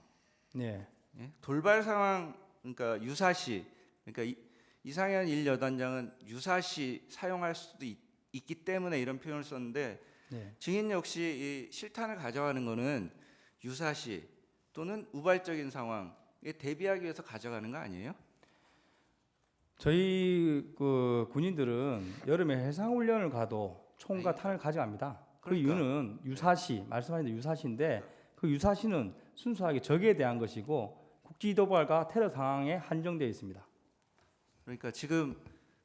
네. 예? 돌발 상황, 그러니까 유사시, 그러니까 이상현 1여단장은 유사시 사용할 수도 있기 때문에 이런 표현을 썼는데 네. 증인 역시 이 실탄을 가져가는 것은 유사시 또는 우발적인 상황에 대비하기 위해서 가져가는 거 아니에요? 저희 그 군인들은 여름에 해상 훈련을 가도 총과 탄을 가져갑니다. 그 그러니까. 이유는 유사시 말씀하신 대로 유사시인데 그 유사시는 순수하게 적에 대한 것이고 국지 도발과 테러 상황에 한정되어 있습니다. 그러니까 지금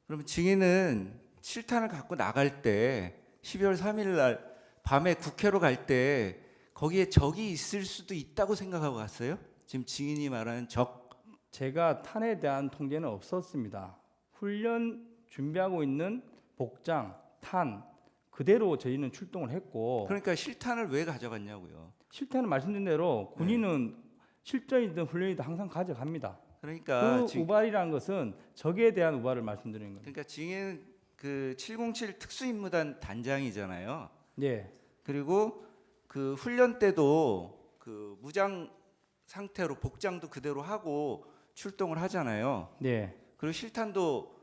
그러면 증인은 실탄을 갖고 나갈 때 12월 3일 날 밤에 국회로 갈 때 거기에 적이 있을 수도 있다고 생각하고 갔어요? 지금 증인이 말하는 적. 제가 탄에 대한 통제는 없었습니다. 훈련 준비하고 있는 복장, 탄 그대로 저희는 출동을 했고 그러니까 실탄을 왜 가져갔냐고요. 실탄은 말씀드린 대로 군인은 실전이든 훈련이든 항상 가져갑니다. 그러니까 그 우발이라는 것은 적에 대한 우발을 말씀드리는 겁니다. 그러니까 증인 그 707 특수임무단 단장이잖아요. 네. 그리고 그 훈련 때도 그 무장 상태로 복장도 그대로 하고 출동을 하잖아요. 네. 그리고 실탄도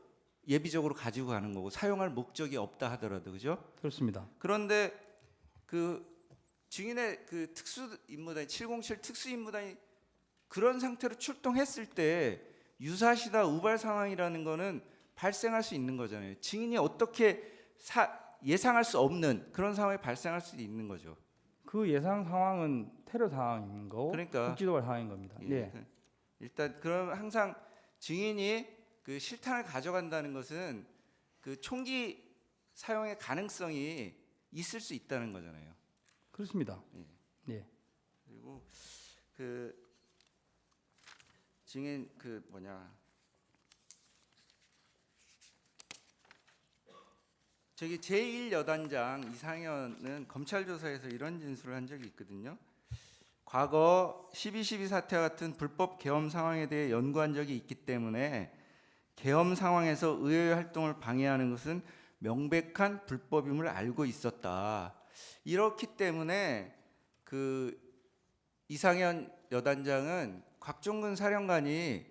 예비적으로 가지고 가는 거고 사용할 목적이 없다 하더라도 그죠? 그렇습니다. 그런데 그 증인의 그 특수임무단 707 특수임무단이 그런 상태로 출동했을 때 유사시나 우발 상황이라는 거는 발생할 수 있는 거잖아요. 증인이 어떻게 예상할 수 없는 그런 상황이 발생할 수 있는 거죠. 그 예상 상황은 테러 상황인 거고 그러니까 국지도발 상황인 겁니다. 예, 네. 일단 그럼 항상 증인이 그 실탄을 가져간다는 것은 그 총기 사용의 가능성이 있을 수 있다는 거잖아요. 그렇습니다. 예. 네. 그리고 그 증인 그 뭐냐 저기 제1여단장 이상현은 검찰 조사에서 이런 진술을 한 적이 있거든요. 과거 12.12 사태와 같은 불법 계엄 상황에 대해 연구한 적이 있기 때문에 계엄 상황에서 의회 활동을 방해하는 것은 명백한 불법임을 알고 있었다. 이렇기 때문에 그 이상현 여단장은 곽종근 사령관이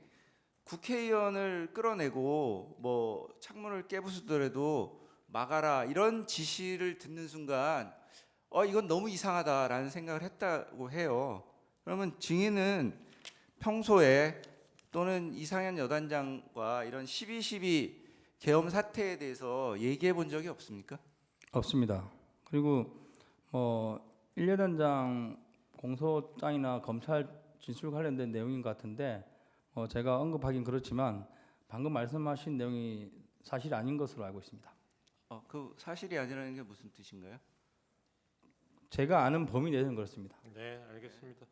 국회의원을 끌어내고 뭐 창문을 깨부수더라도 막아라 이런 지시를 듣는 순간 이건 너무 이상하다라는 생각을 했다고 해요. 그러면 증인은 평소에 또는 이상현 여단장과 이런 12.12 계엄 사태에 대해서 얘기해 본 적이 없습니까? 없습니다. 그리고 1여단장 공소장이나 검찰 진술 관련된 내용인 것 같은데 제가 언급하긴 그렇지만 방금 말씀하신 내용이 사실이 아닌 것으로 알고 있습니다. 그 사실이 아니라는 게 무슨 뜻인가요? 제가 아는 범위 내에서는 그렇습니다. 네, 알겠습니다.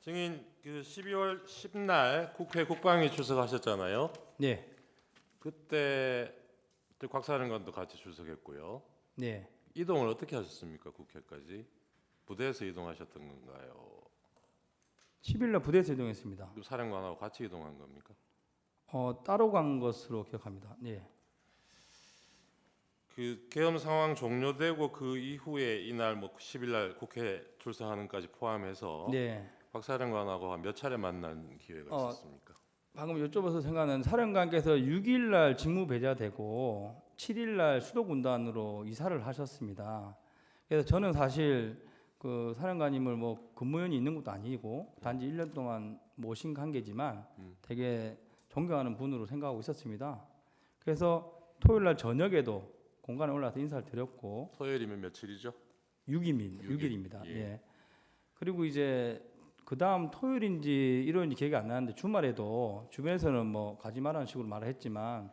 증인 그 12월 10날 국회 국방위 출석하셨잖아요. 네, 그때 곽 사령관도 같이 출석했고요. 네. 이동을 어떻게 하셨습니까? 국회까지 부대에서 이동하셨던 건가요? 10일날 부대에서 이동했습니다. 그 사령관하고 같이 이동한 겁니까? 따로 간 것으로 기억합니다. 네. 그 계엄 상황 종료되고 그 이후에 이날 뭐 10일날 국회 출석하는까지 포함해서 네. 곽 사령관하고 몇 차례 만난 기회가 있었습니까? 방금 여쭤봐서 생각나는 사령관께서 6일날 직무 배제되고 7일날 수도군단으로 이사를 하셨습니다. 그래서 저는 사실 그 사령관님을 뭐 근무연이 있는 것도 아니고 단지 1년 동안 모신 관계지만 되게 존경하는 분으로 생각하고 있었습니다. 그래서 토요일날 저녁에도 공간에 올라와서 인사를 드렸고 토요일이면 며칠이죠? 6일입니다. 예. 예. 그리고 이제 그 다음 토요일인지 일요일인지 기억이 안 나는데 주말에도 주변에서는 뭐 가지 말라는 식으로 말을 했지만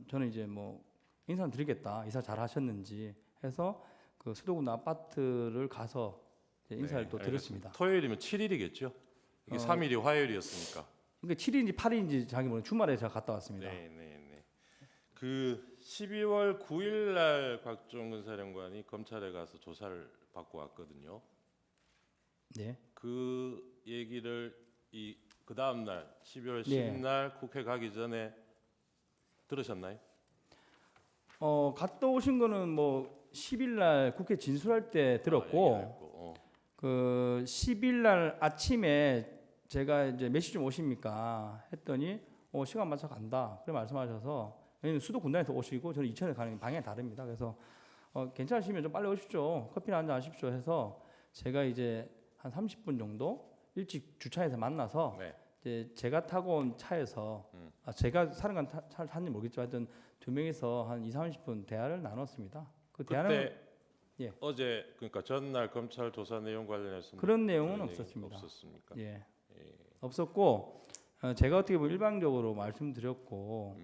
저는 이제 뭐 인사를 드리겠다, 이사 잘 하셨는지 해서 그 수도군 아파트를 가서 이제 인사를 또 드렸습니다. 토요일이면 7일이겠죠? 이게 3일이 화요일이었으니까. 그러니까 7일인지 8일인지 자기 모르는 주말에 제가 갔다 왔습니다. 네. 그 12월 9일 날 곽종근 사령관이 검찰에 가서 조사를 받고 왔거든요. 네. 그 얘기를 그 다음 날 12월 네. 10일 날 국회 가기 전에 들으셨나요? 갔다 오신 거는 뭐 10일 날 국회 진술할 때 들었고 그 10일 날 아침에 제가 이제 몇 시쯤 오십니까 했더니 시간 맞춰 간다 그렇게 말씀하셔서 왜냐면 수도 군단에서 오시고 저는 이천에 가는 방향이 다릅니다. 그래서 괜찮으시면 좀 빨리 오십시오. 커피나 한잔 하십시오 해서 제가 이제 한 30분 정도 일찍 주차해서 만나서 네. 이제 제가 타고 온 차에서 제가 사령관 차를 탔는지 모르겠지만 하여튼 두 명이서 한 20-30분 대화를 나눴습니다. 그 대화는 그때 어제 그러니까 전날 검찰 조사 내용 관련해서 그런 내용은 그런 얘기 없었습니다. 없었습니까? 예. 없었고 제가 어떻게 보면 일방적으로 말씀드렸고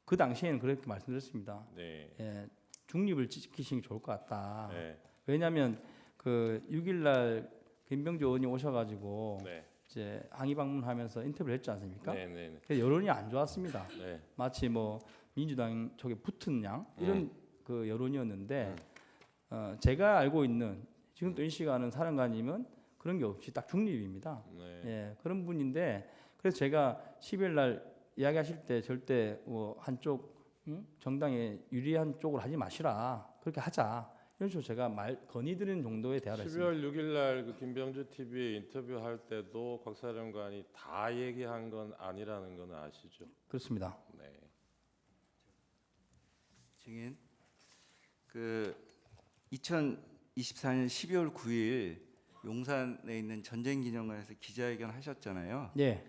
그 당시에는 그렇게 말씀드렸습니다. 네. 예, 중립을 지키시는 게 좋을 것 같다. 네. 왜냐하면 그 6일날 김병주 의원이 오셔가지고 네. 이제 항의 방문하면서 인터뷰를 했지 않습니까? 네. 그래서 여론이 안 좋았습니다. 네. 마치 뭐 민주당 쪽에 붙은 양 이런 그 여론이었는데 제가 알고 있는 지금 또 이 시간은 사령관님은 그런 게 없이 딱 중립입니다. 네. 예, 그런 분인데 그래서 제가 10일 날 이야기하실 때 절대 뭐 한쪽 정당에 유리한 쪽으로 하지 마시라 그렇게 하자 이런 식으로 제가 건의드리는 정도의 대화를 했습니다. 12월 6일 날 그 김병주 TV에 인터뷰할 때도 곽 사령관이 다 얘기한 건 아니라는 건 아시죠? 그렇습니다. 네. 증인 그 2024년 12월 9일 용산에 있는 전쟁기념관에서 기자회견 하셨잖아요. 네.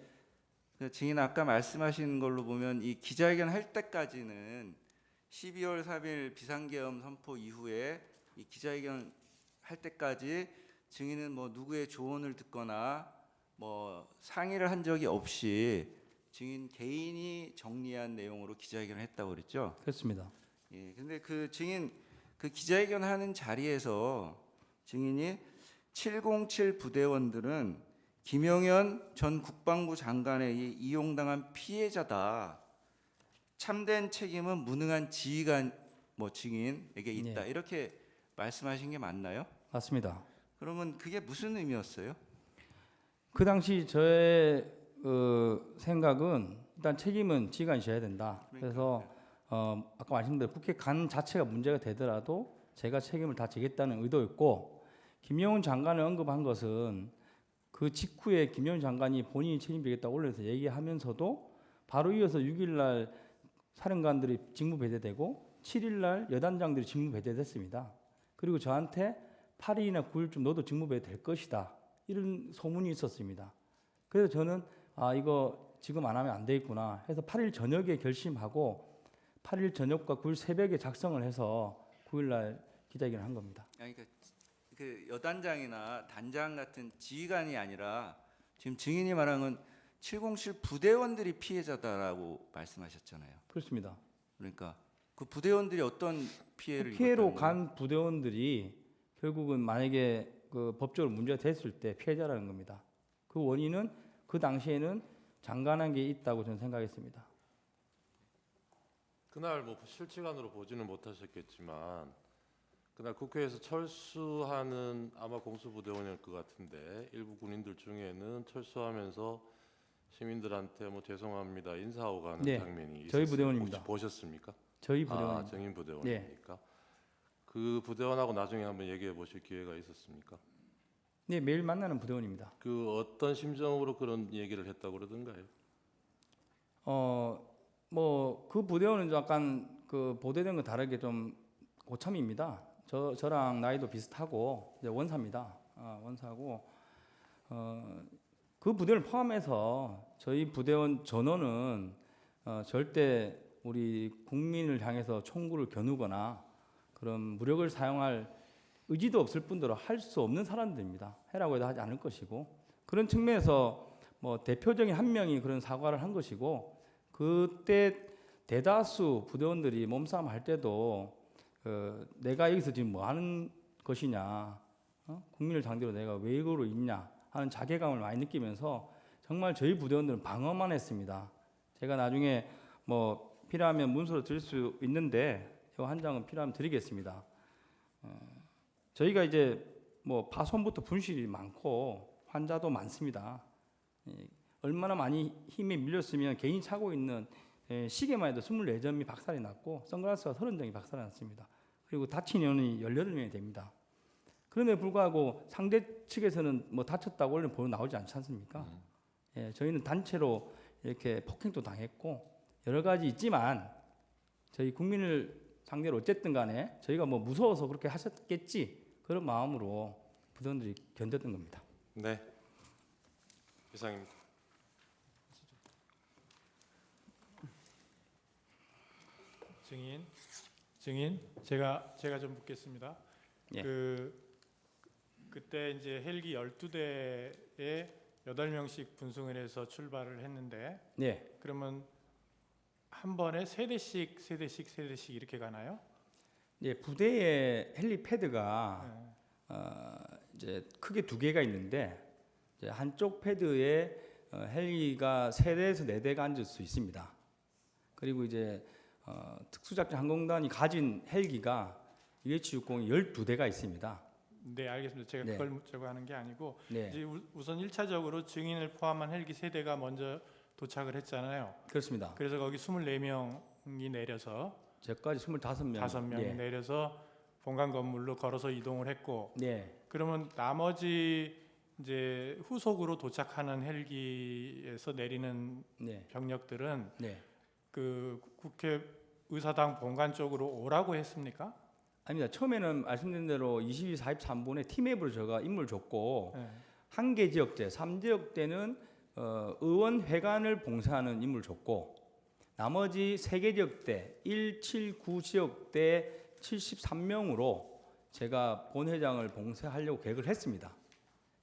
증인 아까 말씀하신 걸로 보면 이 기자회견 할 때까지는 12월 3일 비상계엄 선포 이후에 이 기자회견 할 때까지 증인은 뭐 누구의 조언을 듣거나 뭐 상의를 한 적이 없이 증인 개인이 정리한 내용으로 기자회견을 했다고 그랬죠? 그렇습니다. 예. 근데 그 증인 그 기자회견 하는 자리에서 증인이 707 부대원들은 김영현 전 국방부 장관에 이용당한 피해자다. 참된 책임은 무능한 지휘관 뭐 증인에게 있다. 네. 이렇게 말씀하신 게 맞나요? 맞습니다. 그러면 그게 무슨 의미였어요? 그 당시 저의 생각은 일단 책임은 지휘관이 져야 된다. 그래서 아까 말씀드린 국회 간 자체가 문제가 되더라도 제가 책임을 다 지겠다는 의도였고 김영훈 장관을 언급한 것은 그 직후에 김영훈 장관이 본인이 책임지겠다고 올려서 얘기하면서도 바로 이어서 6일날 사령관들이 직무 배제되고 7일날 여단장들이 직무 배제됐습니다. 그리고 저한테 8일이나 9일쯤 너도 직무 배제될 것이다. 이런 소문이 있었습니다. 그래서 저는 이거 지금 안 하면 안 되겠구나 해서 8일 저녁에 결심하고 8일 저녁과 9일 새벽에 작성을 해서 9일날 기자회견을 한 겁니다. 아니, 그러니까 그 여단장이나 단장 같은 지휘관이 아니라 지금 증인이 말한 건 707 부대원들이 피해자다라고 말씀하셨잖아요. 그렇습니다. 그러니까 그 부대원들이 어떤 피해를 국회로 입었다는 거예요? 간 부대원들이 결국은 만약에 그 법적으로 문제가 됐을 때 피해자라는 겁니다. 그 원인은 그 당시에는 장관한 게 있다고 저는 생각했습니다. 그날 뭐 실시간으로 보지는 못하셨겠지만 그날 국회에서 철수하는 아마 공수부대원일 것 같은데 일부 군인들 중에는 철수하면서 시민들한테 뭐 죄송합니다 인사하고 가는 네, 장면이 있었어요. 저희 부대원입니다. 혹시 보셨습니까? 저희 부대원입니다. 아, 정인 부대원입니까? 그 부대원하고 나중에 한번 얘기해 보실 기회가 있었습니까? 네, 매일 만나는 부대원입니다. 그 어떤 심정으로 그런 얘기를 했다고 그러던가요? 뭐 그 부대원은 약간 그 보도된 거 다르게 좀 고참입니다. 저랑 나이도 비슷하고 이제 원사입니다. 원사고 그 부대를 포함해서 저희 부대원 전원은 절대 우리 국민을 향해서 총구를 겨누거나 그런 무력을 사용할 의지도 없을 뿐더러 할 수 없는 사람들입니다. 해라고 해도 하지 않을 것이고 그런 측면에서 뭐 대표적인 한 명이 그런 사과를 한 것이고 그때 대다수 부대원들이 몸싸움 할 때도 내가 여기서 지금 뭐 하는 것이냐, 국민을 상대로 내가 왜 이거로 있냐 하는 자괴감을 많이 느끼면서 정말 저희 부대원들은 방어만 했습니다. 제가 나중에 뭐 필요하면 문서로 드릴 수 있는데 이 한 장은 필요하면 드리겠습니다. 저희가 이제 뭐 파손부터 분실이 많고 환자도 많습니다. 얼마나 많이 힘에 밀렸으면 개인이 차고 있는 시계만 해도 24점이 박살이 났고 선글라스가 30점이 박살이 났습니다. 그리고 다친 인원이 18명이 됩니다. 그럼에도 불구하고 상대 측에서는 뭐 다쳤다고 원래 보도 나오지 않지 않습니까? 예, 저희는 단체로 이렇게 폭행도 당했고 여러 가지 있지만 저희 국민을 상대로 어쨌든 간에 저희가 뭐 무서워서 그렇게 하셨겠지 그런 마음으로 부대원들이 견뎠던 겁니다. 네, 이상입니다. 증인 제가 좀 묻겠습니다. 예. 그때 이제 헬기 12대에 8명씩 분승을 해서 출발을 했는데 네. 그러면 한 번에 세 대씩 이렇게 가나요? 예, 부대에 헬리패드가 이제 크게 2개가 있는데 이제 한쪽 패드에 헬기가 3대에서 4대가 앉을 수 있습니다. 그리고 이제 특수작전 항공단이 가진 헬기가 UH-60이 12대가 있습니다. 네, 알겠습니다. 제가 네. 그걸 묻자고 하는 게 아니고 네. 이제 우선 1차적으로 증인을 포함한 헬기 3대가 먼저 도착을 했잖아요. 그렇습니다. 그래서 거기 24명이 내려서 저까지 25명. 5명이 예. 내려서 본관 건물로 걸어서 이동을 했고 네. 그러면 나머지 이제 후속으로 도착하는 헬기에서 내리는 네. 병력들은 네. 그 국회 의사당 본관 쪽으로 오라고 했습니까? 아닙니다. 처음에는 말씀드린 대로 22, 43분에 팀앱으로 제가 임무를 줬고 네. 한 개 지역대, 3지역대는 의원회관을 봉사하는 임무를 줬고 나머지 3개 지역대, 1, 7, 9 지역대 73명으로 제가 본회장을 봉사하려고 계획을 했습니다.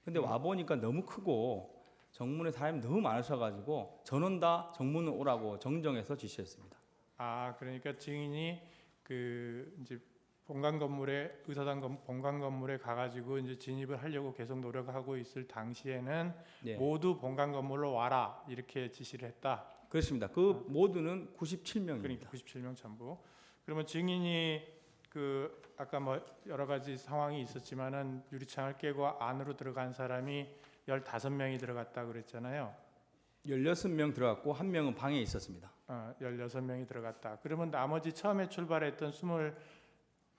근데 와보니까 너무 크고 정문에 사람이 너무 많으셔가지고 전원 다 정문으로 오라고 정정해서 지시했습니다. 아, 그러니까 증인이 그 이제 본관 건물에 의사당 본관 건물에 가가지고 이제 진입을 하려고 계속 노력하고 있을 당시에는 네. 모두 본관 건물로 와라 이렇게 지시를 했다. 그렇습니다. 그 모두는 97명입니다. 그러니까 97명 전부. 그러면 증인이 그 아까 뭐 여러 가지 상황이 있었지만은 유리창을 깨고 안으로 들어간 사람이 15명이 들어갔다 그랬잖아요. 16명 들어갔고 1명은 방에 있었습니다. 16명이 들어갔다. 그러면 나머지 처음에 출발했던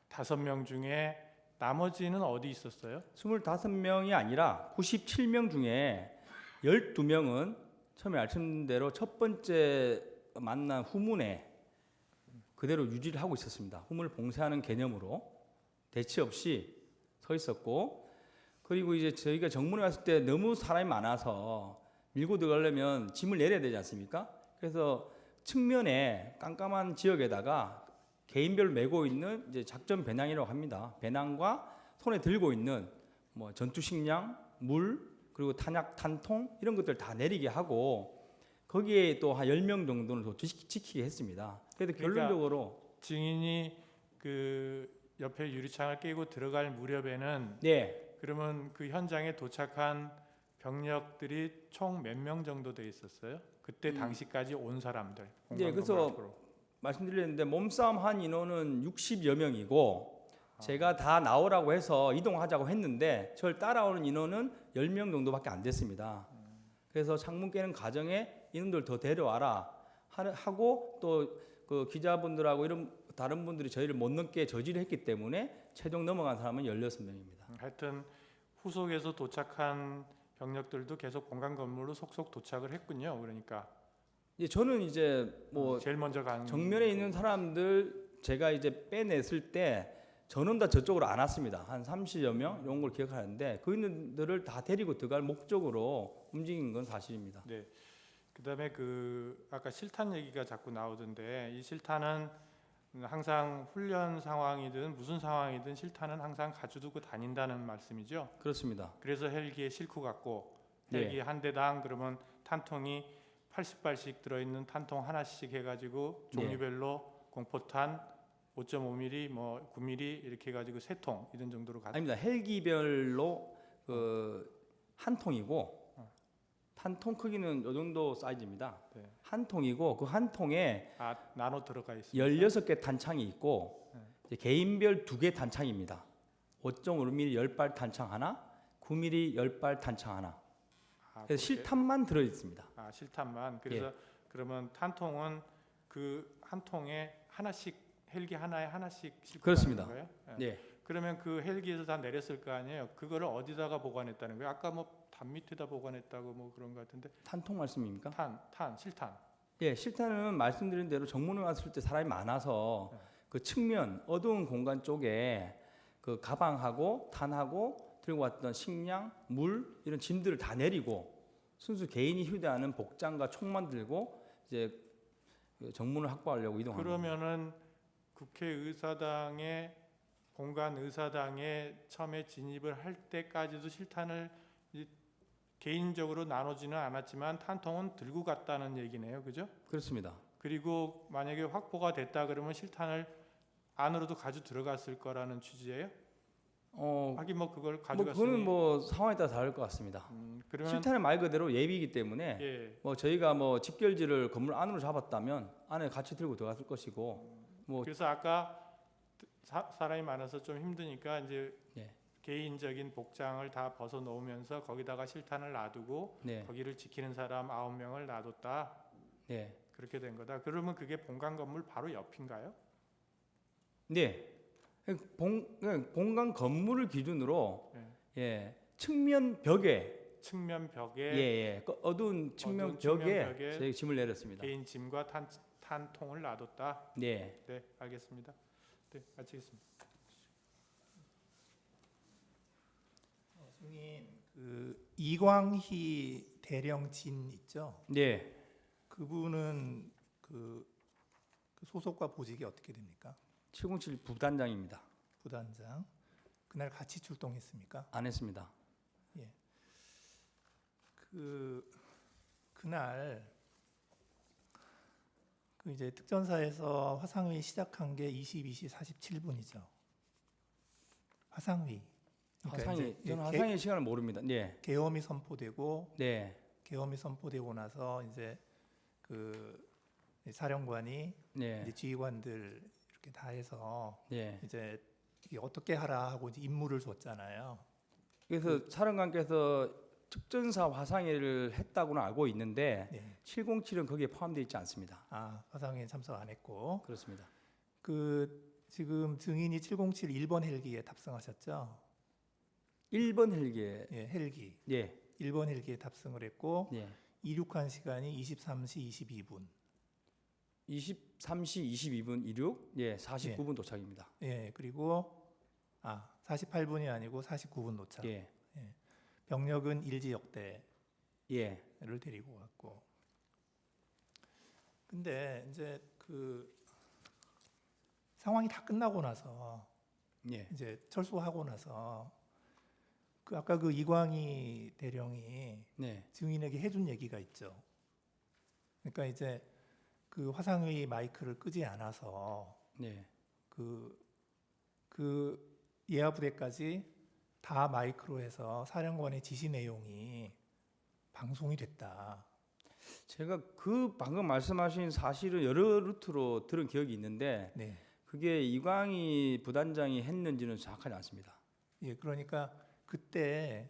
25명 중에 나머지는 어디 있었어요? 25명이 아니라 97명 중에 12명은 처음에 말씀드린 대로 첫 번째 만난 후문에 그대로 유지를 하고 있었습니다. 후문을 봉쇄하는 개념으로 대치 없이 서 있었고 그리고 이제 저희가 정문에 왔을 때 너무 사람이 많아서 밀고 들어가려면 짐을 내려야 되지 않습니까? 그래서 측면에 깜깜한 지역에다가 개인별로 메고 있는 이제 작전 배낭이라고 합니다. 배낭과 손에 들고 있는 뭐 전투식량, 물, 그리고 탄약, 탄통 이런 것들 다 내리게 하고 거기에 또 한 10명 정도는 더 지키게 했습니다. 그래서 그러니까 결론적으로 증인이 그 옆에 유리창을 깨고 들어갈 무렵에는 네, 그러면 그 현장에 도착한 병력들이 총 몇 명 정도 돼 있었어요? 그때 당시까지 온 사람들. 네, 그래서 말씀드렸는데 몸싸움 한 인원은 60여 명이고 제가 다 나오라고 해서 이동하자고 했는데 저를 따라오는 인원은 10명 정도밖에 안 됐습니다. 그래서 창문 깨는 과정에 인원들 더 데려와라 하고 또 그 기자분들하고 이런 다른 분들이 저희를 못 넘게 저지를 했기 때문에 최종 넘어간 사람은 16명입니다. 하여튼 후속에서 도착한 병력들도 계속 본관 건물로 속속 도착을 했군요. 그러니까 저는 이제 뭐 제일 먼저 간 정면에 있는 사람들 제가 이제 빼냈을 때 저는 다 저쪽으로 안 왔습니다. 한 30여 명 이런 걸 기억하는데 그 있는들을 다 데리고 들어갈 목적으로 움직인 건 사실입니다. 네. 그다음에 그 아까 실탄 얘기가 자꾸 나오던데 이 실탄은 항상 훈련 상황이든 무슨 상황이든 실탄은 항상 가져두고 다닌다는 말씀이죠. 그렇습니다. 그래서 헬기에 싣고 갔고 네. 헬기 한 대당 그러면 탄통이 80발씩 들어있는 탄통 하나씩 해가지고 종류별로 공포탄 5.5mm, 뭐 9mm 이렇게 해가지고 3통 이런 정도로 가. 아닙니다. 헬기별로 그 한 통이고 한 통 크기는 이 정도 사이즈입니다. 네. 한 통이고 그 한 통에 나눠 들어가 있습니다. 16개 탄창이 있고 이제 개인별 2개 탄창입니다. 5.5mm 10발 탄창 하나, 9mm 10발 탄창 하나. 그래서 실탄만 들어 있습니다. 실탄만. 그래서 그러면 탄통은 그 한 통에 하나씩 헬기 하나에 하나씩 싣고 그렇습니다. 가는 거예요? 네. 그러면 그 헬기에서 다 내렸을 거 아니에요? 그거를 어디다가 보관했다는 거예요? 아까 뭐 담 밑에다 보관했다고 뭐 그런 것 같은데. 탄통 말씀입니까? 실탄. 예, 실탄은 말씀드린 대로 정문에 왔을 때 사람이 많아서 그 측면 어두운 공간 쪽에 그 가방하고 탄하고 들고 왔던 식량, 물 이런 짐들을 다 내리고 순수 개인이 휴대하는 복장과 총만 들고 이제 그 정문을 확보하려고 이동합니다. 그러면은 국회의사당에 본관 의사당에 처음에 진입을 할 때까지도 실탄을 개인적으로 나누지는 않았지만 탄통은 들고 갔다는 얘기네요, 그죠? 그렇습니다. 그리고 만약에 확보가 됐다 그러면 실탄을 안으로도 가져 들어갔을 거라는 취지예요? 하긴 뭐 그걸 가져갔으니. 그거는 뭐 상황에 따라 다를 것 같습니다. 그러면 실탄은 말 그대로 예비이기 때문에 뭐 저희가 뭐 집결지를 건물 안으로 잡았다면 안에 같이 들고 들어갔을 것이고 뭐 그래서 아까 사람이 많아서 좀 힘드니까 이제 네. 개인적인 복장을 다 벗어 놓으면서 거기다가 실탄을 놔두고 네. 거기를 지키는 사람 9명을 놔뒀다. 네. 그렇게 된 거다. 그러면 그게 본관 건물 바로 옆인가요? 네. 본관 건물을 기준으로 예, 측면 벽에 예, 그 어두운 측면 벽에 저희 짐을 내렸습니다. 개인 짐과 탄통을 놔뒀다. 네. 네, 알겠습니다. 네, 마치겠습니다. 증인 그 이광희 대령진 있죠? 네. 그분은 그 소속과 보직이 어떻게 됩니까? 707 부단장입니다. 부단장. 그날 같이 출동했습니까? 안 했습니다. 예. 그날 그 이제 특전사에서 화상회 시작한 게 22시 47분이죠. 화상회. 화상회, 저는 화상회 시간을 모릅니다. 네. 계엄이 선포되고, 네. 계엄이 선포되고 나서 이제 그 사령관이 네. 이제 지휘관들 이렇게 다 해서 네. 이제 이게 어떻게 하라 하고 이제 임무를 줬잖아요. 그래서 사령관께서 특전사 화상회를 했다고는 알고 있는데 네. 707은 거기에 포함되어 있지 않습니다. 화상회에 참석 안 했고. 그렇습니다. 지금 증인이 707 1번 헬기에 탑승하셨죠? 1번 헬기에 헬기. 예. 1번 헬기에 탑승을 했고 예. 이륙한 시간이 23시 22분. 23시 22분 이륙, 예, 49분 도착입니다. 예, 그리고 48분이 아니고 49분 도착. 예. 병력은 일지역대를 예. 데리고 갔고. 근데 이제 그 상황이 다 끝나고 나서 예. 이제 철수하고 나서 그 아까 그 이광희 대령이 네. 증인에게 해준 얘기가 있죠. 그러니까 이제 그 화상회의 마이크를 끄지 않아서 네. 그 예하 부대까지 다 마이크로 해서 사령관의 지시 내용이 방송이 됐다. 제가 그 방금 말씀하신 사실을 여러 루트로 들은 기억이 있는데 네. 그게 이광희 부단장이 했는지는 정확하지 않습니다. 예, 그러니까 그때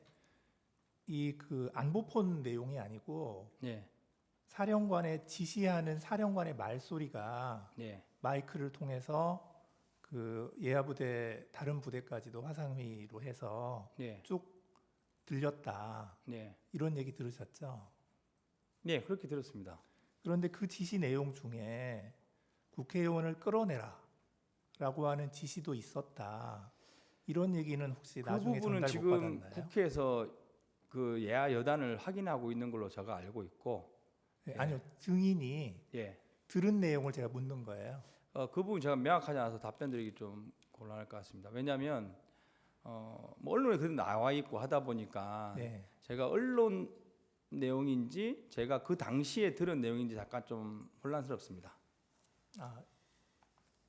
이 그 안보폰 내용이 아니고 네. 사령관의 지시하는 사령관의 말소리가 네. 마이크를 통해서 그 예하 부대 다른 부대까지도 화상회의로 해서 네. 쭉 들렸다. 네. 이런 얘기 들으셨죠? 네, 그렇게 들었습니다. 그런데 그 지시 내용 중에 국회의원을 끌어내라라고 하는 지시도 있었다. 이런 얘기는 혹시 그 나중에 부분은 전달 못 지금 받았나요? 국회에서 그 예하 여단을 확인하고 있는 걸로 제가 알고 있고, 네, 아니요, 증인이 예, 들은 내용을 제가 묻는 거예요. 그 부분 제가 명확하지 않아서 답변드리기 좀 곤란할 것 같습니다. 왜냐하면 뭐 언론에 그래도 나와 있고 하다 보니까 네. 제가 언론 내용인지 제가 그 당시에 들은 내용인지 잠깐 좀 혼란스럽습니다.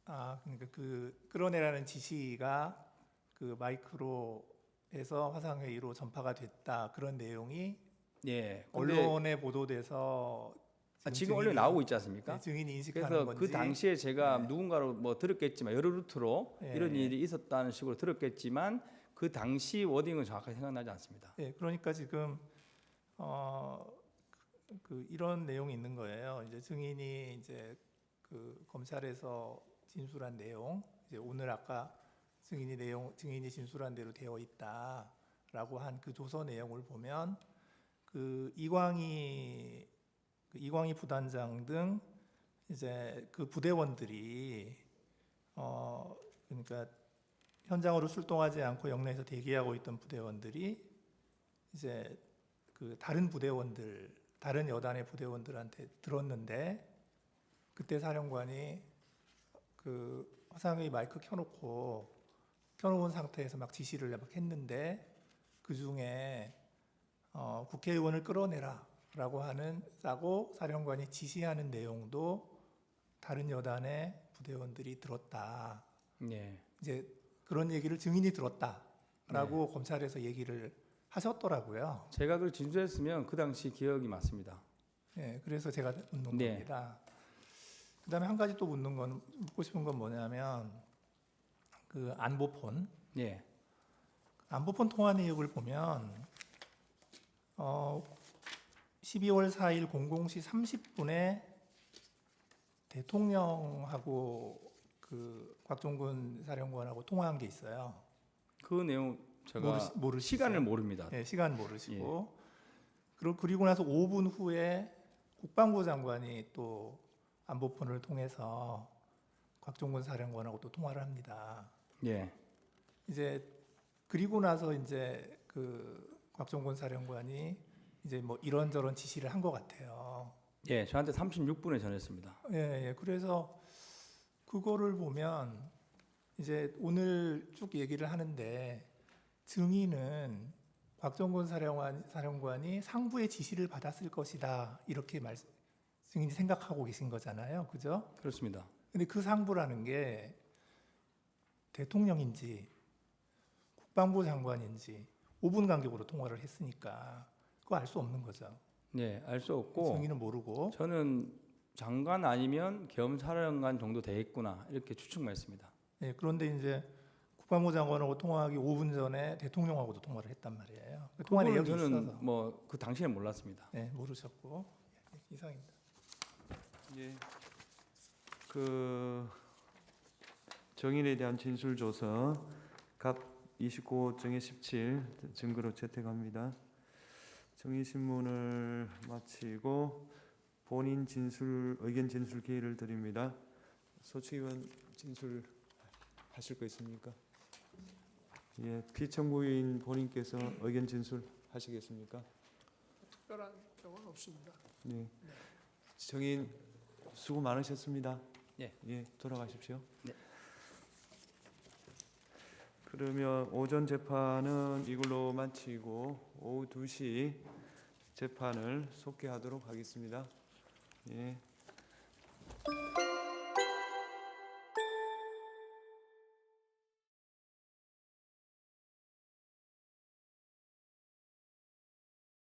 그러니까 그 끌어내라는 지시가 그 마이크로 해서 화상회의로 전파가 됐다. 그런 내용이 예, 근데 언론에 보도돼서 지금 언론에 나오고 있지 않습니까? 네, 증인이 인식하는 그래서 건지. 그 당시에 제가 네. 누군가로 뭐 들었겠지만 여러 루트로 네. 이런 일이 있었다는 식으로 들었겠지만 그 당시 워딩은 정확하게 생각나지 않습니다. 네, 그러니까 지금 그 이런 내용이 있는 거예요. 이제 증인이 이제 그 검찰에서 진술한 내용, 이제 오늘 아까 증인이 진술한 대로 되어 있다라고 한 그 조서 내용을 보면 그 이광희 부단장 등 이제 그 부대원들이 그러니까 현장으로 출동하지 않고 영내에서 대기하고 있던 부대원들이 이제 그 다른 여단의 부대원들한테 들었는데 그때 사령관이 그 화상회의 마이크 켜놓은 상태에서 막 지시를 막 했는데 그 중에 국회의원을 끌어내라라고 라고 사령관이 지시하는 내용도 다른 여단의 부대원들이 들었다. 네. 이제 그런 얘기를 증인이 들었다라고 검찰에서 얘기를 하셨더라고요. 제가 그걸 진술했으면 그 당시 기억이 맞습니다. 네, 그래서 제가 묻는 네. 겁니다. 그다음에 한 가지 또 묻고 싶은 건 뭐냐면 그 안보폰. 네. 안보폰 통화 내역을 보면 12월 4일 00시 30분에 대통령하고 그 곽종근 사령관하고 통화한 게 있어요. 그 내용 제가 모르시죠? 시간을 모릅니다. 네, 시간 모르시고 그리고 나서 5분 후에 국방부 장관이 또 안보폰을 통해서 곽종근 사령관하고 또 통화를 합니다. 예. 이제 그리고 나서 이제 그 곽종근 사령관이 이제 뭐 이런저런 지시를 한 것 같아요. 예, 저한테 36분에 전했습니다. 예. 그래서 그거를 보면 이제 오늘 쭉 얘기를 하는데 증인은 곽종근 사령관이 상부의 지시를 받았을 것이다 이렇게 증인이 생각하고 계신 거잖아요, 그죠? 그렇습니다. 근데 그 상부라는 게 대통령인지 국방부 장관인지 5분 간격으로 통화를 했으니까 그거 알 수 없는 거죠. 네, 알 수 없고 증인은 모르고. 저는 장관 아니면 겸사령관 정도 되겠구나 이렇게 추측만 했습니다. 네, 그런데 이제 국방부 장관하고 통화하기 5분 전에 대통령하고도 통화를 했단 말이에요. 그 통화 내역이 저는 있어서. 뭐 그 당시에는 몰랐습니다. 네, 모르셨고. 이상입니다. 예. 그 정인에 대한 진술 조서 갑 29 정의 17 증거로 채택합니다. 정의 신문을 마치고 본인 의견 진술 기회를 드립니다. 소추위원 진술 하실 거 있습니까? 예, 피청구인 본인께서 의견 진술 하시겠습니까? 특별한 경우는 없습니다. 네. 정인 수고 많으셨습니다. 예. 예, 돌아가십시오. 네. 그러면 오전 재판은 이걸로 마치고 오후 2시 재판을 속개하도록 하겠습니다. 예.